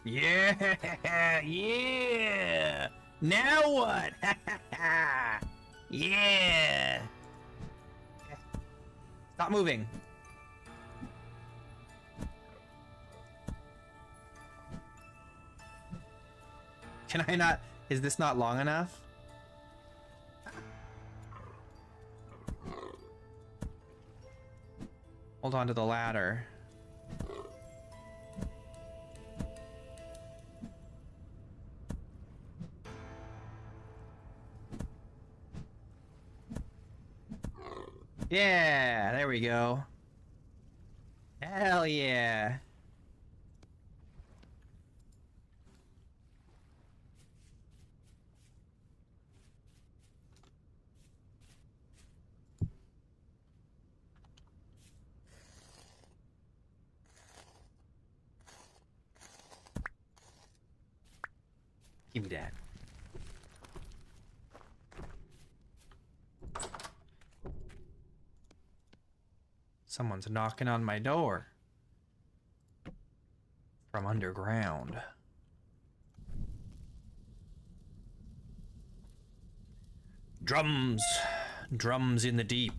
Yeah, yeah. Now what? Yeah. Stop moving. Can I not? Is this not long enough? Hold on to the ladder. Yeah, there we go. Hell yeah. Give me that. Someone's knocking on my door. From underground. Drums. Drums in the deep.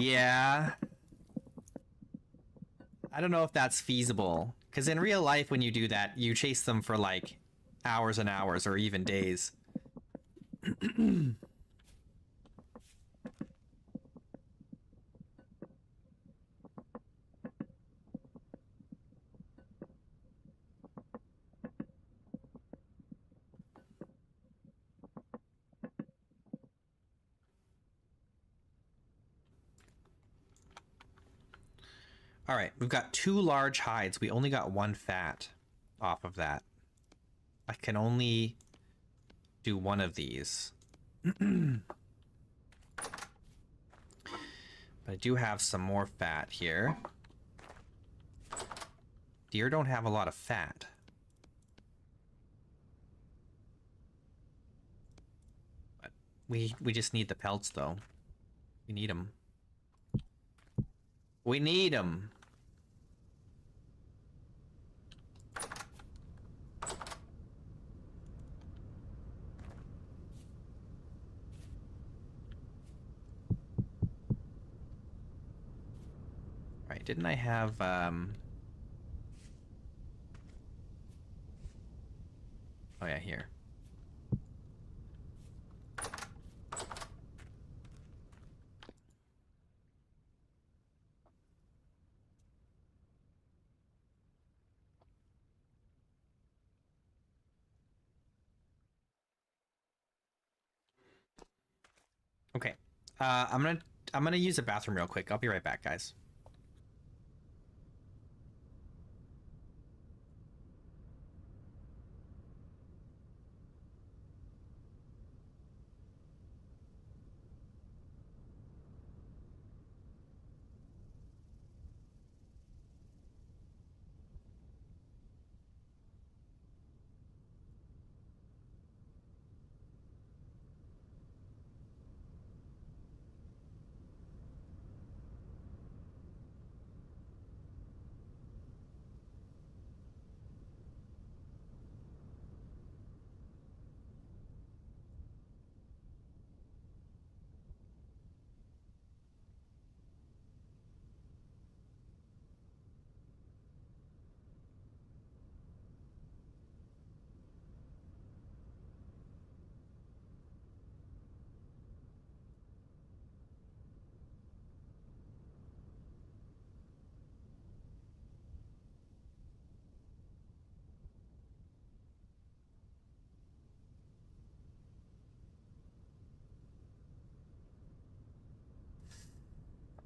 Yeah. I don't know if that's feasible. Because in real life, when you do that, you chase them for like hours and hours or even days. All right, we've got 2 large hides. We only got 1 fat off of that. I can only do 1 of these. But I do have some more fat here. Deer don't have a lot of fat. But we just need the pelts, though. We need them. We need them. Right, didn't I have, oh yeah, here. Okay. I'm gonna use the bathroom real quick. I'll be right back, guys.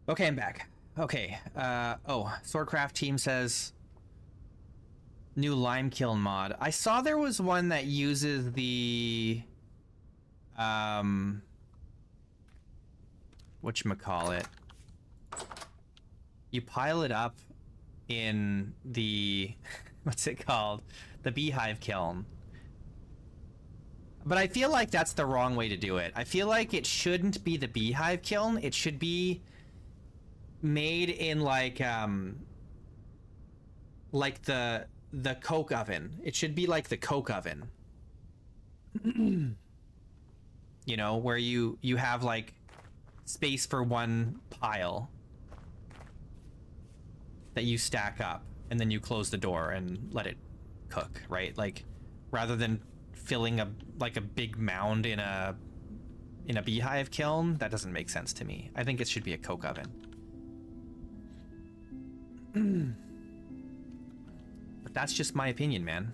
Okay, I'm back. Okay, oh, Swordcraft team says new lime kiln mod. I saw there was one that uses the whatchamacallit. You pile it up in the what's it called? The beehive kiln. But I feel like that's the wrong way to do it. I feel like it shouldn't be the beehive kiln. It should be made in like the coke oven. It should be like the coke oven. You know, where you have like space for one pile that you stack up and then you close the door and let it cook, right? Like rather than filling a big mound in a beehive kiln, that doesn't make sense to me. I think it should be a coke oven. But that's just my opinion, man.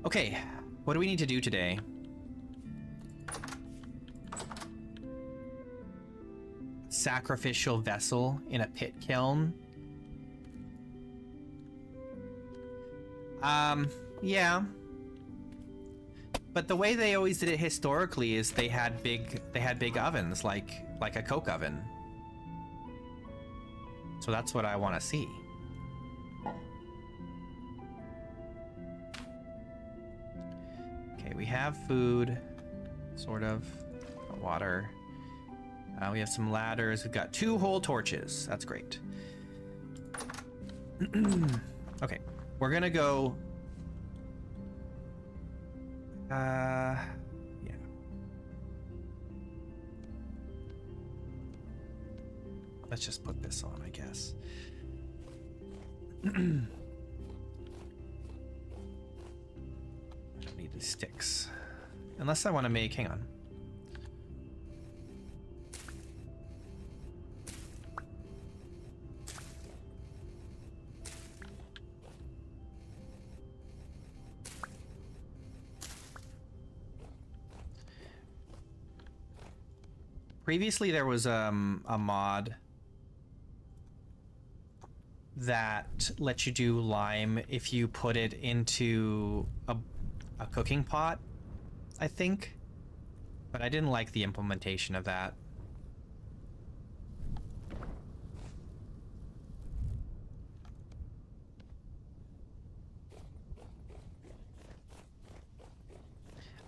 Okay, what do we need to do today? Sacrificial vessel in a pit kiln. Yeah. But the way they always did it historically is they had big ovens, like a coke oven. So that's what I want to see. Okay, we have food, sort of, water. We have some ladders. We've got 2 whole torches. That's great. Okay, we're gonna go Yeah. Let's just put this on, I guess. I don't need the sticks. Unless I want to make... Hang on. Previously, there was a mod that lets you do lime if you put it into a cooking pot, I think. But I didn't like the implementation of that.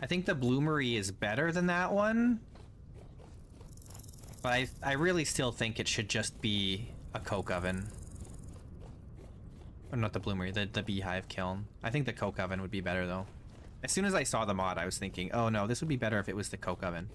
I think the bloomery is better than that one. But I really still think it should just be a coke oven. Or not the bloomery, the beehive kiln. I think the coke oven would be better, though. As soon as I saw the mod, I was thinking, oh no, this would be better if it was the coke oven.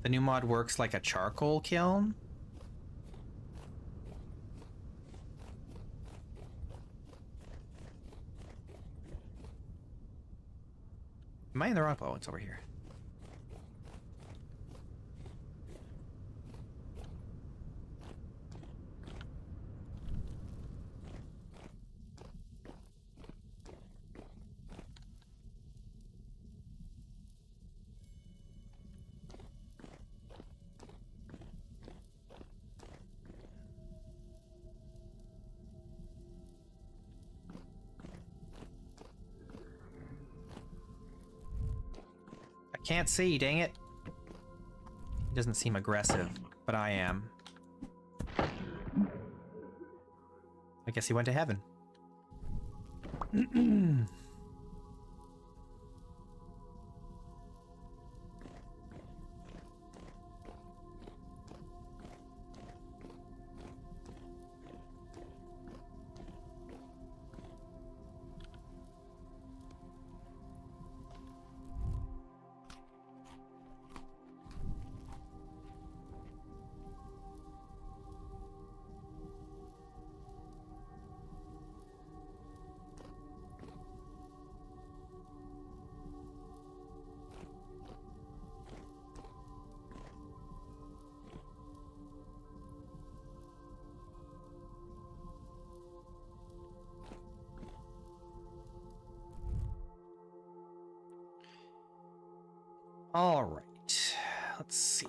The new mod works like a charcoal kiln? Am I in the wrong? Oh, it's over here. I can't see, dang it. He doesn't seem aggressive, but I am. I guess he went to heaven. All right, let's see.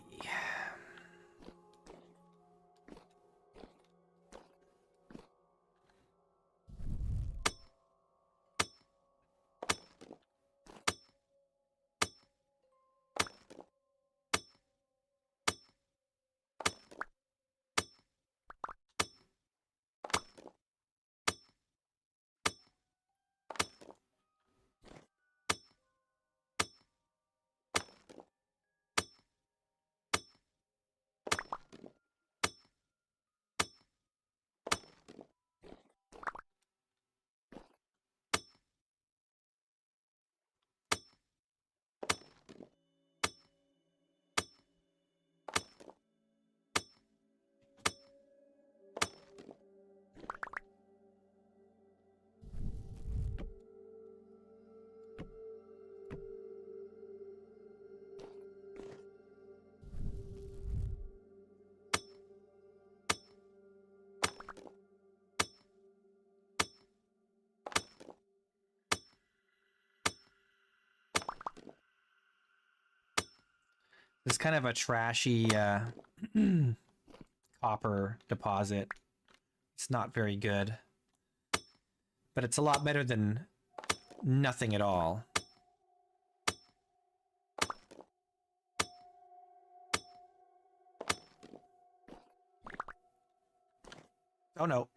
This is kind of a trashy copper deposit. It's not very good. But it's a lot better than nothing at all. Oh no.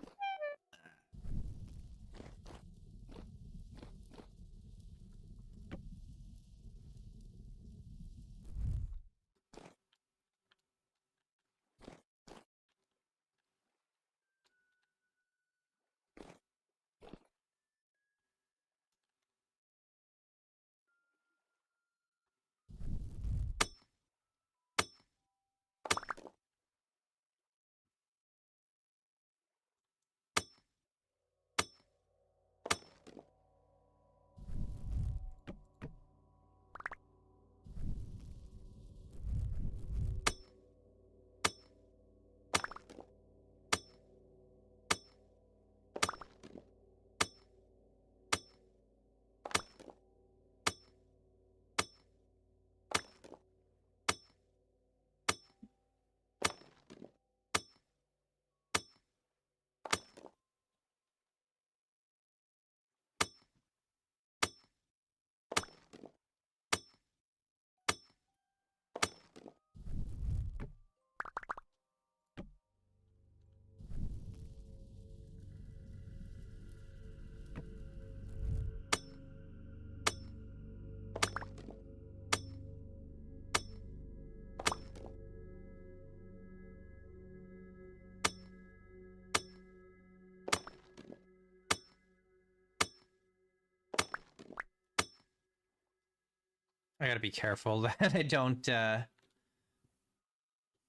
I gotta be careful that I don't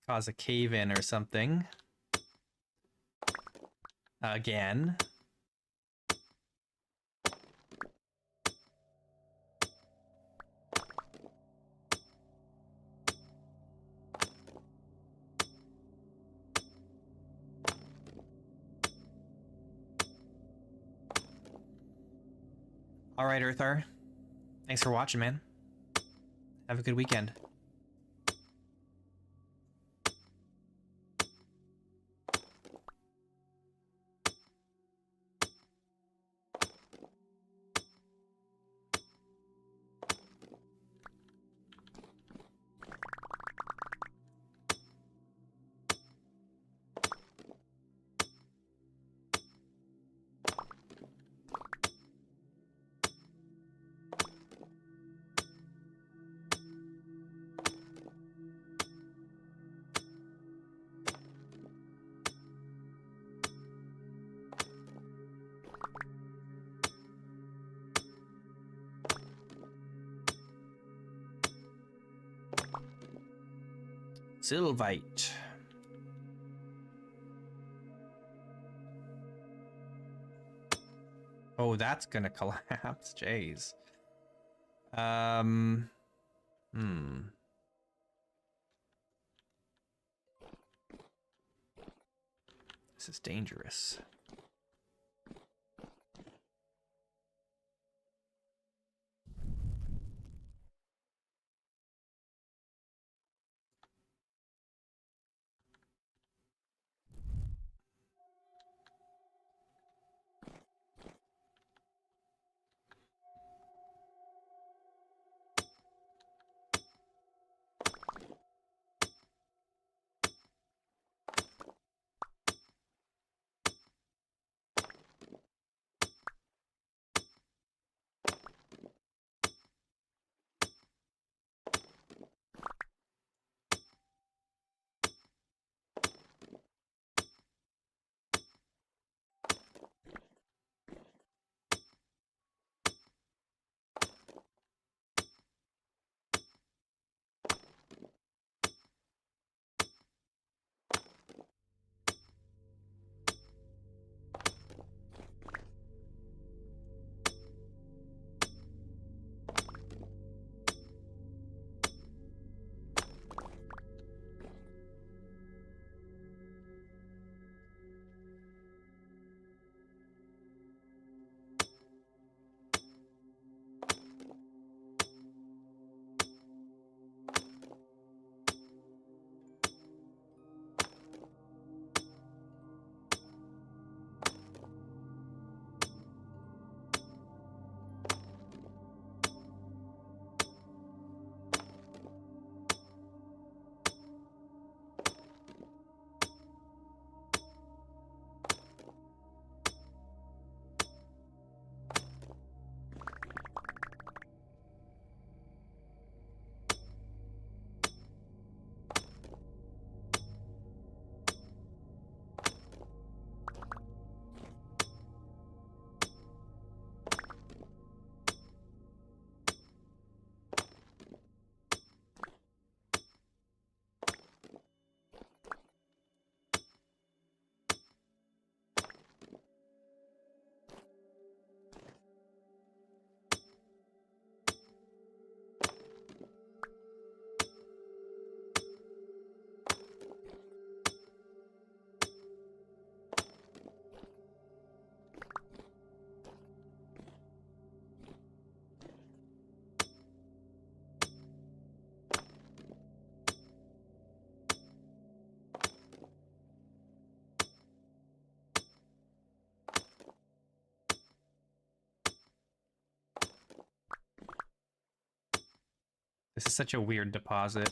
cause a cave-in or something. Again. All right, Earthar. Thanks for watching, man. Have a good weekend. Sylvite. Oh, that's gonna collapse. Jeez. This is dangerous. This is such a weird deposit.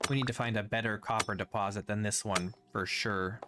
We need to find a better copper deposit than this one for sure.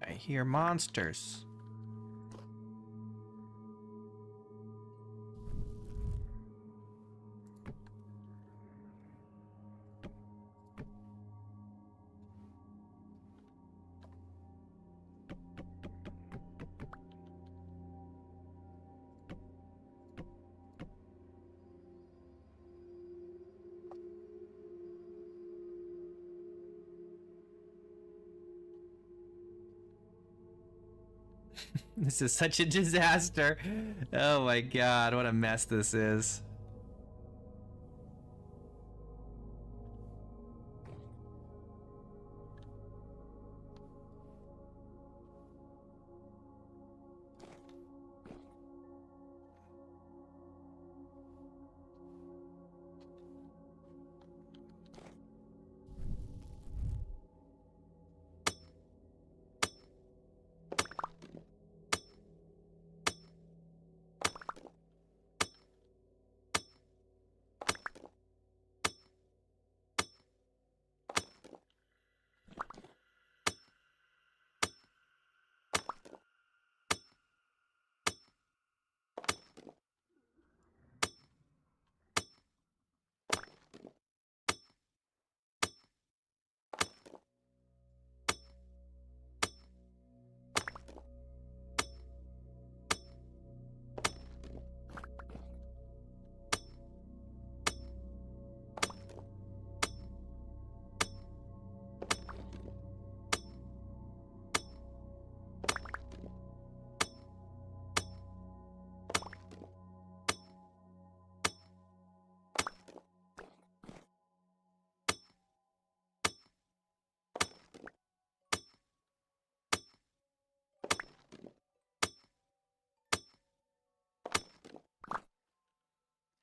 I hear monsters. This is such a disaster. Oh my god, what a mess this is.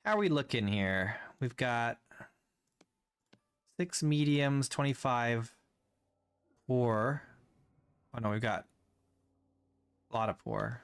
How are we looking here? We've got 6 mediums, 25 poor. Oh no, we've got a lot of poor.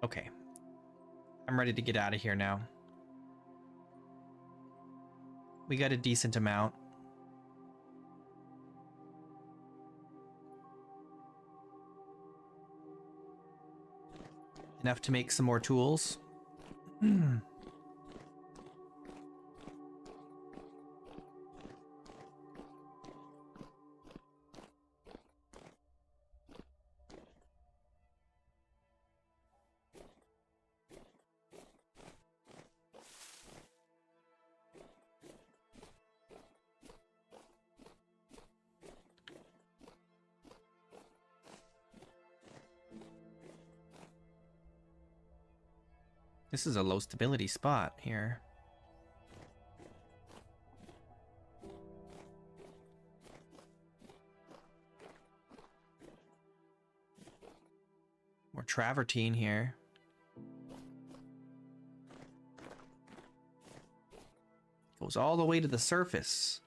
Okay. I'm ready to get out of here now. We got a decent amount. Enough to make some more tools. This is a low stability spot here. More travertine here. Goes all the way to the surface.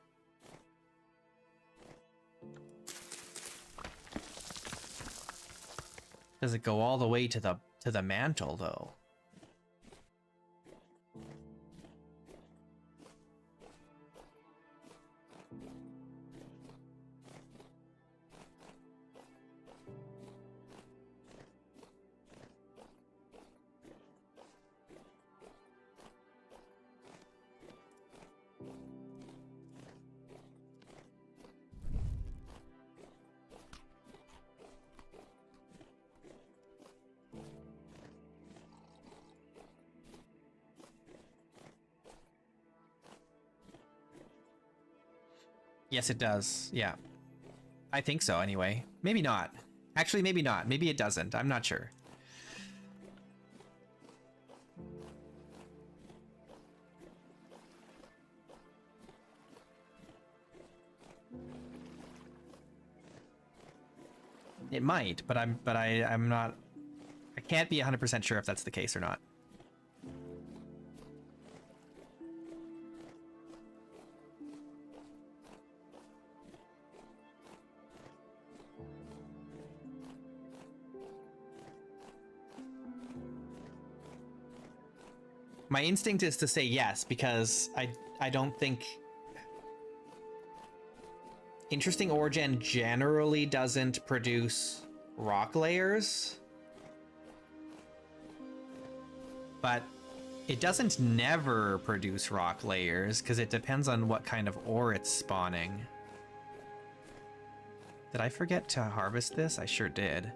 Does it go all the way to the mantle though? Yes, it does. Yeah. I think so, anyway. Maybe not. Actually, maybe not. Maybe it doesn't. I'm not sure. It might, but I'm not... I can't be 100% sure if that's the case or not. My instinct is to say yes, because I don't think... Interesting Origin generally doesn't produce rock layers. But it doesn't never produce rock layers, because it depends on what kind of ore it's spawning. Did I forget to harvest this? I sure did.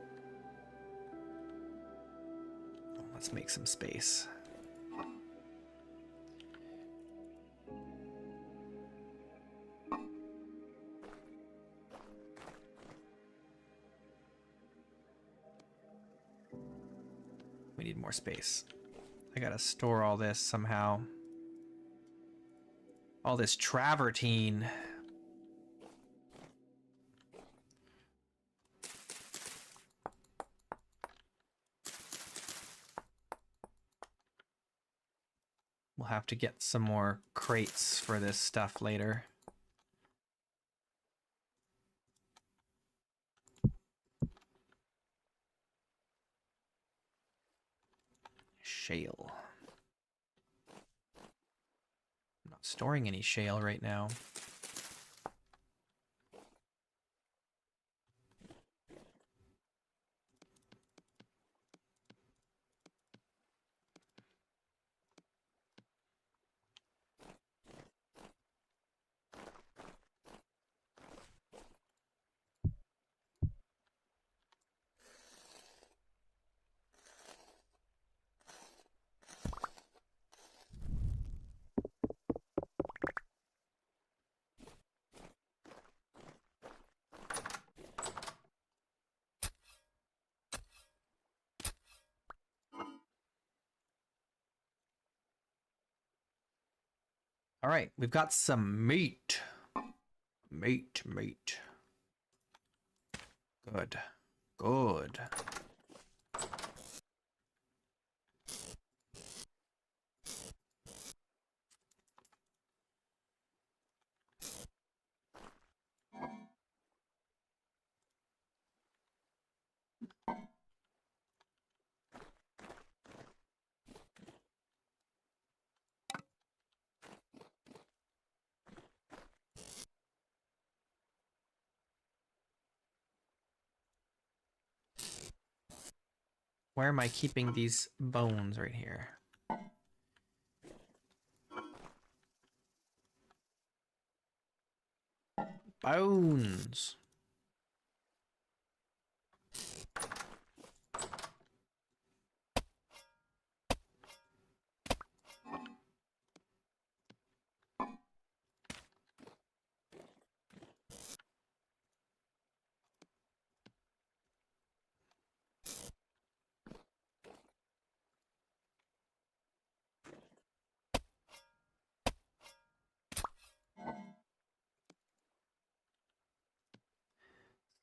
Let's make some space. We need more space. I gotta store all this somehow. All this travertine. We'll have to get some more crates for this stuff later. Shale. I'm not storing any shale right now. All right, we've got some meat. Meat. Good. Good. Where am I keeping these bones right here? Bones.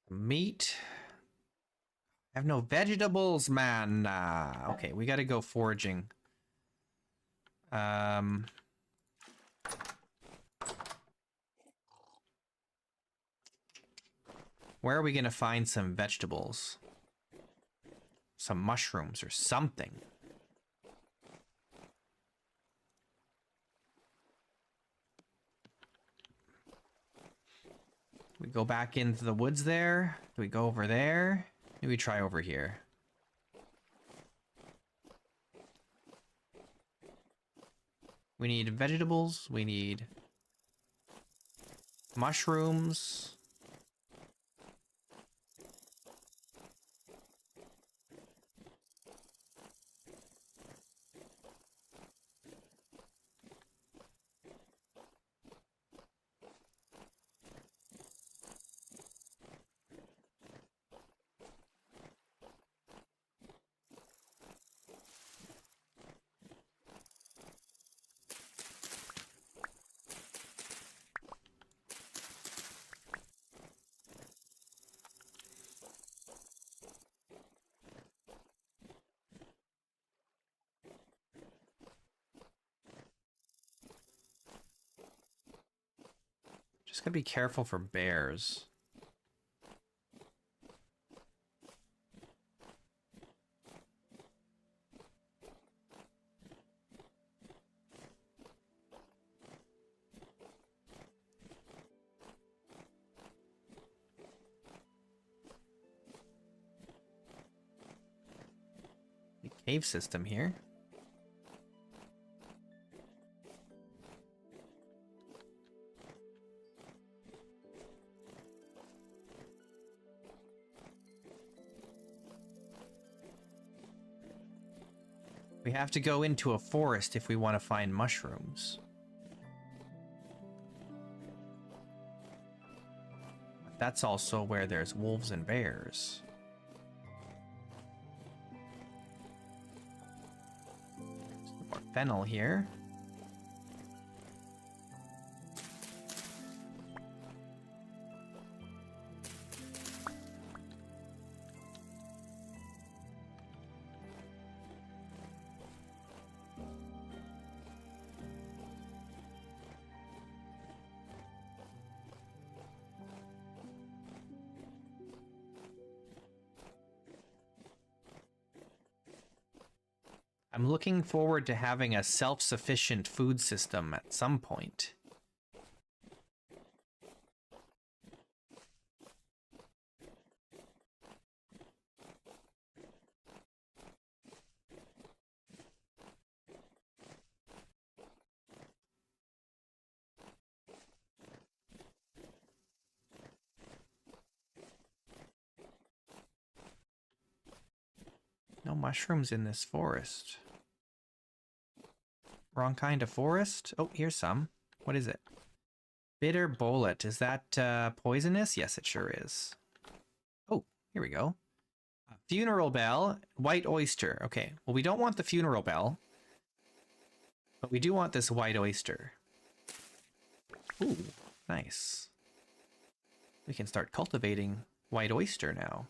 Meat. I have no vegetables, man. Okay, we gotta go foraging. Where are we gonna find some vegetables? Some mushrooms or something. We go back into the woods there. Do we go over there? Maybe we try over here. We need vegetables. We need mushrooms. Just gotta be careful for bears. The cave system here. We have to go into a forest if we want to find mushrooms. That's also where there's wolves and bears. Some more fennel here. I'm looking forward to having a self-sufficient food system at some point. No mushrooms in this forest. Wrong kind of forest? Oh, here's some. What is it? Bitter bullet. Is that poisonous? Yes, it sure is. Oh, here we go. Funeral bell, white oyster. Okay, well, we don't want the funeral bell, but we do want this white oyster. Ooh, nice. We can start cultivating white oyster now.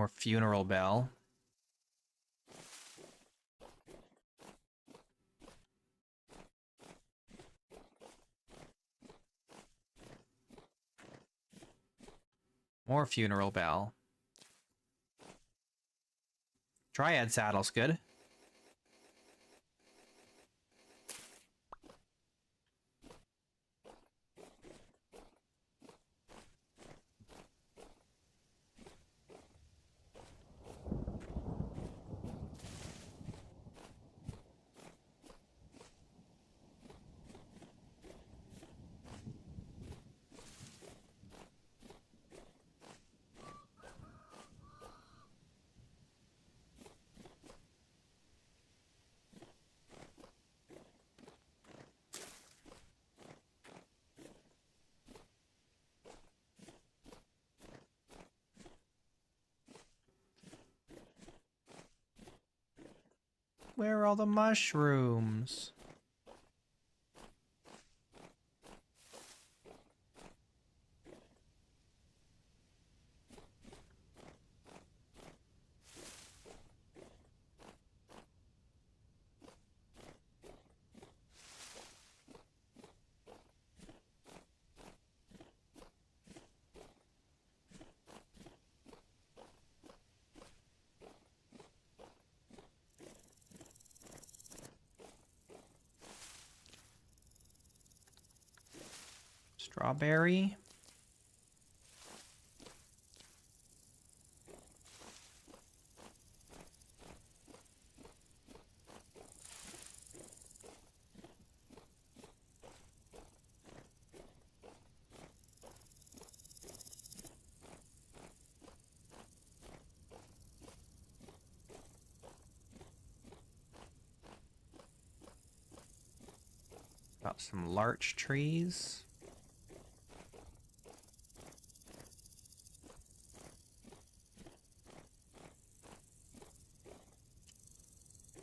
More funeral bell. More funeral bell. Dryad saddle's good. Where are all the mushrooms? Strawberry. Got some larch trees.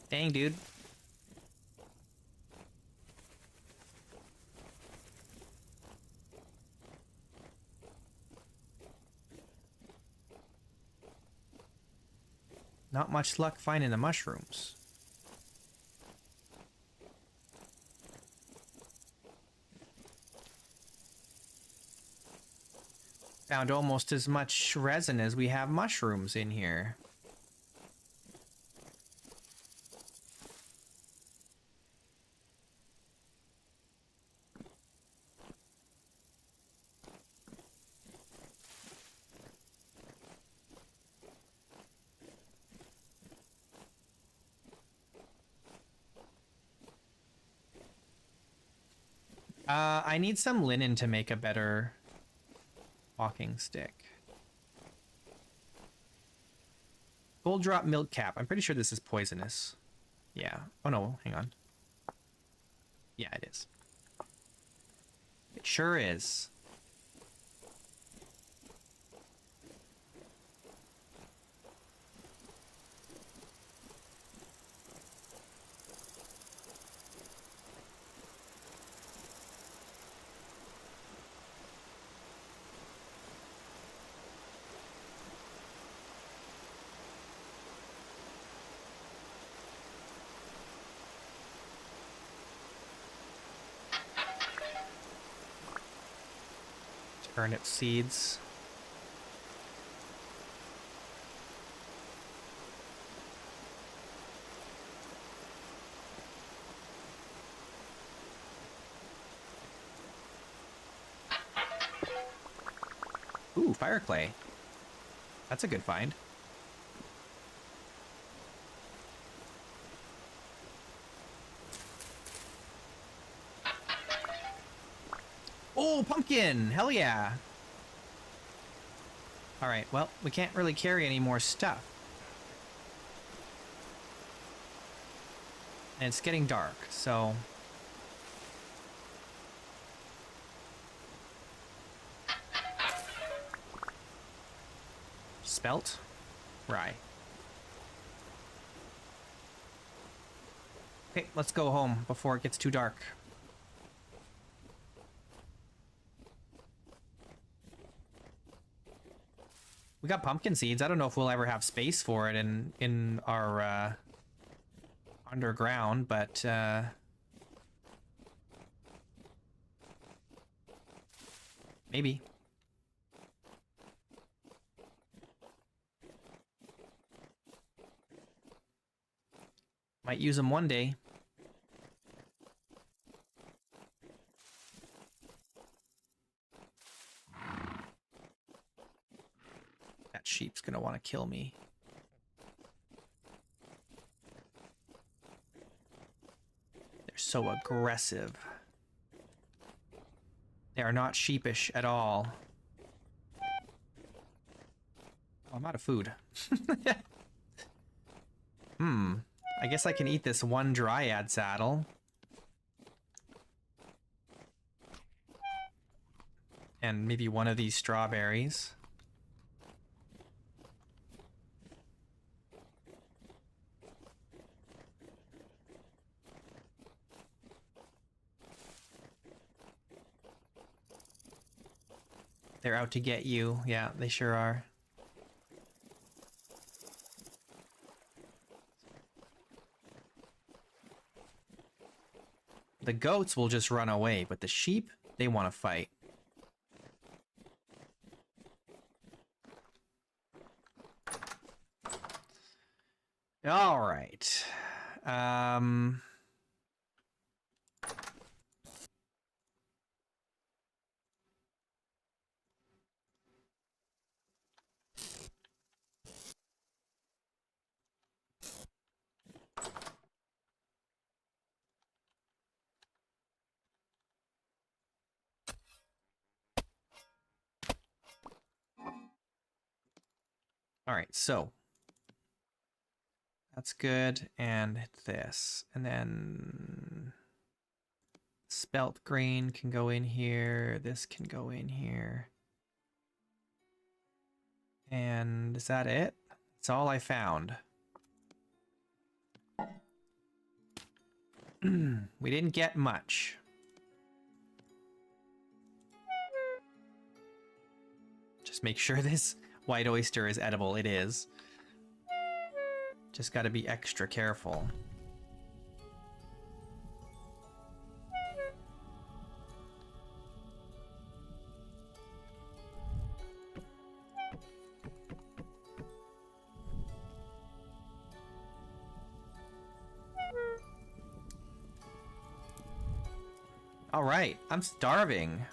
Dang, dude. Not much luck finding the mushrooms. Found almost as much resin as we have mushrooms in here. I need some linen to make a better walking stick. Gold drop milk cap. I'm pretty sure this is poisonous. Yeah. Oh no, hang on. Yeah, it is. It sure is. Turnip seeds. Ooh, fire clay. That's a good find. Oh, pumpkin! Hell yeah! Alright, well, we can't really carry any more stuff. And it's getting dark, so... Spelt? Rye. Okay, let's go home before it gets too dark. We We got pumpkin seeds. I don't know if we'll ever have space for it in our underground, but maybe. Might use them one day. That sheep's gonna want to kill me. They're so aggressive. They are not sheepish at all. Oh, I'm out of food. I guess I can eat this one dryad saddle. And maybe one of these strawberries. They're out to get you. Yeah, they sure are. The goats will just run away, but the sheep, they want to fight. All right. All right, so that's good, and this, and then spelt grain can go in here. This can go in here, and is that it? That's all I found. We didn't get much. Just make sure this white oyster is edible. It is. Just got to be extra careful. All right, I'm starving.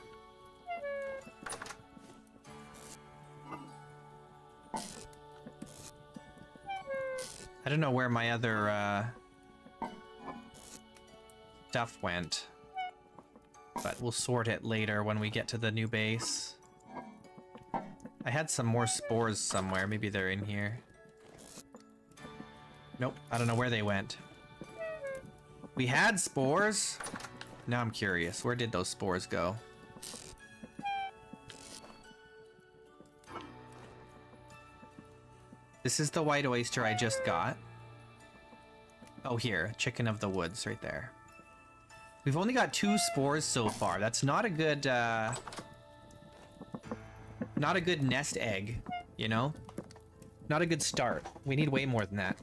I don't know where my other stuff went, but we'll sort it later when we get to the new base. I had some more spores somewhere. Maybe they're in here. Nope, I don't know where they went. We had spores? Now I'm curious. Where did those spores go? This is the white oyster I just got. Oh, here. Chicken of the woods right there. We've only got 2 spores so far. That's not a good, not a good nest egg, you know? Not a good start. We need way more than that.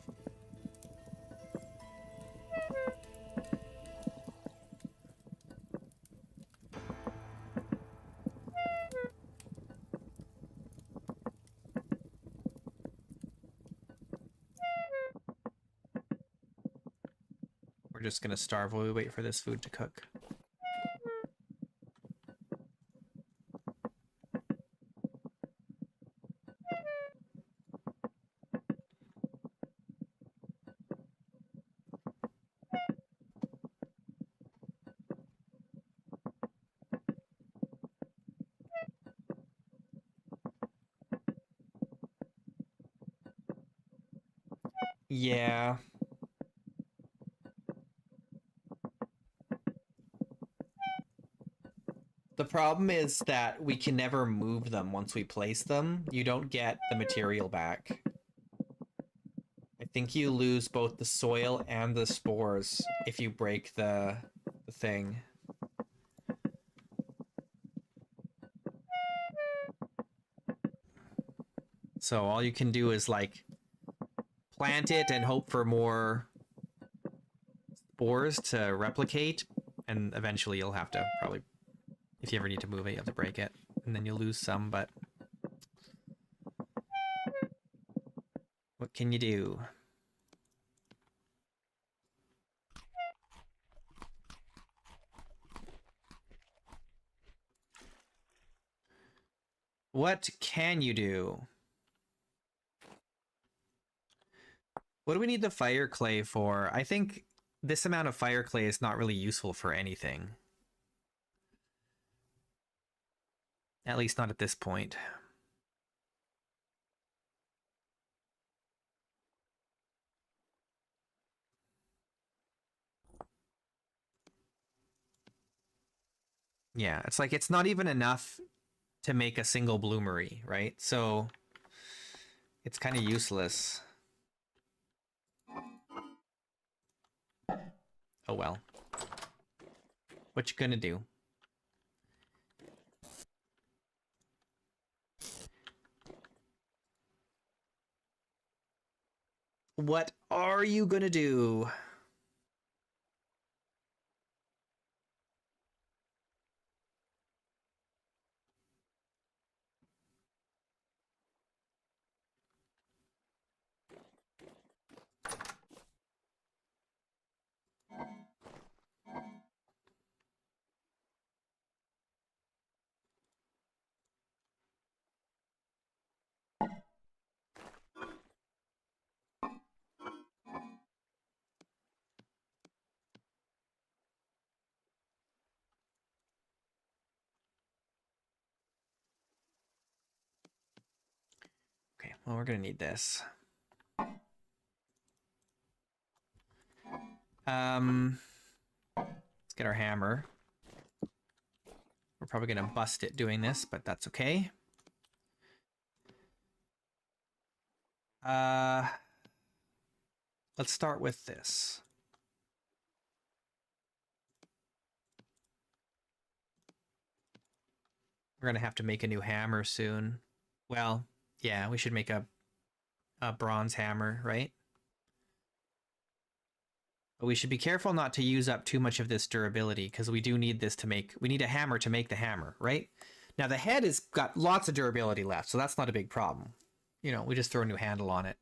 We're just gonna starve while we wait for this food to cook. Yeah. The problem is that we can never move them once we place them. You don't get the material back. I think you lose both the soil and the spores if you break the thing. So all you can do is like plant it and hope for more spores to replicate, and eventually you'll have to probably, if you ever need to move it, you have to break it, and then you'll lose some, but what can you do? What can you do? What do we need the fire clay for? I think this amount of fire clay is not really useful for anything. At least not at this point. Yeah, it's like it's not even enough to make a single bloomery, right? So it's kind of useless. Oh well. What you gonna do? What are you gonna do? Okay, well, we're gonna need this. Let's get our hammer. We're probably gonna bust it doing this, but that's okay. Let's start with this. We're gonna have to make a new hammer soon. Well, yeah, we should make a bronze hammer, right? But we should be careful not to use up too much of this durability, because we do need this to make, we need a hammer to make the hammer, right? Now the head has got lots of durability left, so that's not a big problem. You know, we just throw a new handle on it.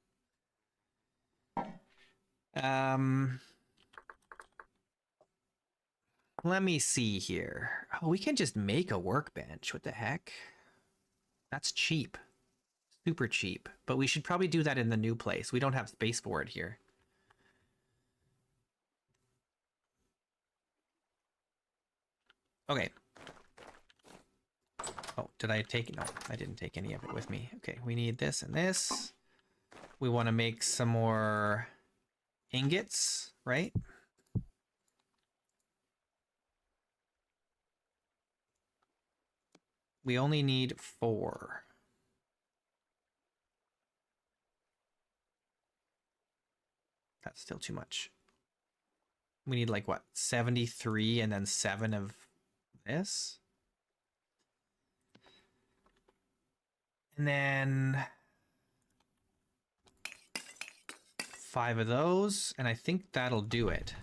Let me see here. Oh, we can just make a workbench. What the heck? That's cheap. Super cheap. But we should probably do that in the new place. We don't have space for it here. Okay. Oh, did I take... No, I didn't take any of it with me. Okay, we need this and this. We want to make some more ingots, right? We only need 4. That's still too much. We need like what, 73 and then 7 of this? And then 5 of those, and I think that'll do it.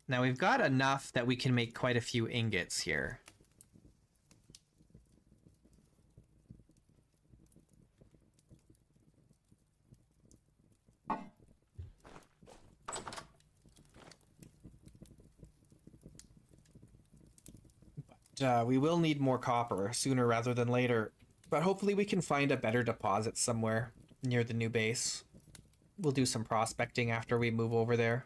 Now we've got enough that we can make quite a few ingots here. But we will need more copper sooner rather than later. But hopefully we can find a better deposit somewhere near the new base. We'll do some prospecting after we move over there.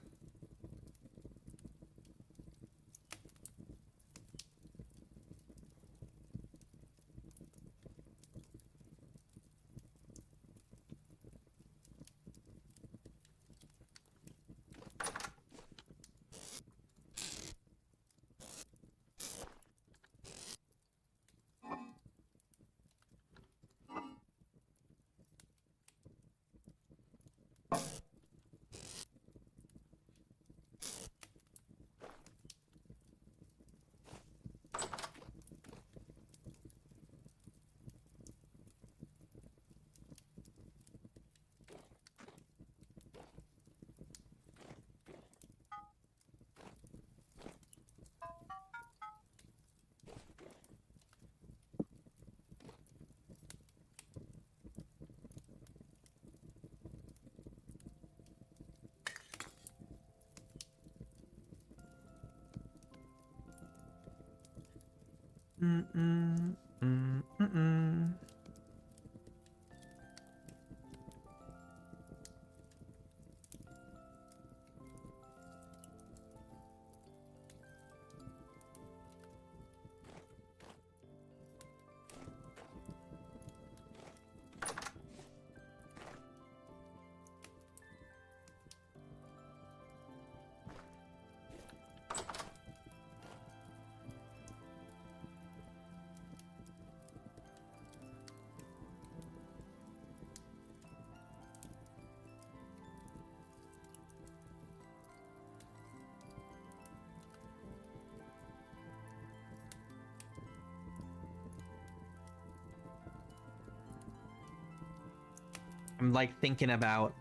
I'm like thinking about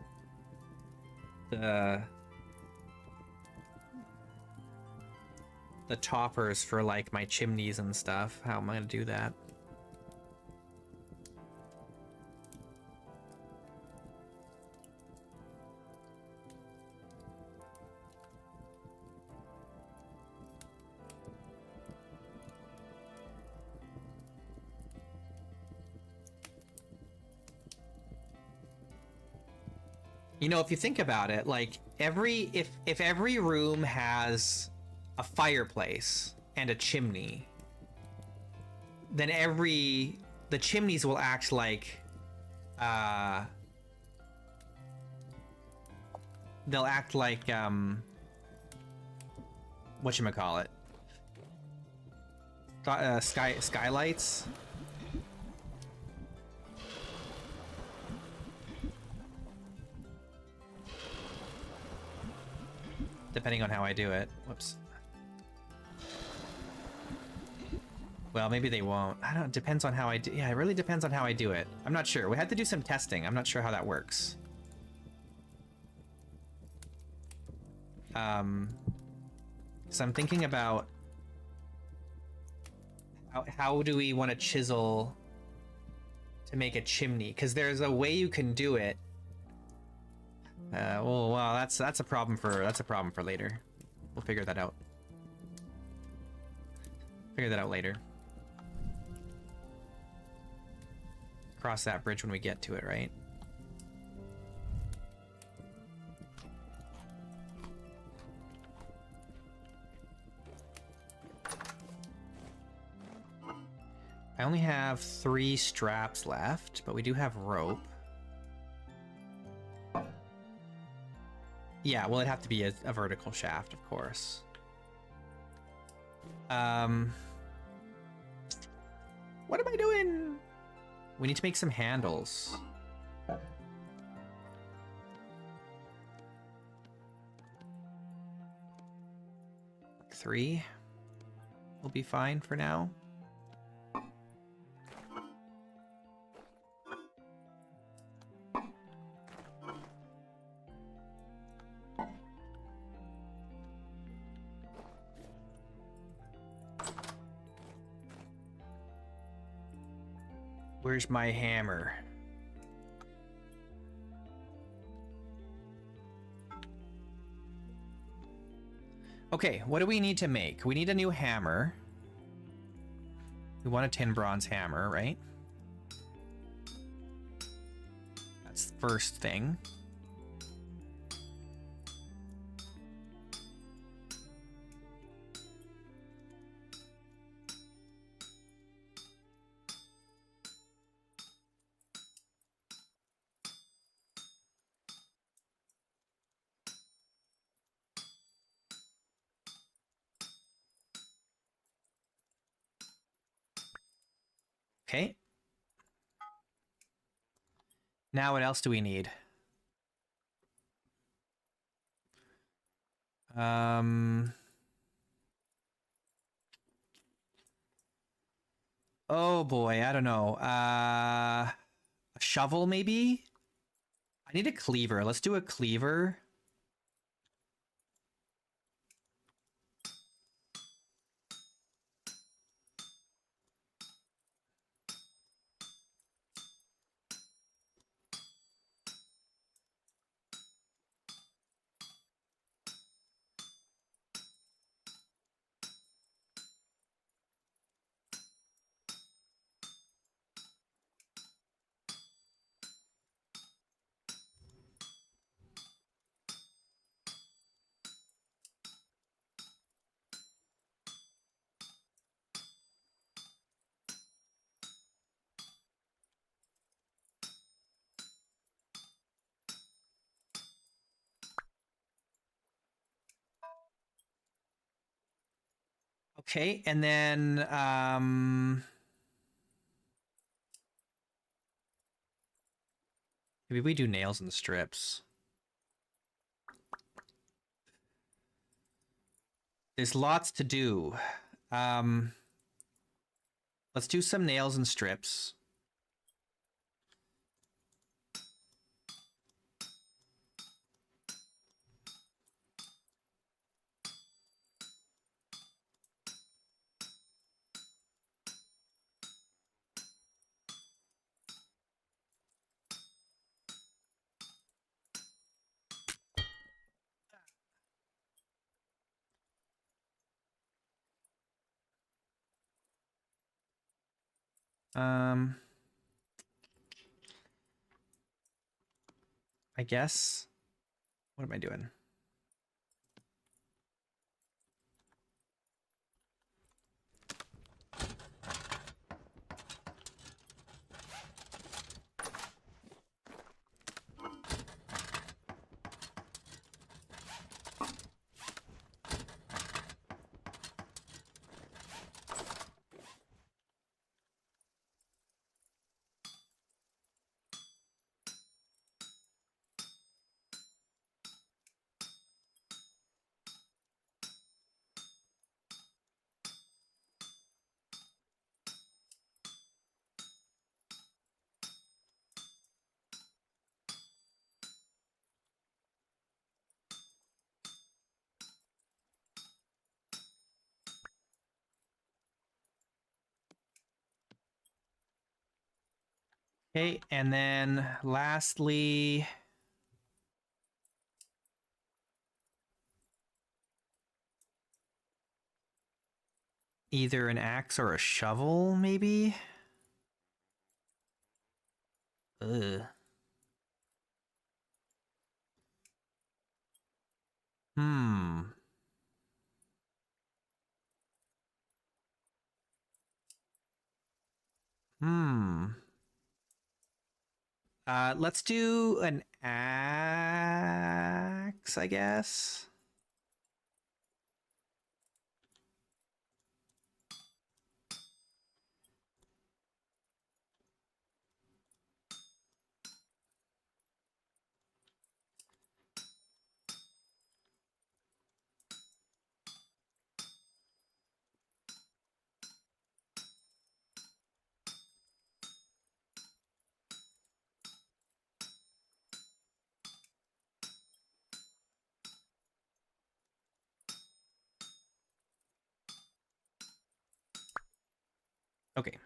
the toppers for like my chimneys and stuff. How am I gonna do that? You know, if you think about it, like if every room has a fireplace and a chimney, then the chimneys will act like they'll act like whatchamacallit? Skylights. Depending on how I do it. Whoops. Well, maybe they won't. I don't. Depends on how I do. Yeah, it really depends on how I do it. I'm not sure. We had to do some testing. I'm not sure how that works. So I'm thinking about how do we want to chisel to make a chimney? Because there's a way you can do it. Well, that's a problem for later. We'll figure that out. Figure that out later. Cross that bridge when we get to it, right? I only have 3 straps left, but we do have rope. Yeah, well, it'd have to be a vertical shaft, of course. What am I doing? We need to make some handles. 3 will be fine for now. Where's my hammer? Okay, what do we need to make? We need a new hammer. We want a tin bronze hammer, right? That's the first thing. Okay. Now what else do we need? Oh boy, I don't know. A shovel maybe? I need a cleaver. Let's do a cleaver. Okay, and then maybe we do nails and strips. There's lots to do. Let's do some nails and strips. I guess. What am I doing? Okay, and then lastly, either an axe or a shovel, maybe? Ugh. Hmm. Hmm. Let's do an axe, I guess. Okay.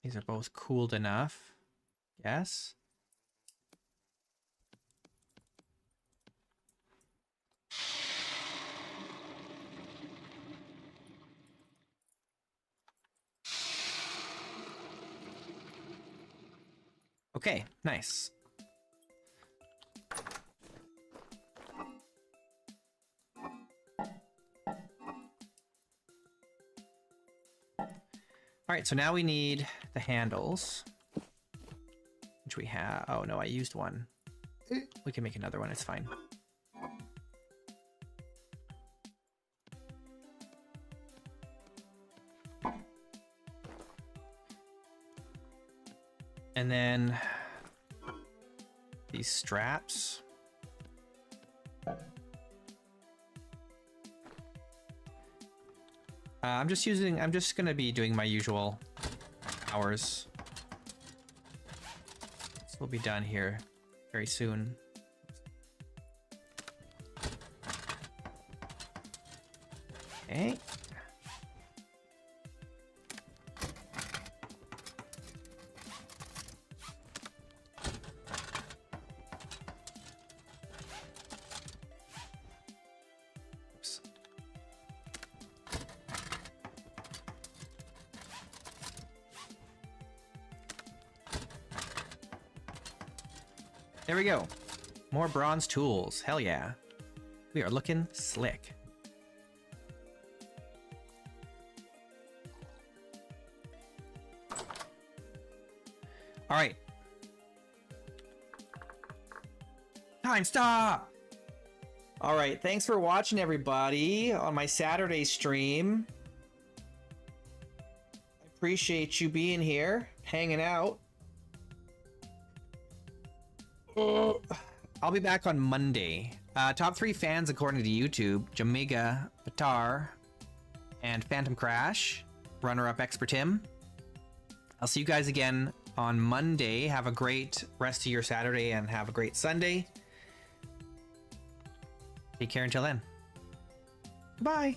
These are both cooled enough. Yes. Okay, nice. All right, so now we need the handles, which we have. Oh no, I used one. We can make another one, it's fine. And then these straps. I'm just gonna be doing my usual hours. So we'll be done here very soon. Okay. Oops. There we go. More bronze tools. Hell yeah. We are looking slick. All right. Time stop. All right. Thanks for watching, everybody, on my Saturday stream. I appreciate you being here, hanging out. I'll be back on Monday. Top 3 fans according to YouTube: Jamiga, Batar, and Phantom Crash. Runner-up Expert Tim. I'll see you guys again on Monday. Have a great rest of your Saturday and have a great Sunday. Take care until then. Bye.